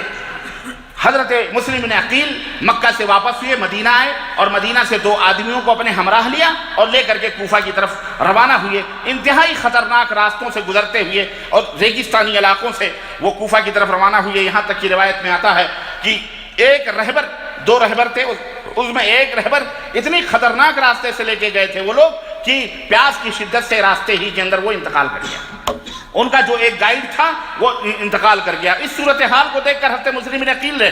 A: حضرت مسلم بن عقیل مکہ سے واپس ہوئے، مدینہ آئے، اور مدینہ سے 2 آدمیوں کو اپنے ہمراہ لیا اور لے کر کے کوفہ کی طرف روانہ ہوئے۔ انتہائی خطرناک راستوں سے گزرتے ہوئے اور ریگستانی علاقوں سے وہ کوفہ کی طرف روانہ ہوئے، یہاں تک کی روایت میں آتا ہے کہ ایک رہبر، 2 رہبر تھے، اس میں ایک رہبر اتنی خطرناک راستے سے لے کے گئے تھے وہ لوگ کہ پیاس کی شدت سے راستے ہی کے اندر وہ انتقال کر گیا۔ ان کا جو ایک گائیڈ تھا وہ انتقال کر گیا۔ اس صورتحال کو دیکھ کر حضرت مسلم بن عقیل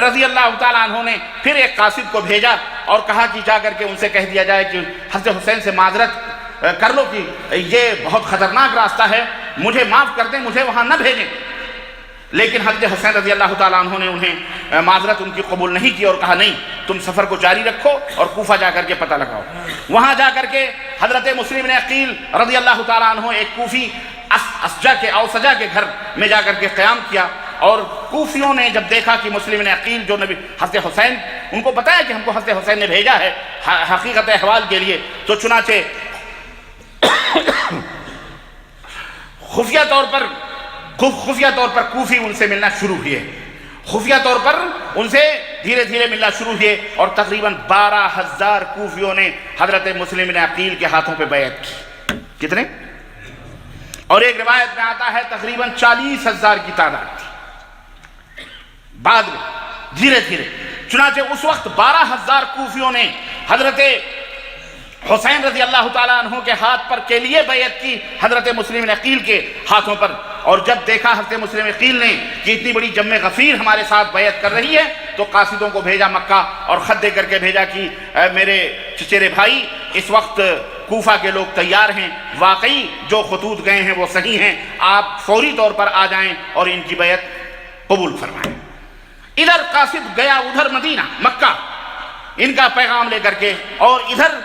A: رضی اللہ تعالیٰ عنہ نے پھر ایک قاصد کو بھیجا اور کہا کہ جا کر کے ان سے کہہ دیا جائے کہ حضرت حسین سے معذرت کر لو کہ یہ بہت خطرناک راستہ ہے، مجھے معاف کر دیں، مجھے وہاں نہ بھیجیں۔ لیکن حضرت حسین رضی اللہ تعالیٰ عنہ نے انہیں معذرت ان کی قبول نہیں کی اور کہا نہیں، تم سفر کو جاری رکھو اور کوفہ جا کر کے پتہ لگاؤ۔ وہاں جا کر کے حضرت مسلم بن عقیل رضی اللہ تعالیٰ عنہ ایک کوفی اوسجا کے گھر میں جا کر کے قیام کیا، اور کوفیوں نے جب دیکھا کہ مسلم بن عقیل جو نبی حضرت حسین، ان کو بتایا کہ ہم کو حضرت حسین نے بھیجا ہے حقیقت احوال کے لیے، تو چنانچہ خفیہ طور پر کوفی ان سے ملنا شروع ہوئے، خفیہ طور پر ان سے دھیرے دھیرے ملنا شروع ہوئے، اور تقریباً 12,000 کوفیوں نے حضرت مسلم بن عقیل کے ہاتھوں پہ بیعت کی۔ کتنے؟ اور ایک روایت میں آتا ہے تقریباً 40,000 کی تعداد تھی بعد میں دھیرے دھیرے۔ چنانچہ اس وقت 12,000 کوفیوں نے حضرت حسین رضی اللہ تعالیٰ عنہ کے ہاتھ پر کے لیے بیعت کی حضرت مسلم بن عقیل کے ہاتھوں پر، اور جب دیکھا حضرت مسلم عقیل نے کہ اتنی بڑی جم غفیر ہمارے ساتھ بیعت کر رہی ہے، تو قاصدوں کو بھیجا مکہ اور خط دے کر کے بھیجا کہ میرے چچیرے بھائی اس وقت کوفہ کے لوگ تیار ہیں، واقعی جو خطوط گئے ہیں وہ صحیح ہیں، آپ فوری طور پر آ جائیں اور ان کی بیعت قبول فرمائیں۔ ادھر قاصد گیا ادھر مدینہ مکہ ان کا پیغام لے کر کے، اور ادھر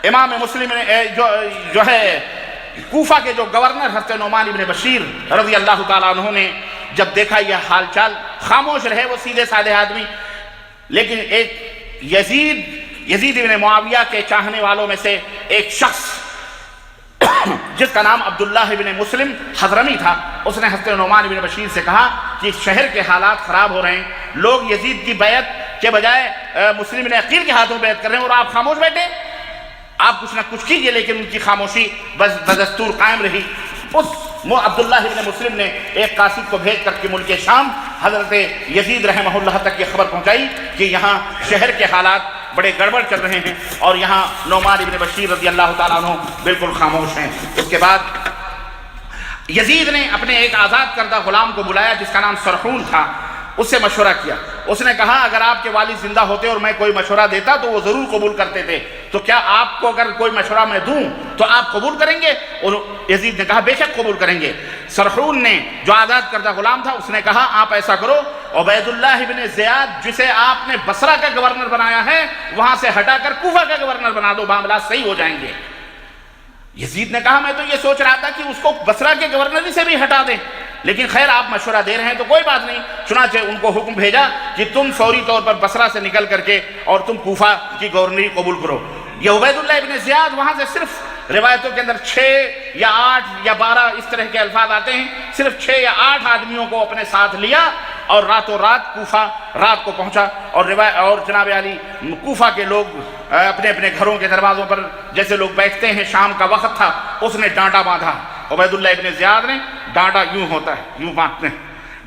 A: امام مسلم نے جو ہے کوفہ کے جو گورنر حضرت نعمان ابن بشیر رضی اللہ تعالیٰ عنہ نے جب دیکھا یہ حال چال، خاموش رہے وہ سیدھے سادے آدمی، لیکن ایک یزید ابن معاویہ کے چاہنے والوں میں سے ایک شخص جس کا نام عبداللہ ابن مسلم حضرمی تھا، اس نے حضرت نعمان ابن بشیر سے کہا کہ شہر کے حالات خراب ہو رہے ہیں، لوگ یزید کی بیعت کے بجائے مسلم بن عقیل کے ہاتھوں بیعت کر رہے ہیں اور آپ خاموش بیٹھے، آپ کچھ نہ کچھ کیجئے۔ لیکن ان کی خاموشی بدستور قائم رہی۔ اس عبداللہ ابن مسلم نے ایک قاصد کو بھیج کر کے ملک شام حضرت یزید رحمہ اللہ تک یہ خبر پہنچائی کہ یہاں شہر کے حالات بڑے گڑبڑ چل رہے ہیں، اور یہاں نعمان ابن بشیر رضی اللہ تعالیٰ عنہ بالکل خاموش ہیں۔ اس کے بعد یزید نے اپنے ایک آزاد کردہ غلام کو بلایا جس کا نام سرحون تھا، اس سے مشورہ کیا۔ اس نے کہا اگر آپ کے والد زندہ ہوتے اور میں کوئی مشورہ دیتا تو وہ ضرور قبول کرتے تھے، تو کیا آپ کو اگر کوئی مشورہ میں دوں تو آپ قبول کریں گے؟ اور یزید نے کہا بے شک قبول کریں گے۔ سرحون نے جو آزاد کردہ غلام تھا اس نے کہا آپ ایسا کرو، عبید اللہ ابن زیاد جسے آپ نے بصرہ کا گورنر بنایا ہے وہاں سے ہٹا کر کوفہ کا گورنر بنا دو، معاملات صحیح ہو جائیں گے۔ یزید نے کہا میں تو یہ سوچ رہا تھا کہ اس کو بصرہ کے گورنری سے بھی ہٹا دیں، لیکن خیر آپ مشورہ دے رہے ہیں تو کوئی بات نہیں۔ چنانچہ ان کو حکم بھیجا کہ تم فوری طور پر بصرہ سے نکل کر کے اور تم کوفہ کی گورنری قبول کرو۔ یہ عبید اللہ ابن زیاد وہاں سے صرف روایتوں کے اندر 6 یا 8 یا 12 اس طرح کے الفاظ آتے ہیں، صرف 6 یا 8 آدمیوں کو اپنے ساتھ لیا اور راتوں رات کوفہ رات کو پہنچا، اور جناب علی کوفہ کے لوگ اپنے اپنے گھروں کے دروازوں پر جیسے لوگ بیٹھتے ہیں، شام کا وقت تھا، اس نے ڈانٹا باندھا۔ عبید اللہ ابن زیاد نے ڈانٹا یوں ہوتا ہے، یوں باندھتے ہیں،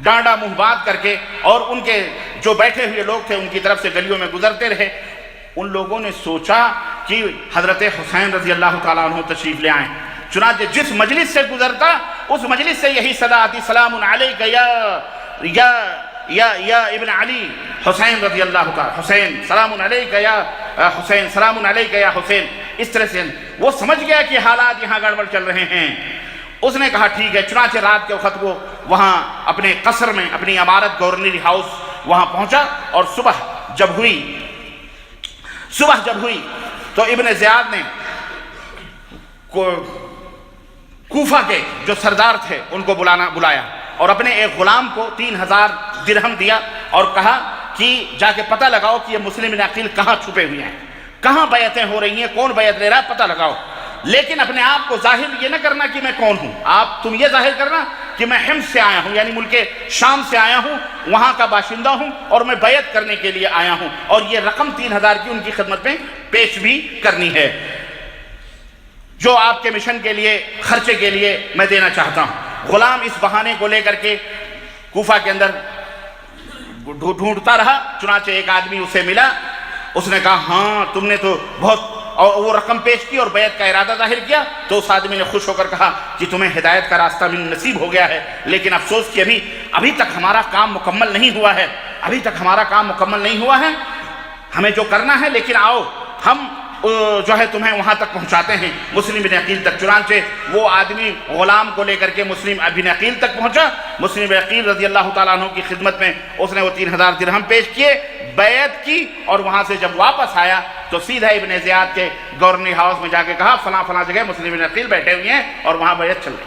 A: ڈانٹا منہ باندھ کر کے، اور ان کے جو بیٹھے ہوئے لوگ تھے ان کی طرف سے گلیوں میں گزرتے رہے۔ ان لوگوں نے سوچا کہ حضرت حسین رضی اللہ تعالیٰ عنہ تشریف لے آئیں، چنانچہ جس مجلس سے گزرتا اس مجلس سے یہی صدا آتی سلام علیک یا ابن علی حسین رضی اللہ تعالیٰ، حسین سلام علیک یا حسین، سلام علیک یا حسین۔ اس طرح سے وہ سمجھ گیا کہ حالات یہاں گڑبڑ چل رہے ہیں۔ اس نے کہا ٹھیک ہے، چنانچہ رات کے وقت وہ وہاں اپنے قصر میں، اپنی عمارت گورنری ہاؤس وہاں پہنچا، اور صبح جب ہوئی تو ابن زیاد نے کوفہ کے جو سردار تھے ان کو بلایا، اور اپنے ایک غلام کو 3000 درہم دیا اور کہا کہ جا کے پتہ لگاؤ کہ یہ مسلم بن عقیل کہاں چھپے ہوئے ہیں، کہاں بیعتیں ہو رہی ہیں، کون بیعت لے رہا ہے، پتہ لگاؤ، لیکن اپنے آپ کو ظاہر یہ نہ کرنا کہ میں کون ہوں، تم یہ ظاہر کرنا کہ میں حمص سے آیا ہوں، یعنی ملک شام سے آیا ہوں، وہاں کا باشندہ ہوں اور میں بیعت کرنے کے لیے آیا ہوں، اور یہ رقم 3000 کی ان کی خدمت میں پیش بھی کرنی ہے جو آپ کے مشن کے لیے خرچے کے لیے میں دینا چاہتا ہوں۔ غلام اس بہانے کو لے کر کے کوفہ کے اندر ڈھونڈتا رہا، چنانچہ ایک آدمی اسے ملا، اس نے کہا ہاں تم نے تو بہت، اور وہ رقم پیش کی اور بیعت کا ارادہ ظاہر کیا، تو اس آدمی نے خوش ہو کر کہا کہ تمہیں ہدایت کا راستہ بھی نصیب ہو گیا ہے، لیکن افسوس کہ ابھی تک ہمارا کام مکمل نہیں ہوا ہے، ہمیں جو کرنا ہے، لیکن آؤ ہم جو ہے تمہیں وہاں تک پہنچاتے ہیں، مسلم بن عقیل تک۔ چنانچہ وہ آدمی غلام کو لے کر کے مسلم بن عقیل تک پہنچا، مسلم بن عقیل رضی اللہ تعالیٰ عنہ کی خدمت میں اس نے وہ 3000 درہم پیش کیے، بیعت کی، اور وہاں سے جب واپس آیا تو سیدھا ابن زیاد کے گورنری ہاؤس میں جا کے کہا فلاں فلاں جگہ مسلم بن عقیل بیٹھے ہوئے ہیں اور وہاں بیعت چل رہی۔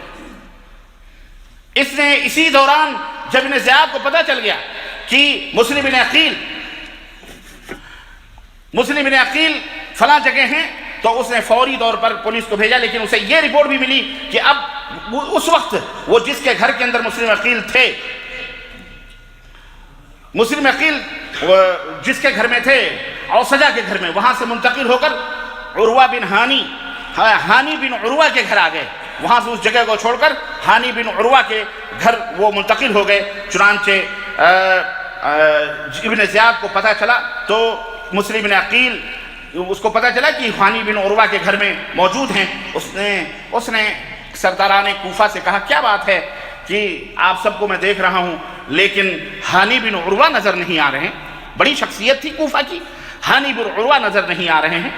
A: اس نے اسی دوران جب ابن زیاد کو پتہ چل گیا کہ مسلم بن عقیل فلاں جگہ ہیں، تو اس نے فوری طور پر پولیس کو بھیجا، لیکن اسے یہ رپورٹ بھی ملی کہ اب اس وقت وہ جس کے گھر کے اندر مسلم عقیل تھے، مسلم عقیل جس کے گھر میں تھے اوسجا کے گھر میں، وہاں سے منتقل ہو کر عروہ بن ہانی بن عروہ کے گھر آ گئے، وہاں سے اس جگہ کو چھوڑ کر ہانی بن عروہ کے گھر وہ منتقل ہو گئے۔ چنانچہ ابن زیاد کو پتہ چلا تو مسلم بن عقیل اس کو پتہ چلا کہ ہانی بن عروہ کے گھر میں موجود ہیں، اس نے سرداران کوفہ سے کہا کیا بات ہے کہ آپ سب کو میں دیکھ رہا ہوں لیکن ہانی بن عروہ نظر نہیں آ رہے ہیں، بڑی شخصیت تھی کوفہ کی، ہانی بن عروہ نظر نہیں آ رہے ہیں۔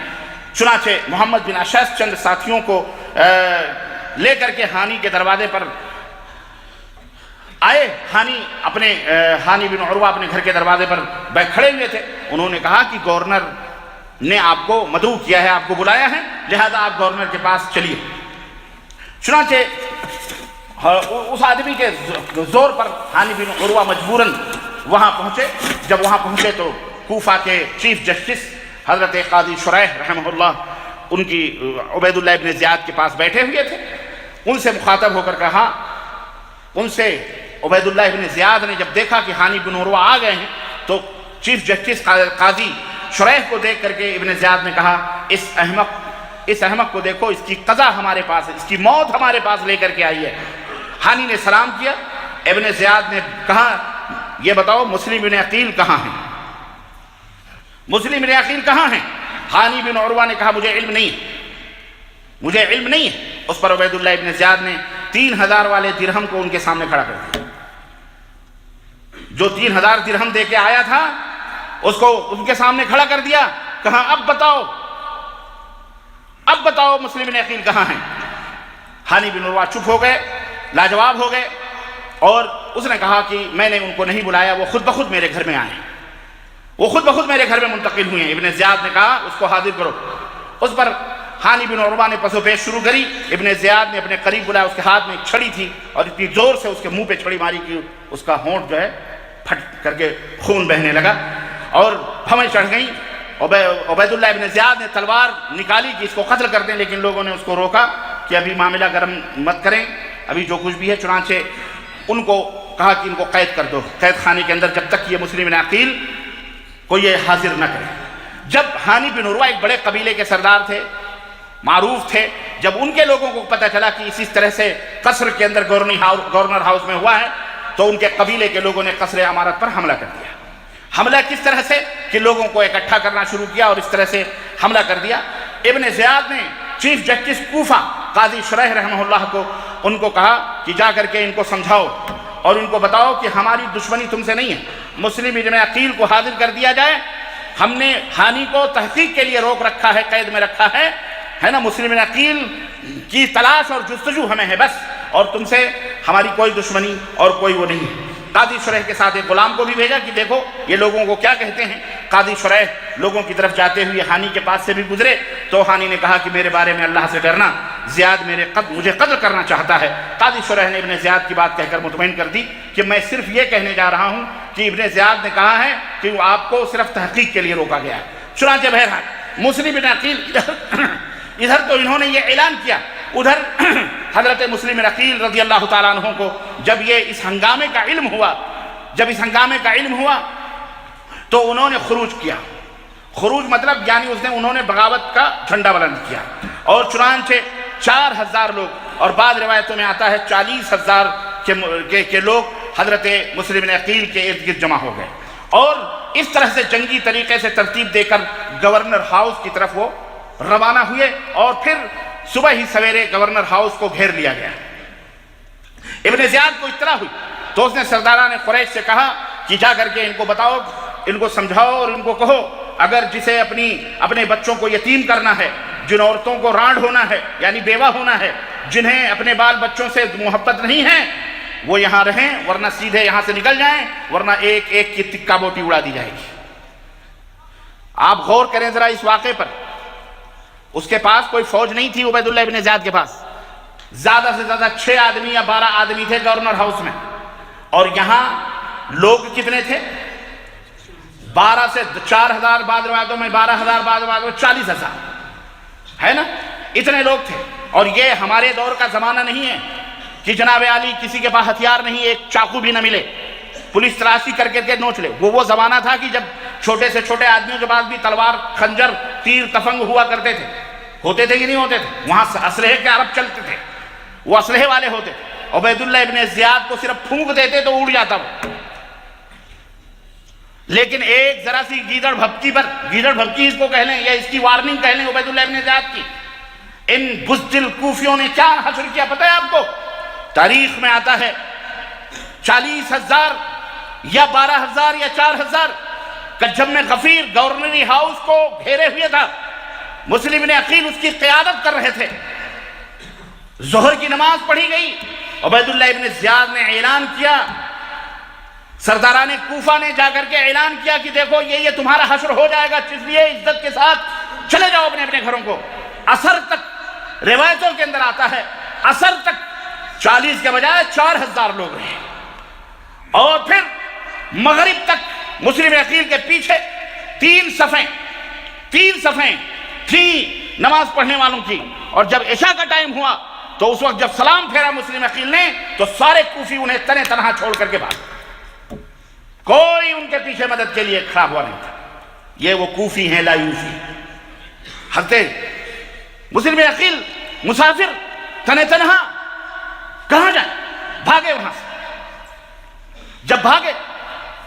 A: چنانچہ محمد بن اشعث چند ساتھیوں کو لے کر کے ہانی کے دروازے پر آئے، ہانی بن عروہ اپنے گھر کے دروازے پر کھڑے ہوئے تھے، انہوں نے کہا کہ گورنر نے آپ کو مدعو کیا ہے، آپ کو بلایا ہے، لہذا آپ گورنر کے پاس چلیے۔ چنانچہ اس آدمی کے زور پر ہانی بن عروہ مجبوراً وہاں پہنچے۔ جب وہاں پہنچے تو کوفہ کے چیف جسٹس حضرت قاضی شریح رحمہ اللہ ان کی عبید اللہ ابن زیاد کے پاس بیٹھے ہوئے تھے، ان سے مخاطب ہو کر کہا، ان سے عبید اللہ ابن زیاد نے جب دیکھا کہ ہانی بن عروہ آ گئے ہیں تو چیف جسٹس قاضی شریح کو دیکھ کر کے ابن زیاد نے کہا اس احمق کو دیکھو، اس کی قضا ہمارے پاس ہے، اس کی موت ہمارے پاس لے کر کے آئی ہے۔ ہانی نے سلام کیا، ابن زیاد نے کہا یہ بتاؤ مسلم بن عقیل کہاں ہیں؟ مسلم بن عقیل کہاں ہیں؟ ہانی بن عروہ نے کہا مجھے علم نہیں ہے، مجھے علم نہیں ہے۔ اس پر عبید اللہ ابن زیاد نے 3000 والے درہم کو ان کے سامنے کھڑا کر دیا۔ جو 3000 درہم دے کے آیا تھا اس کو ان کے سامنے کھڑا کر دیا، کہا اب بتاؤ مسلم بن عقیل کہاں ہیں؟ ہانی بن عروہ چپ ہو گئے، لاجواب ہو گئے، اور اس نے کہا کہ میں نے ان کو نہیں بلایا، وہ خود بخود میرے گھر میں آئے، وہ خود بخود میرے گھر میں منتقل ہوئے ہیں۔ ابن زیاد نے کہا اس کو حاضر کرو۔ اس پر ہانی بن عروہ نے پس و پیش شروع کری۔ ابن زیاد نے اپنے قریب بلایا، اس کے ہاتھ میں ایک چھڑی تھی اور اتنی زور سے اس کے منہ پہ چھڑی ماری کہ اس کا ہونٹ جو ہے پھٹ کر کے خون بہنے لگا اور بھویں چڑھ گئیں۔ عبید اللہ ابن زیاد نے تلوار نکالی کہ اس کو قتل کر دیں، لیکن لوگوں نے اس کو روکا کہ ابھی معاملہ گرم مت کریں، ابھی جو کچھ بھی ہے۔ چنانچہ ان کو کہا کہ ان کو قید کر دو قید خانے کے اندر، جب تک یہ مسلم بن عقیل کو یہ حاضر نہ کرے۔ جب ہانی بن عروہ ایک بڑے قبیلے کے سردار تھے، معروف تھے، جب ان کے لوگوں کو پتہ چلا کہ اسی طرح سے قصر کے اندر گورنر ہاؤس میں ہوا ہے، تو ان کے قبیلے کے لوگوں نے قصر امارت پر حملہ کر دیا۔ حملہ کس طرح سے کہ لوگوں کو اکٹھا کرنا شروع کیا اور اس طرح سے حملہ کر دیا۔ ابن زیاد نے چیف جسٹس کوفہ قاضی شریح رحمہ اللہ کو ان کو کہا کہ جا کر کے ان کو سمجھاؤ اور ان کو بتاؤ کہ ہماری دشمنی تم سے نہیں ہے، مسلم ابن عقیل کو حاضر کر دیا جائے، ہم نے ہانی کو تحقیق کے لیے روک رکھا ہے، قید میں رکھا ہے نا، مسلم ابن عقیل کی تلاش اور جستجو ہمیں ہے بس، اور تم سے ہماری کوئی دشمنی اور کوئی وہ نہیں۔ قاضی شریح کے ساتھ ایک غلام کو بھی بھیجا کہ دیکھو یہ لوگوں کو کیا کہتے ہیں۔ قاضی شریح لوگوں کی طرف جاتے ہوئے ہانی کے پاس سے بھی گزرے تو ہانی نے کہا کہ میرے بارے میں اللہ سے ڈرنا، زیاد مجھے قتل کرنا چاہتا ہے۔ قاضی شریح نے ابن زیاد کی بات کہہ کر مطمئن کر دی کہ میں صرف یہ کہنے جا رہا ہوں کہ ابن زیاد نے کہا ہے کہ آپ کو صرف تحقیق کے لیے روکا گیا ہے۔ چنانچہ بہرحال مسلم بن عقیل ادھر تو انہوں نے یہ اعلان کیا، ادھر حضرت مسلم بن عقیل رضی اللہ تعالیٰ عنہ کو جب اس ہنگامے کا علم ہوا تو انہوں نے خروج کیا۔ خروج مطلب یعنی انہوں نے بغاوت کا جھنڈا بلند کیا، اور چنانچہ 4000 لوگ، اور بعض روایتوں میں آتا ہے 40,000 کے لوگ حضرت مسلم بن عقیل کے ارد گرد جمع ہو گئے، اور اس طرح سے جنگی طریقے سے ترتیب دے کر گورنر ہاؤس کی طرف وہ روانہ ہوئے، اور پھر صبح ہی سویرے گورنر ہاؤس کو گھیر لیا گیا۔ ابن زیاد کو اطلاع ہوئی تو اس نے سرداران قریش سے کہا کہ جا کر کے ان کو بتاؤ، ان کو سمجھاؤ اور ان کو کہو اگر جسے اپنے بچوں کو یتیم کرنا ہے، جن عورتوں کو رانڈ ہونا ہے یعنی بیوہ ہونا ہے، جنہیں اپنے بال بچوں سے محبت نہیں ہے، وہ یہاں رہیں، ورنہ سیدھے یہاں سے نکل جائیں، ورنہ ایک ایک کی تکہ بوٹی اڑا دی جائے گی۔ آپ غور کریں ذرا اس واقعے پر، اس کے پاس کوئی فوج نہیں تھی عبید اللہ ابن زیاد کے پاس، زیادہ سے زیادہ 6 آدمی یا 12 آدمی تھے گورنر ہاؤس میں، اور یہاں لوگ کتنے تھے؟ 12 سے 4000، بعض روایتوں میں 12,000، بعض روایتوں میں 40,000 ہے نا، اتنے لوگ تھے۔ اور یہ ہمارے دور کا زمانہ نہیں ہے کہ جناب علی کسی کے پاس ہتھیار نہیں، ایک چاقو بھی نہ ملے، پولیس تلاشی کر کے نوچ لے۔ وہ زمانہ تھا کہ جب چھوٹے سے چھوٹے آدمیوں کے پاس بھی تلوار، خنجر، تیر، تفنگ ہوا کرتے تھے، ہوتے تھے کہ نہیں ہوتے تھے؟ وہاں اسلحے کے عرب چلتے تھے، وہ اسلحے والے ہوتے تھے۔ عبید اللہ ابن زیاد کو صرف پھونک دیتے تو اڑ جاتا وہ، لیکن ایک ذرا سی گیدڑ بھبکی اس کو کہہ لیں یا اس کی وارننگ کہہ لیں عبید اللہ ابن زیاد کی، ان بزدل کوفیوں نے کیا حشر کیا پتہ ہے آپ کو؟ تاریخ میں آتا ہے 40,000 یا 12,000 یا 4,000 کجھم میں غفیر گورنری ہاؤس کو گھیرے ہوئے تھا، مسلم بن عقیل اس کی قیادت کر رہے تھے۔ ظہر کی نماز پڑھی گئی، عبید اللہ ابن زیاد نے اعلان کیا، سرداران کوفہ نے جا کر کے اعلان کیا کہ دیکھو یہ تمہارا حشر ہو جائے گا، اس لیے عزت کے ساتھ چلے جاؤ اپنے گھروں کو۔ عصر تک روایتوں کے اندر آتا ہے، عصر تک 40 کے بجائے 4,000 لوگ رہے، اور پھر مغرب تک مسلم عقیل کے پیچھے 3 صفیں تھیں نماز پڑھنے والوں کی، اور جب عشاء کا ٹائم ہوا تو اس وقت جب سلام پھیرا مسلم عقیل نے تو سارے کوفی انہیں تنہ تنہا چھوڑ کر کے بھاگ، کوئی ان کے پیچھے مدد کے لیے کھڑا ہوا نہیں تھا۔ یہ وہ کوفی ہیں لا یوفی۔ حضرت مسلم عقیل مسافر تنہ تنہا کہاں جائیں؟ بھاگے وہاں سے۔ جب بھاگے،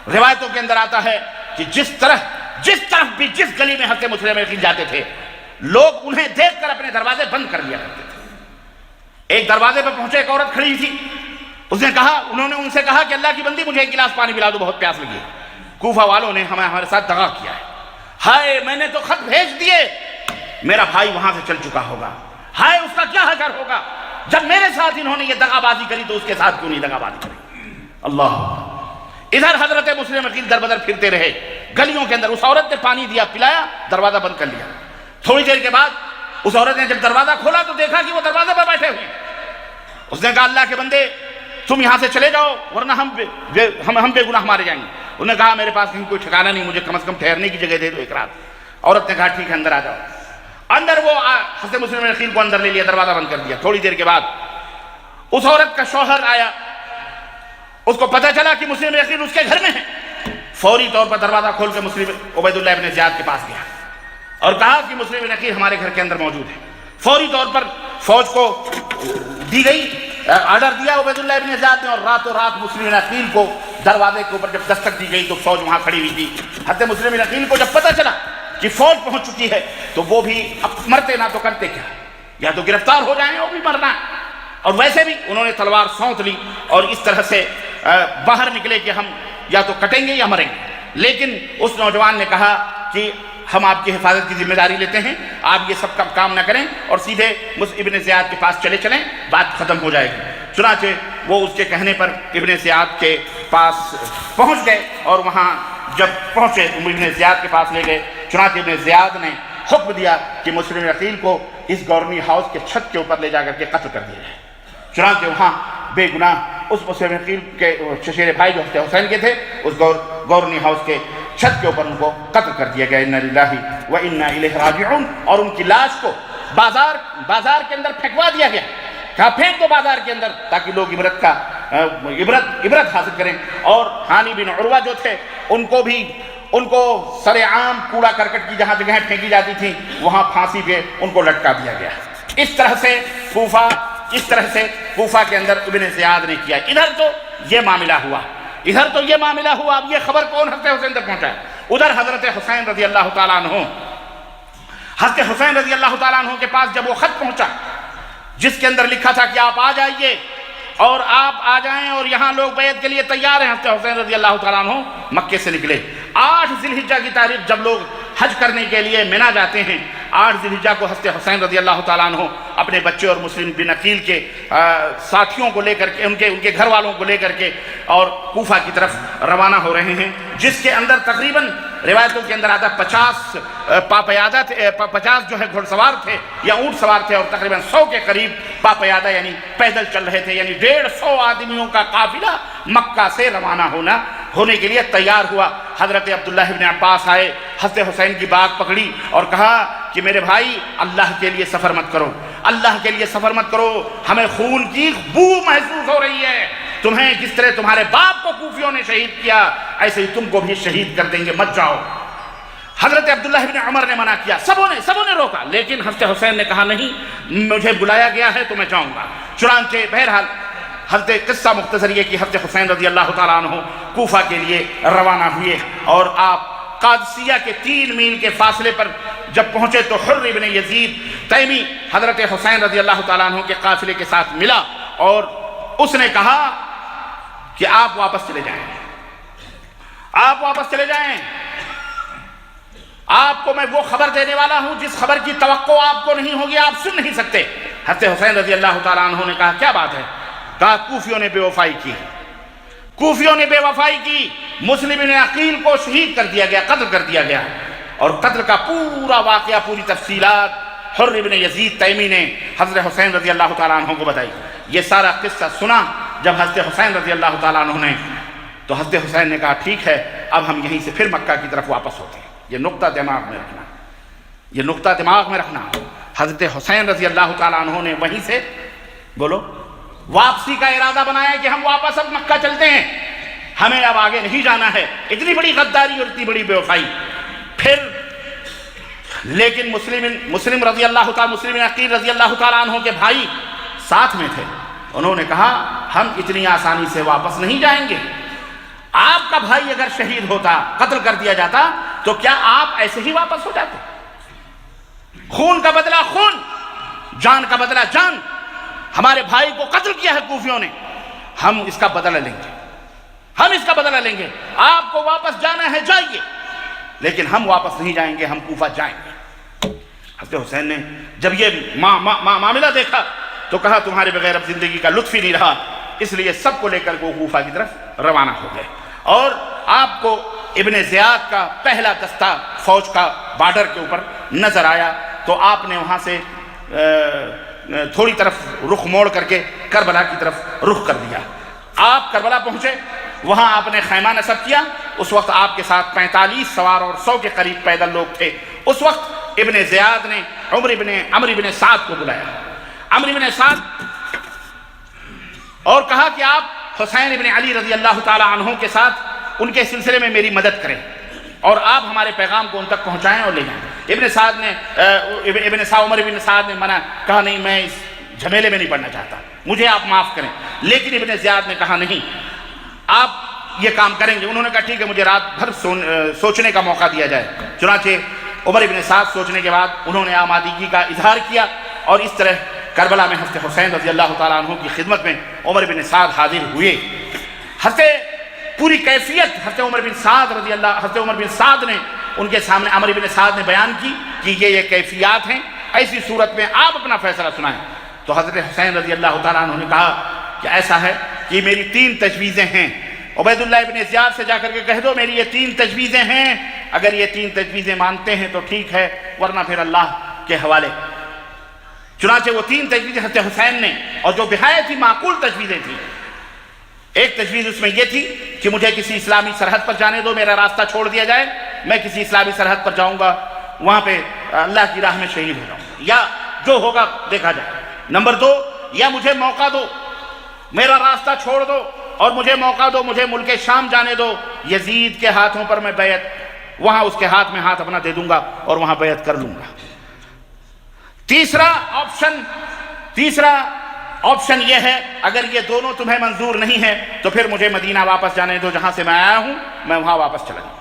A: روایتوں کے اندر آتا ہے کہ جس طرح جس طرف بھی جس گلی میں حضرت مسلم عقیل جاتے تھے لوگ انہیں دیکھ کر اپنے دروازے بند کر لیا کرتے تھے۔ ایک دروازے پر پہنچے ایک عورت کھڑی تھی، انہوں نے ان سے کہا کہ اللہ کی بندی مجھے ایک گلاس پانی پلا دو، بہت پیاس لگی ہے، کوفہ والوں نے ہمارے ساتھ دغا کیا ہے، ہائے میں نے تو خط بھیج دیے، میرا بھائی وہاں سے چل چکا ہوگا، ہائے اس کا کیا حشر ہوگا، جب میرے ساتھ انہوں نے یہ دغا بازی کری تو اس کے ساتھ کیوں نہیں دغا بازی کری۔ اللہ ادھر حضرت مسلم عقیل در بدر پھرتے رہے گلیوں کے اندر، اس عورت نے پانی دیا، پلایا، دروازہ بند کر لیا۔ تھوڑی دیر کے بعد اس عورت نے جب دروازہ کھولا تو دیکھا کہ وہ دروازے پر بیٹھے ہوئے۔ اس نے کہا اللہ کے بندے تم یہاں سے چلے جاؤ ورنہ ہم بے گناہ مارے جائیں گے۔ انہوں نے کہا میرے پاس کہیں کوئی ٹھکانہ نہیں، مجھے کم از کم ٹھہرنے کی جگہ دے دو ایک رات۔ عورت نے کہا ٹھیک ہے اندر آ جاؤ۔ اندر وہ حضرت مسلم عقیل کو اندر لے لیا، دروازہ بند کر دیا۔ تھوڑی دیر کے بعد اس عورت کا شوہر آیا، اس کو پتہ چلا کہ مسلم عقیل اس کے گھر میں ہے، فوری طور پر دروازہ کھول کے مسلم عبید اللہ ابن زیاد کے پاس گیا اور کہا کہ مسلم عقیل ہمارے گھر کے اندر موجود ہے۔ فوری طور پر فوج کو دی گئی، آرڈر دیا عبید اللہ ابن زیاد نے، اور راتوں رات مسلم عقیل کو دروازے کے اوپر جب دستک دی گئی تو فوج وہاں کھڑی ہوئی تھی۔ حضرت مسلم عقیل کو جب پتہ چلا کہ فوج پہنچ چکی ہے تو وہ بھی اب مرتے نہ تو کرتے کیا، یا تو گرفتار ہو جائیں اور بھی مرنا ہے، اور ویسے بھی انہوں نے تلوار سونت لی اور اس طرح سے باہر نکلے کہ ہم یا تو کٹیں گے یا مریں گے۔ لیکن اس نوجوان نے کہا کہ ہم آپ کی حفاظت کی ذمہ داری لیتے ہیں، آپ یہ سب کام نہ کریں اور سیدھے ابن زیاد کے پاس چلے چلیں، بات ختم ہو جائے گی۔ چنانچہ وہ اس کے کہنے پر ابن زیاد کے پاس پہنچ گئے اور وہاں جب پہنچے ابن زیاد کے پاس لے گئے۔ چنانچہ ابن زیاد نے حکم دیا کہ مسلم عقیل کو اس گورنی ہاؤس کے چھت کے اوپر لے جا کر کے قتل کر دیا جائے۔ چنانچہ وہاں بے گناہ اس مسلم عقیل کے چچیرے بھائی جو حضرت حسین کے تھے اس گورنی ہاؤس کے چھت کے اوپر ان کو قتل کر دیا گیا۔ انا للہ و انا الیہ راجعون۔ اور ان کی لاش کو بازار کے اندر پھینکوا دیا گیا، کہا پھینک دو بازار کے اندر تاکہ لوگ عبرت حاصل کریں۔ اور ہانی بن عروہ جو تھے ان کو سر عام کوڑا کرکٹ کی جہاں جگہیں پھینکی جاتی تھیں وہاں پھانسی پہ ان کو لٹکا دیا گیا۔ اس طرح سے کوفہ کے اندر ابن زیاد نے کیا۔ ادھر تو یہ معاملہ ہوا، اب یہ خبر کون حضرت حسین تک پہنچا ہے؟ ادھر حضرت حسین رضی اللہ تعالیٰ عنہ کے پاس جب وہ خط پہنچا جس کے اندر لکھا تھا کہ آپ آ جائیے اور آپ آ جائیں اور یہاں لوگ بیعت کے لیے تیار ہیں، حضرت حسین رضی اللہ تعالیٰ عنہ مکے سے نکلے۔ 8 ذی الحجہ کی تاریخ جب لوگ حج کرنے کے لیے مینا جاتے ہیں، 8 ذی الحجہ کو حضرت حسین رضی اللہ تعالیٰ عنہ اپنے بچے اور مسلم بن عقیل کے ساتھیوں کو لے کر کے ان کے گھر والوں کو لے کر کے اور کوفہ کی طرف روانہ ہو رہے ہیں، جس کے اندر تقریباً روایتوں کے اندر آتا 50 جو ہے گھڑ سوار تھے یا اونٹ سوار تھے، اور تقریباً 100 کے قریب پاپیادہ یعنی پیدل چل رہے تھے، یعنی 150 آدمیوں کا قافلہ مکہ سے روانہ ہونے کے لیے تیار ہوا۔ حضرت عبداللہ ابن عباس آئے، حضرت حسین کی باگ پکڑی اور کہا کہ میرے بھائی اللہ کے لیے سفر مت کرو، ہمیں خون کی بو محسوس ہو رہی ہے، تمہیں جس طرح تمہارے باپ کو کوفیوں نے شہید کیا ایسے ہی تم کو بھی شہید کر دیں گے، مت جاؤ۔ حضرت عبداللہ ابن عمر نے منع کیا، سبوں نے روکا، لیکن حضرت حسین نے کہا نہیں، مجھے بلایا گیا ہے تو میں جاؤں گا۔ چنانچہ بہرحال حضرت قصہ مختصر یہ کہ حضرت حسین رضی اللہ تعالیٰ عنہ کوفہ کے لیے روانہ ہوئے، اور آپ قادسیہ کے 3 میل کے فاصلے پر جب پہنچے تو حر ابن یزید تیمی حضرت حسین رضی اللہ تعالیٰ عنہ کے قافلے کے ساتھ ملا اور اس نے کہا کہ آپ واپس چلے جائیں، آپ کو میں وہ خبر دینے والا ہوں جس خبر کی توقع آپ کو نہیں ہوگی، آپ سن نہیں سکتے۔ حضرت حسین رضی اللہ تعالیٰ عنہ نے کہا کیا بات ہے؟ کہا کوفیوں نے بے وفائی کی، مسلم بن عقیل کو شہید کر دیا گیا، قتل کر دیا گیا، اور قتل کا پورا واقعہ، پوری تفصیلات حر ابن یزید تیمی نے حضرت حسین رضی اللہ تعالیٰ عنہ کو بتائی۔ یہ سارا قصہ سنا جب حضرت حسین رضی اللہ تعالیٰ عنہ نے، تو حضرت حسین نے کہا ٹھیک ہے اب ہم یہیں سے پھر مکہ کی طرف واپس ہوتے ہیں۔ یہ نقطہ دماغ میں رکھنا، حضرت حسین رضی اللہ تعالیٰ عنہ نے وہیں سے واپسی کا ارادہ بنایا کہ ہم واپس اب مکہ چلتے ہیں، ہمیں اب آگے نہیں جانا ہے۔ اتنی بڑی غداری اور اتنی بڑی بے وفائی۔ پھر لیکن مسلم عقیل رضی اللہ تعالیٰ عنہ کے بھائی ساتھ میں تھے، انہوں نے کہا ہم اتنی آسانی سے واپس نہیں جائیں گے، آپ کا بھائی اگر شہید ہوتا، قتل کر دیا جاتا تو کیا آپ ایسے ہی واپس ہو جاتے؟ خون کا بدلہ خون، جان کا بدلہ جان. ہمارے بھائی کو قتل کیا ہے کوفیوں نے، ہم اس کا بدلہ لیں گے، ہم اس کا بدلہ لیں گے. آپ کو واپس جانا ہے جائیے، لیکن ہم واپس نہیں جائیں گے، ہم کوفہ جائیں گے. حضرت حسین نے جب یہ معاملہ دیکھا تو کہا تمہارے بغیر اب زندگی کا لطف ہی نہیں رہا، اس لیے سب کو لے کر وہ کوفہ کی طرف روانہ ہو گئے. اور آپ کو ابن زیاد کا پہلا دستہ فوج کا بارڈر کے اوپر نظر آیا تو آپ نے وہاں سے تھوڑی طرف رخ موڑ کر کے کربلا کی طرف رخ کر دیا. آپ کربلا پہنچے، وہاں آپ نے خیمہ نصب کیا. اس وقت آپ کے ساتھ 45 سوار اور 100 کے قریب پیدل لوگ تھے. اس وقت ابن زیاد نے عمر ابن سعد کو بلایا، عمر ابن سعد، اور کہا کہ آپ حسین ابن علی رضی اللہ تعالی عنہ کے ساتھ ان کے سلسلے میں میری مدد کریں اور آپ ہمارے پیغام کو ان تک پہنچائیں اور لے جائیں. عمر ابن سعد نے منع، کہا نہیں، میں اس جھمیلے میں نہیں پڑنا چاہتا، مجھے آپ معاف کریں. لیکن ابن زیاد نے کہا نہیں، آپ یہ کام کریں گے. انہوں نے کہا ٹھیک ہے، مجھے رات بھر سوچنے کا موقع دیا جائے. چنانچہ عمر ابن سعد سوچنے کے بعد انہوں نے آمادگی کا اظہار کیا اور اس طرح کربلا میں حضرت حسین رضی اللہ تعالیٰ عنہ کی خدمت میں عمر بن سعد حاضر ہوئے. پوری کیفیت حضرت عمر بن سعد نے ان کے سامنے، عمر بن سعد نے بیان کی کہ یہ کیفیات ہیں، ایسی صورت میں آپ اپنا فیصلہ سنائیں. تو حضرت حسین رضی اللہ تعالیٰ عنہ نے کہا کہ ایسا ہے کہ میری 3 تجویزیں ہیں. عبید اللہ ابن زیاد سے جا کر کے کہہ دو میری یہ 3 تجویزیں ہیں، اگر یہ 3 تجویزیں مانتے ہیں تو ٹھیک ہے، ورنہ پھر اللہ کے حوالے. چنانچہ وہ 3 تجویزیں حضرت حسین نے، اور جو بہایت ہی معقول تجویزیں تھیں. ایک تجویز اس میں یہ تھی کہ مجھے کسی اسلامی سرحد پر جانے دو، میرا راستہ چھوڑ دیا جائے، میں کسی اسلامی سرحد پر جاؤں گا، وہاں پہ اللہ کی راہ میں شہید ہو جاؤں، یا جو ہوگا دیکھا جائے. نمبر 2، یا مجھے موقع دو، میرا راستہ چھوڑ دو اور مجھے موقع دو، مجھے ملک شام جانے دو، یزید کے ہاتھوں پر میں بیعت، وہاں اس کے ہاتھ میں ہاتھ اپنا دے دوں گا اور وہاں بیعت کر لوں گا. تیسرا آپشن یہ ہے، اگر یہ دونوں تمہیں منظور نہیں ہے تو پھر مجھے مدینہ واپس جانے دو، جہاں سے میں آیا ہوں میں وہاں واپس چلا جاؤں.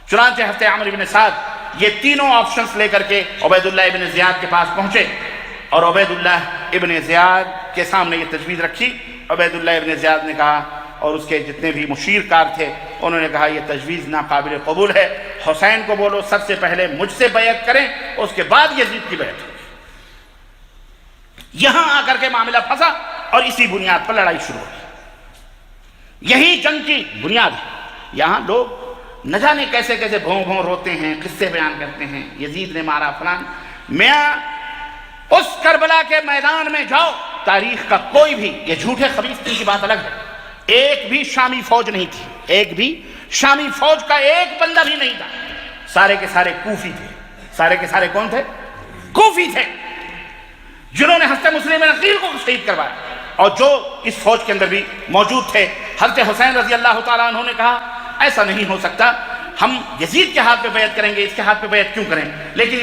A: چنانچہ حضرت عمر بن سعد یہ تینوں آپشنز لے کر کے عبید اللہ ابن زیاد کے پاس پہنچے اور عبید اللہ ابن زیاد کے سامنے یہ تجویز رکھی. عبید اللہ ابن زیاد نے کہا، اور اس کے جتنے بھی مشیر کار تھے انہوں نے کہا یہ تجویز ناقابل قبول ہے، حسین کو بولو سب سے پہلے مجھ سے بیعت کریں، اس کے بعد یزید کی بیعت. یہاں آ کر کے معاملہ پھنسا اور اسی بنیاد پر لڑائی شروع ہوئی. یہی جنگ کی بنیاد ہے. یہاں لوگ نہ جانے کیسے کیسے بھوں روتے ہیں، قصے بیان کرتے ہیں، یزید نے مارا فلان. میاں اس کربلا کے میدان میں جاؤ، تاریخ کا کوئی بھی، یہ جھوٹے خبیث کی بات الگ ہے، ایک بھی شامی فوج نہیں تھی، ایک بھی شامی فوج کا ایک بندہ بھی نہیں تھا، سارے کے سارے کوفی تھے. سارے کے سارے کون تھے؟ کوفی تھے، جنہوں نے حضرت مسلم عقیل کو شہید کروایا اور جو اس فوج کے اندر بھی موجود تھے. حضرت حسین رضی اللہ تعالیٰ عنہ نے کہا ایسا نہیں ہو سکتا، ہم یزید کے ہاتھ پہ بیعت کریں گے، اس کے ہاتھ پہ بیعت کیوں کریں؟ لیکن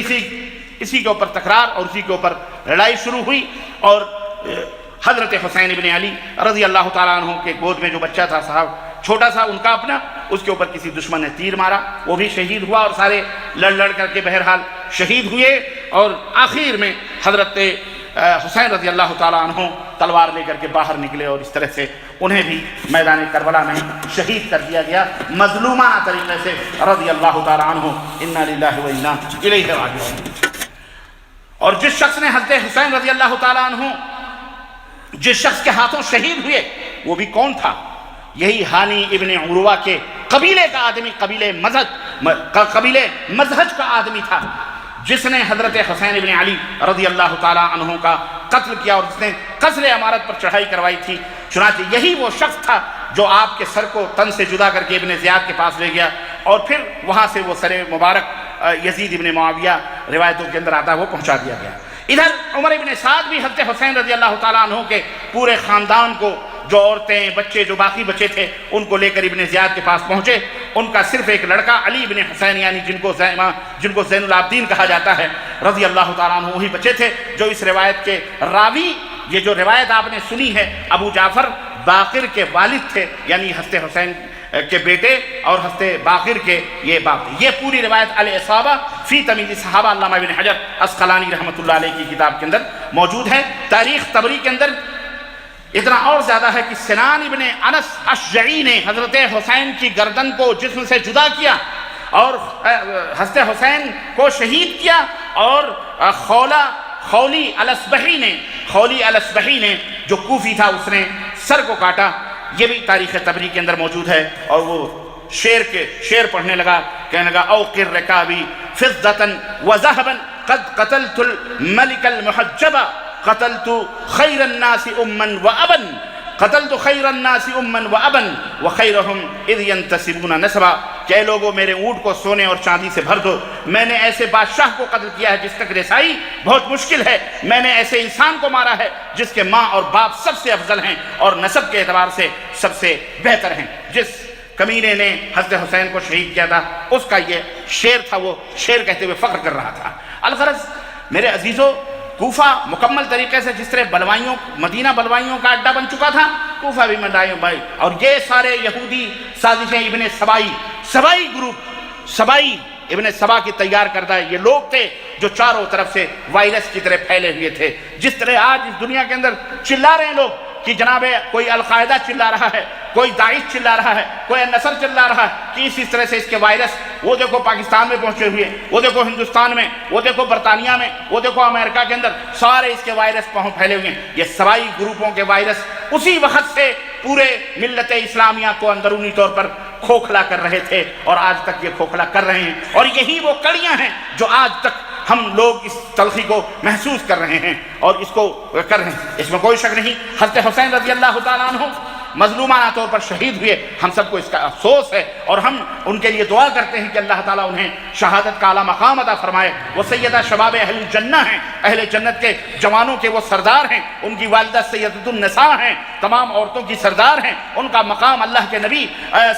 A: اسی کے اوپر تکرار اور اسی کے اوپر لڑائی شروع ہوئی. اور حضرت حسین ابن علی رضی اللہ تعالیٰ عنہ کے گود میں جو بچہ تھا صاحب چھوٹا سا ان کا اپنا، اس کے اوپر کسی دشمن نے تیر مارا، وہ بھی شہید ہوا اور سارے لڑ کر کے بہرحال شہید ہوئے. اور آخر میں حضرت حسین رضی اللہ تعالیٰ عنہ تلوار لے کر کے باہر نکلے اور اس طرح سے انہیں بھی میدان کربلا میں شہید کر دیا گیا مظلومانہ طریقے سے رضی اللہ تعالیٰ عنہ. انا للہ و انا الیہ راجعون. اور جس شخص نے حضرت حسین رضی اللہ تعالیٰ عنہ جس شخص کے ہاتھوں شہید ہوئے وہ بھی کون تھا؟ یہی ہانی ابن عروہ کے قبیلے کا آدمی، قبیلے مزہج کا آدمی تھا، جس نے حضرت حسین ابن علی رضی اللہ تعالیٰ عنہ کا قتل کیا اور جس نے قصر عمارت پر چڑھائی کروائی تھی. چنانچہ یہی وہ شخص تھا جو آپ کے سر کو تن سے جدا کر کے ابن زیاد کے پاس لے گیا اور پھر وہاں سے وہ سر مبارک یزید ابن معاویہ روایتوں کے اندر آتا ہے وہ پہنچا دیا گیا. ادھر عمر ابن سعد بھی حضرت حسین رضی اللہ تعالیٰ عنہ کے پورے خاندان کو، جو عورتیں بچے جو باقی بچے تھے ان کو لے کر ابن زیاد کے پاس پہنچے. ان کا صرف ایک لڑکا علی ابن حسین یعنی جن کو زین العابدین کہا جاتا ہے رضی اللہ تعالیٰ عنہ وہی بچے تھے جو اس روایت کے راوی. یہ جو روایت آپ نے سنی ہے ابو جعفر باقر کے والد تھے، یعنی حضرت حسین کے بیٹے اور حضرت باقر کے یہ باپ تھے۔ یہ پوری روایت الاصابہ فی تمیز صحابہ علامہ ابن حجر عسقلانی رحمۃ اللہ علیہ کی کتاب کے اندر موجود ہے۔ تاریخ طبری کے اندر اتنا اور زیادہ ہے کہ سنان ابن انس اشجعی نے حضرت حسین کی گردن کو جسم سے جدا کیا اور حضرت حسین کو شہید کیا، اور خولی الاسبحی نے جو کوفی تھا اس نے سر کو کاٹا۔ یہ بھی تاریخ طبری کے اندر موجود ہے۔ اور وہ شعر پڑھنے لگا، کہنے لگا اوقر رکابی فضة وذهبا قد قتلت الملك المحجب قتلت خیر الناس اما وابا قتلت خیر الناس اما وابا وخیرهم اذ ينتسبون نسبا، کہ اے لوگوں میرے اونٹ کو سونے اور چاندی سے بھر دو، میں نے ایسے بادشاہ کو قتل کیا ہے جس تک رسائی بہت مشکل ہے، میں نے ایسے انسان کو مارا ہے جس کے ماں اور باپ سب سے افضل ہیں اور نسب کے اعتبار سے سب سے بہتر ہیں۔ جس کمینے نے حضرت حسین کو شہید کیا تھا اس کا یہ شعر تھا، وہ شعر کہتے ہوئے فخر کر رہا تھا۔ الغرض میرے عزیزو، کوفہ مکمل طریقے سے جس طرح مدینہ بلوائیوں کا اڈا بن چکا تھا، کوفہ بھی مدائیوں بائی، اور یہ سارے یہودی سازشیں ابن سبائی گروپ، سبائی ابن سبا کی تیار کردہ یہ لوگ تھے جو چاروں طرف سے وائرس کی طرح پھیلے ہوئے تھے۔ جس طرح آج اس دنیا کے اندر چلا رہے ہیں لوگ کہ جناب کوئی القاعدہ چلا رہا ہے، کوئی داعش چلا رہا ہے، کوئی نصر چلا رہا ہے، کہ اسی طرح سے اس کے وائرس وہ دیکھو پاکستان میں پہنچے ہوئے، وہ دیکھو ہندوستان میں، وہ دیکھو برطانیہ میں، وہ دیکھو امریکہ کے اندر، سارے اس کے وائرس پھیلے ہوئے ہیں۔ یہ سبائی گروپوں کے وائرس اسی وقت سے پورے ملت اسلامیہ کو اندرونی طور پر کھوکھلا کر رہے تھے اور آج تک یہ کھوکھلا کر رہے ہیں، اور یہی وہ کڑیاں ہیں جو آج تک ہم لوگ اس تلخی کو محسوس کر رہے ہیں اور اس کو کر رہے ہیں۔ اس میں کوئی شک نہیں، حضرت حسین رضی اللہ تعالیٰ عنہ مظلومانہ طور پر شہید ہوئے، ہم سب کو اس کا افسوس ہے، اور ہم ان کے لیے دعا کرتے ہیں کہ اللہ تعالیٰ انہیں شہادت کا اعلیٰ مقام عطا فرمائے۔ وہ سیدہ شباب اہل الجنہ ہیں، اہل جنت کے جوانوں کے وہ سردار ہیں، ان کی والدہ سیدۃ النساء ہیں، تمام عورتوں کی سردار ہیں، ان کا مقام اللہ کے نبی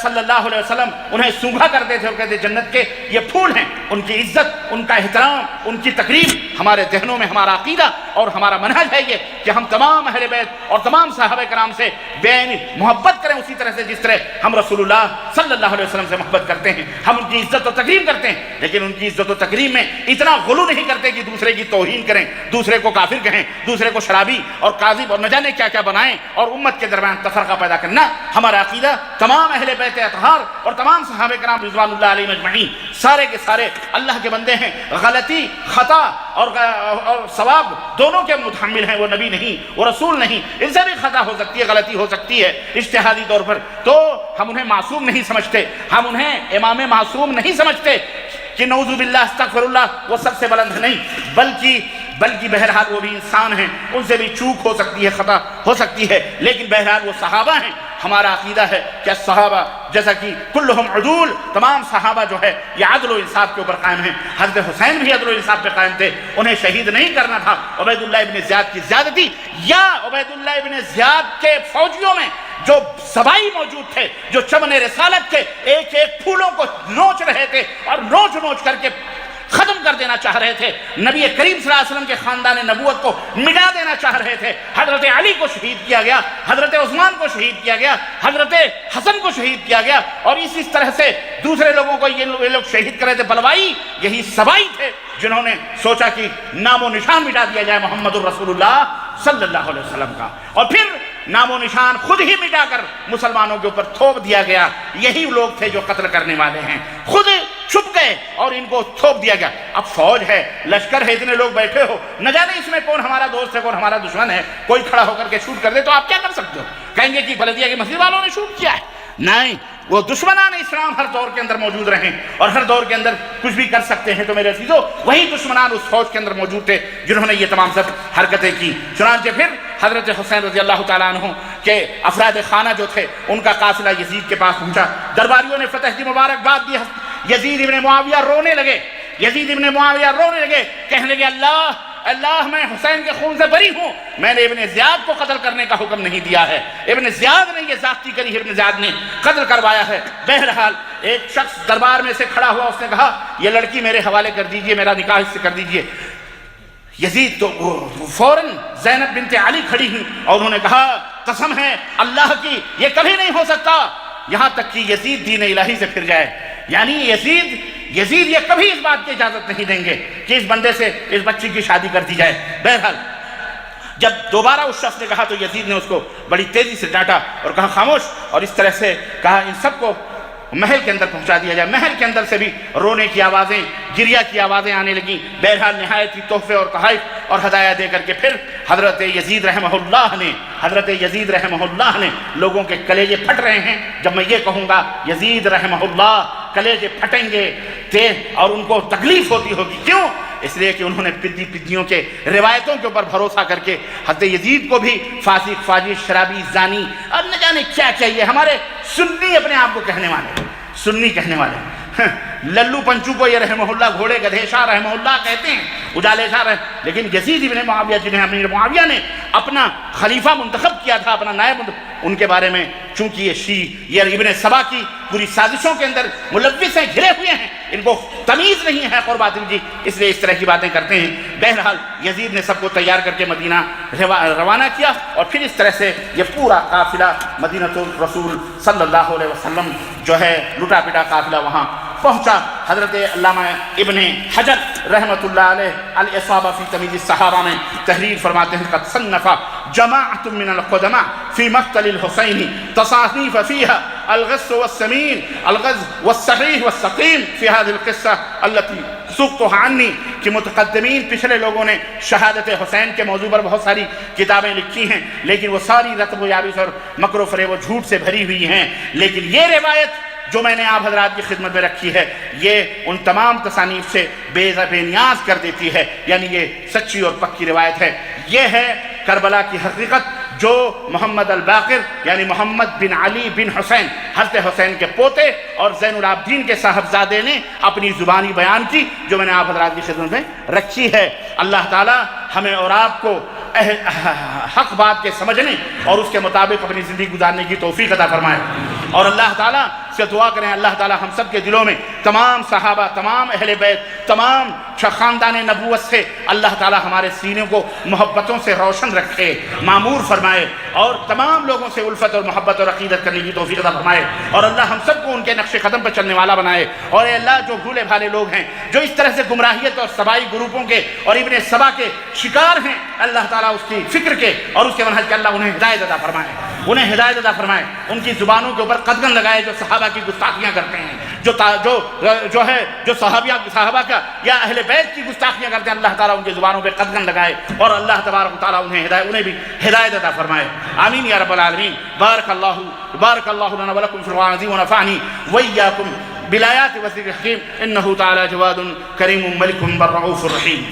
A: صلی اللہ علیہ وسلم انہیں سونگھا کرتے تھے اور کہتے جنت کے یہ پھول ہیں۔ ان کی عزت، ان کا احترام، ان کی تقریب ہمارے ذہنوں میں ہمارا عقیدہ اور ہمارا منہج ہے یہ کہ ہم تمام اہل بیت اور تمام صحابہ کرام سے بے محبت کریں اسی طرح سے جس طرح ہم رسول اللہ صلی اللہ علیہ وسلم سے محبت کرتے ہیں۔ ہم ان کی عزت و تکریم کرتے ہیں، لیکن ان کی عزت و تکریم میں اتنا غلو نہیں کرتے کہ دوسرے کی توہین کریں، دوسرے کو کافر کہیں، دوسرے کو شرابی اور کاذب اور نہ جانے کیا کیا بنائیں اور امت کے درمیان تفرقہ پیدا کرنا۔ ہمارا عقیدہ تمام اہل بیت اطہار اور تمام صحابہ کرام رضوان اللہ علیہم اجمعین سارے کے سارے اللہ کے بندے ہیں، غلطی، خطا اور ثواب دونوں کے متحمل ہیں۔ وہ نبی نہیں، وہ رسول نہیں، ان سے بھی خطا ہو سکتی ہے، غلطی ہو سکتی ہے اجتہادی طور پر، تو ہم انہیں معصوم نہیں سمجھتے، ہم انہیں امام معصوم نہیں سمجھتے کہ نعوذ باللہ استغفر اللہ وہ سب سے بلند نہیں، بلکہ بہرحال وہ بھی انسان ہیں، ان سے بھی چوک ہو سکتی ہے، خطا ہو سکتی ہے، لیکن بہرحال وہ صحابہ ہیں۔ ہمارا عقیدہ ہے کہ صحابہ جیسا کہ کلہم عدول، تمام صحابہ جو ہے یہ عدل و انصاف کے اوپر قائم ہیں۔ حضرت حسین بھی عدل و انصاف پہ قائم تھے، انہیں شہید نہیں کرنا تھا عبید اللہ ابن زیاد کی زیادتی یا عبید اللہ ابن زیاد کے فوجیوں میں جو سبائی موجود تھے، جو چمن رسالت کے ایک ایک پھولوں کو نوچ رہے تھے اور نوچ کر کے ختم کر دینا چاہ رہے تھے، نبی کریم صلی اللہ علیہ وسلم کے خاندان نبوت کو مٹا دینا چاہ رہے تھے۔ حضرت علی کو شہید کیا گیا، حضرت عثمان کو شہید کیا گیا، حضرت حسن کو شہید کیا گیا، اور اسی طرح سے دوسرے لوگوں کو یہ لوگ شہید کر رہے تھے۔ بلوائی یہی سبائی تھے جنہوں نے سوچا کہ نام و نشان مٹا دیا جائے محمد الرسول اللہ صلی اللہ علیہ وسلم کا، اور پھر نام و نشان خود ہی مٹا کر مسلمانوں کے اوپر تھوپ دیا گیا۔ یہی لوگ تھے جو قتل کرنے والے ہیں، خود چھپ گئے اور ان کو تھوپ دیا گیا۔ اب فوج ہے، لشکر ہے، اتنے لوگ بیٹھے ہو، نہ جانے اس میں کون ہمارا دوست ہے کون ہمارا دشمن ہے، کوئی کھڑا ہو کر کے شوٹ کر دے تو آپ کیا کر سکتے ہو؟ کہیں گے کہ بلدیہ کی مسجد والوں نے شوٹ کیا ہے؟ نہیں، وہ دشمنان اسلام ہر دور کے اندر موجود رہے اور ہر دور کے اندر کچھ بھی کر سکتے ہیں، تو میرے عزیزو وہی دشمنان اس فوج کے اندر موجود تھے جنہوں نے یہ تمام سب حرکتیں کی۔ چنانچہ پھر حضرت حسین رضی اللہ تعالیٰ عنہ کے افراد خانہ جو تھے ان کا قافلہ یزید کے پاس پہنچا، درباریوں نے فتح کی مبارکباد دی، یزید ابن معاویہ رونے لگے، کہنے لگے اللہ میں حسین کے خون سے بری ہوں، میں نے ابن زیاد کو قتل کرنے کا حکم نہیں دیا ہے، ابن زیاد نے یہ زیادتی کری ہے، ابن زیاد نے قتل کروایا ہے۔ بہرحال ایک شخص دربار میں سے کھڑا ہوا، اس نے کہا یہ لڑکی میرے حوالے کر دیجئے، میرا نکاح اس سے کر دیجئے۔ یزید تو فوراً زینب بنت علی کھڑی ہوئی اور انہوں نے کہا قسم ہے اللہ کی یہ کبھی نہیں ہو سکتا، یہاں تک کہ یزید دین الہی سے پھر جائے. یعنی یزید یہ کبھی اس بات کی اجازت نہیں دیں گے کہ اس بندے سے اس بچی کی شادی کر دی جائے. بہرحال جب دوبارہ اس شخص نے کہا تو یزید نے اس کو بڑی تیزی سے ڈانٹا اور کہا خاموش، اور اس طرح سے کہا ان سب کو محل کے اندر پہنچا دیا جائے. محل کے اندر سے بھی رونے کی آوازیں، گریا کی آوازیں آنے لگیں. بہرحال نہایت ہی تحفے اور تحائف اور ہدایہ دے کر کے پھر حضرت یزید رحمہ اللہ نے لوگوں کے کلیجے پھٹ رہے ہیں. جب میں یہ کہوں گا یزید رحمہ اللہ کلیجے پھٹیں گے اور ان کو تکلیف ہوتی ہوگی. کیوں؟ اس لیے کہ انہوں نے پدیوں کے روایتوں کے اوپر بھروسہ کر کے حضرت یزید کو بھی فاسق، فاجر، شرابی، زانی اور نہ جانے کیا یہ ہمارے سنی اپنے آپ کو کہنے والے للو پنچو کو یہ رحمہ اللہ گھوڑے گدھے شاہ رحمہ اللہ کہتے ہیں، اجالے شاہ لیکن یزید ابن معاویہ جنہیں امیر معاویہ نے اپنا خلیفہ منتخب کیا تھا، اپنا نائب ان کے بارے میں چونکہ یہ ابن سبا کی پوری سازشوں کے اندر ملوث ہیں، گھرے ہوئے ہیں، ان کو تمیز نہیں ہے اور باطل کی، اس لیے اس طرح کی باتیں کرتے ہیں. بہرحال یزید نے سب کو تیار کر کے مدینہ روانہ کیا اور پھر اس طرح سے یہ پورا قافلہ مدینہ الرسول صلی اللہ علیہ وسلم جو ہے لٹا پٹا قافلہ وہاں پہنچا. حضرت علامہ ابن حجر رحمۃ اللہ علیہ الاصابہ فی تمیز الصحابہ میں تحریر فرماتے ہیں قد صنف جماعۃ من القدماء فی مقتل الحسین تصانیف فیہا الغث والسمین الغز والصحیح والسقیم فی هذه القصہ التي سقطها عنی کہ متقدمین پچھلے لوگوں نے شہادت حسین کے موضوع پر بہت ساری کتابیں لکھی ہیں، لیکن وہ ساری رتب و یابس اور مکر و فریب و جھوٹ سے بھری ہوئی ہیں. لیکن یہ روایت جو میں نے آپ حضرات کی خدمت میں رکھی ہے یہ ان تمام تصانیف سے بے نیاز کر دیتی ہے. یعنی یہ سچی اور پکی روایت ہے. یہ ہے کربلا کی حقیقت جو محمد الباقر یعنی محمد بن علی بن حسین حضرت حسین کے پوتے اور زین العابدین کے صاحبزادے نے اپنی زبانی بیان کی، جو میں نے آپ حضرات کی خدمت میں رکھی ہے. اللہ تعالی ہمیں اور آپ کو حق بات کے سمجھنے اور اس کے مطابق اپنی زندگی گزارنے کی توفیق عطا فرمائے. اور اللہ تعالیٰ سے دعا کریں اللہ تعالیٰ ہم سب کے دلوں میں تمام صحابہ، تمام اہل بیت، تمام خاندان نبوت سے اللہ تعالیٰ ہمارے سینوں کو محبتوں سے روشن رکھے، معمور فرمائے اور تمام لوگوں سے الفت اور محبت اور عقیدت کرنے کی توفیق عطا فرمائے. اور اللہ ہم سب کو ان کے نقش قدم پر چلنے والا بنائے. اور اے اللہ جو بھولے بھالے لوگ ہیں جو اس طرح سے گمراہیت اور سبائی گروپوں کے اور ابن سبا کے شکار ہیں، اللہ تعالیٰ اس کی فکر کے اور اس کے منہج کے اللہ انہیں ہدایت عطا فرمائے، ان کی زبانوں کے اوپر قدغن لگائے جو صحابہ کی گستاخیاں کرتے ہیں، جو صحابہ کا یا اہل بیت کی گستاخیاں کرتے ہیں، اللہ تعالیٰ ان کی زبانوں پہ قدغن لگائے اور اللہ تبارک و تعالیٰ انہیں بھی ہدایت عطا فرمائے. آمین یا رب العالمین. بارک اللہ لنا ولکم فی القرآن العظیم ونفعنی وإیاکم بالآیات والذکر الحکیم انہ تعالی جواد کریم ملک بر رؤوف الرحیم.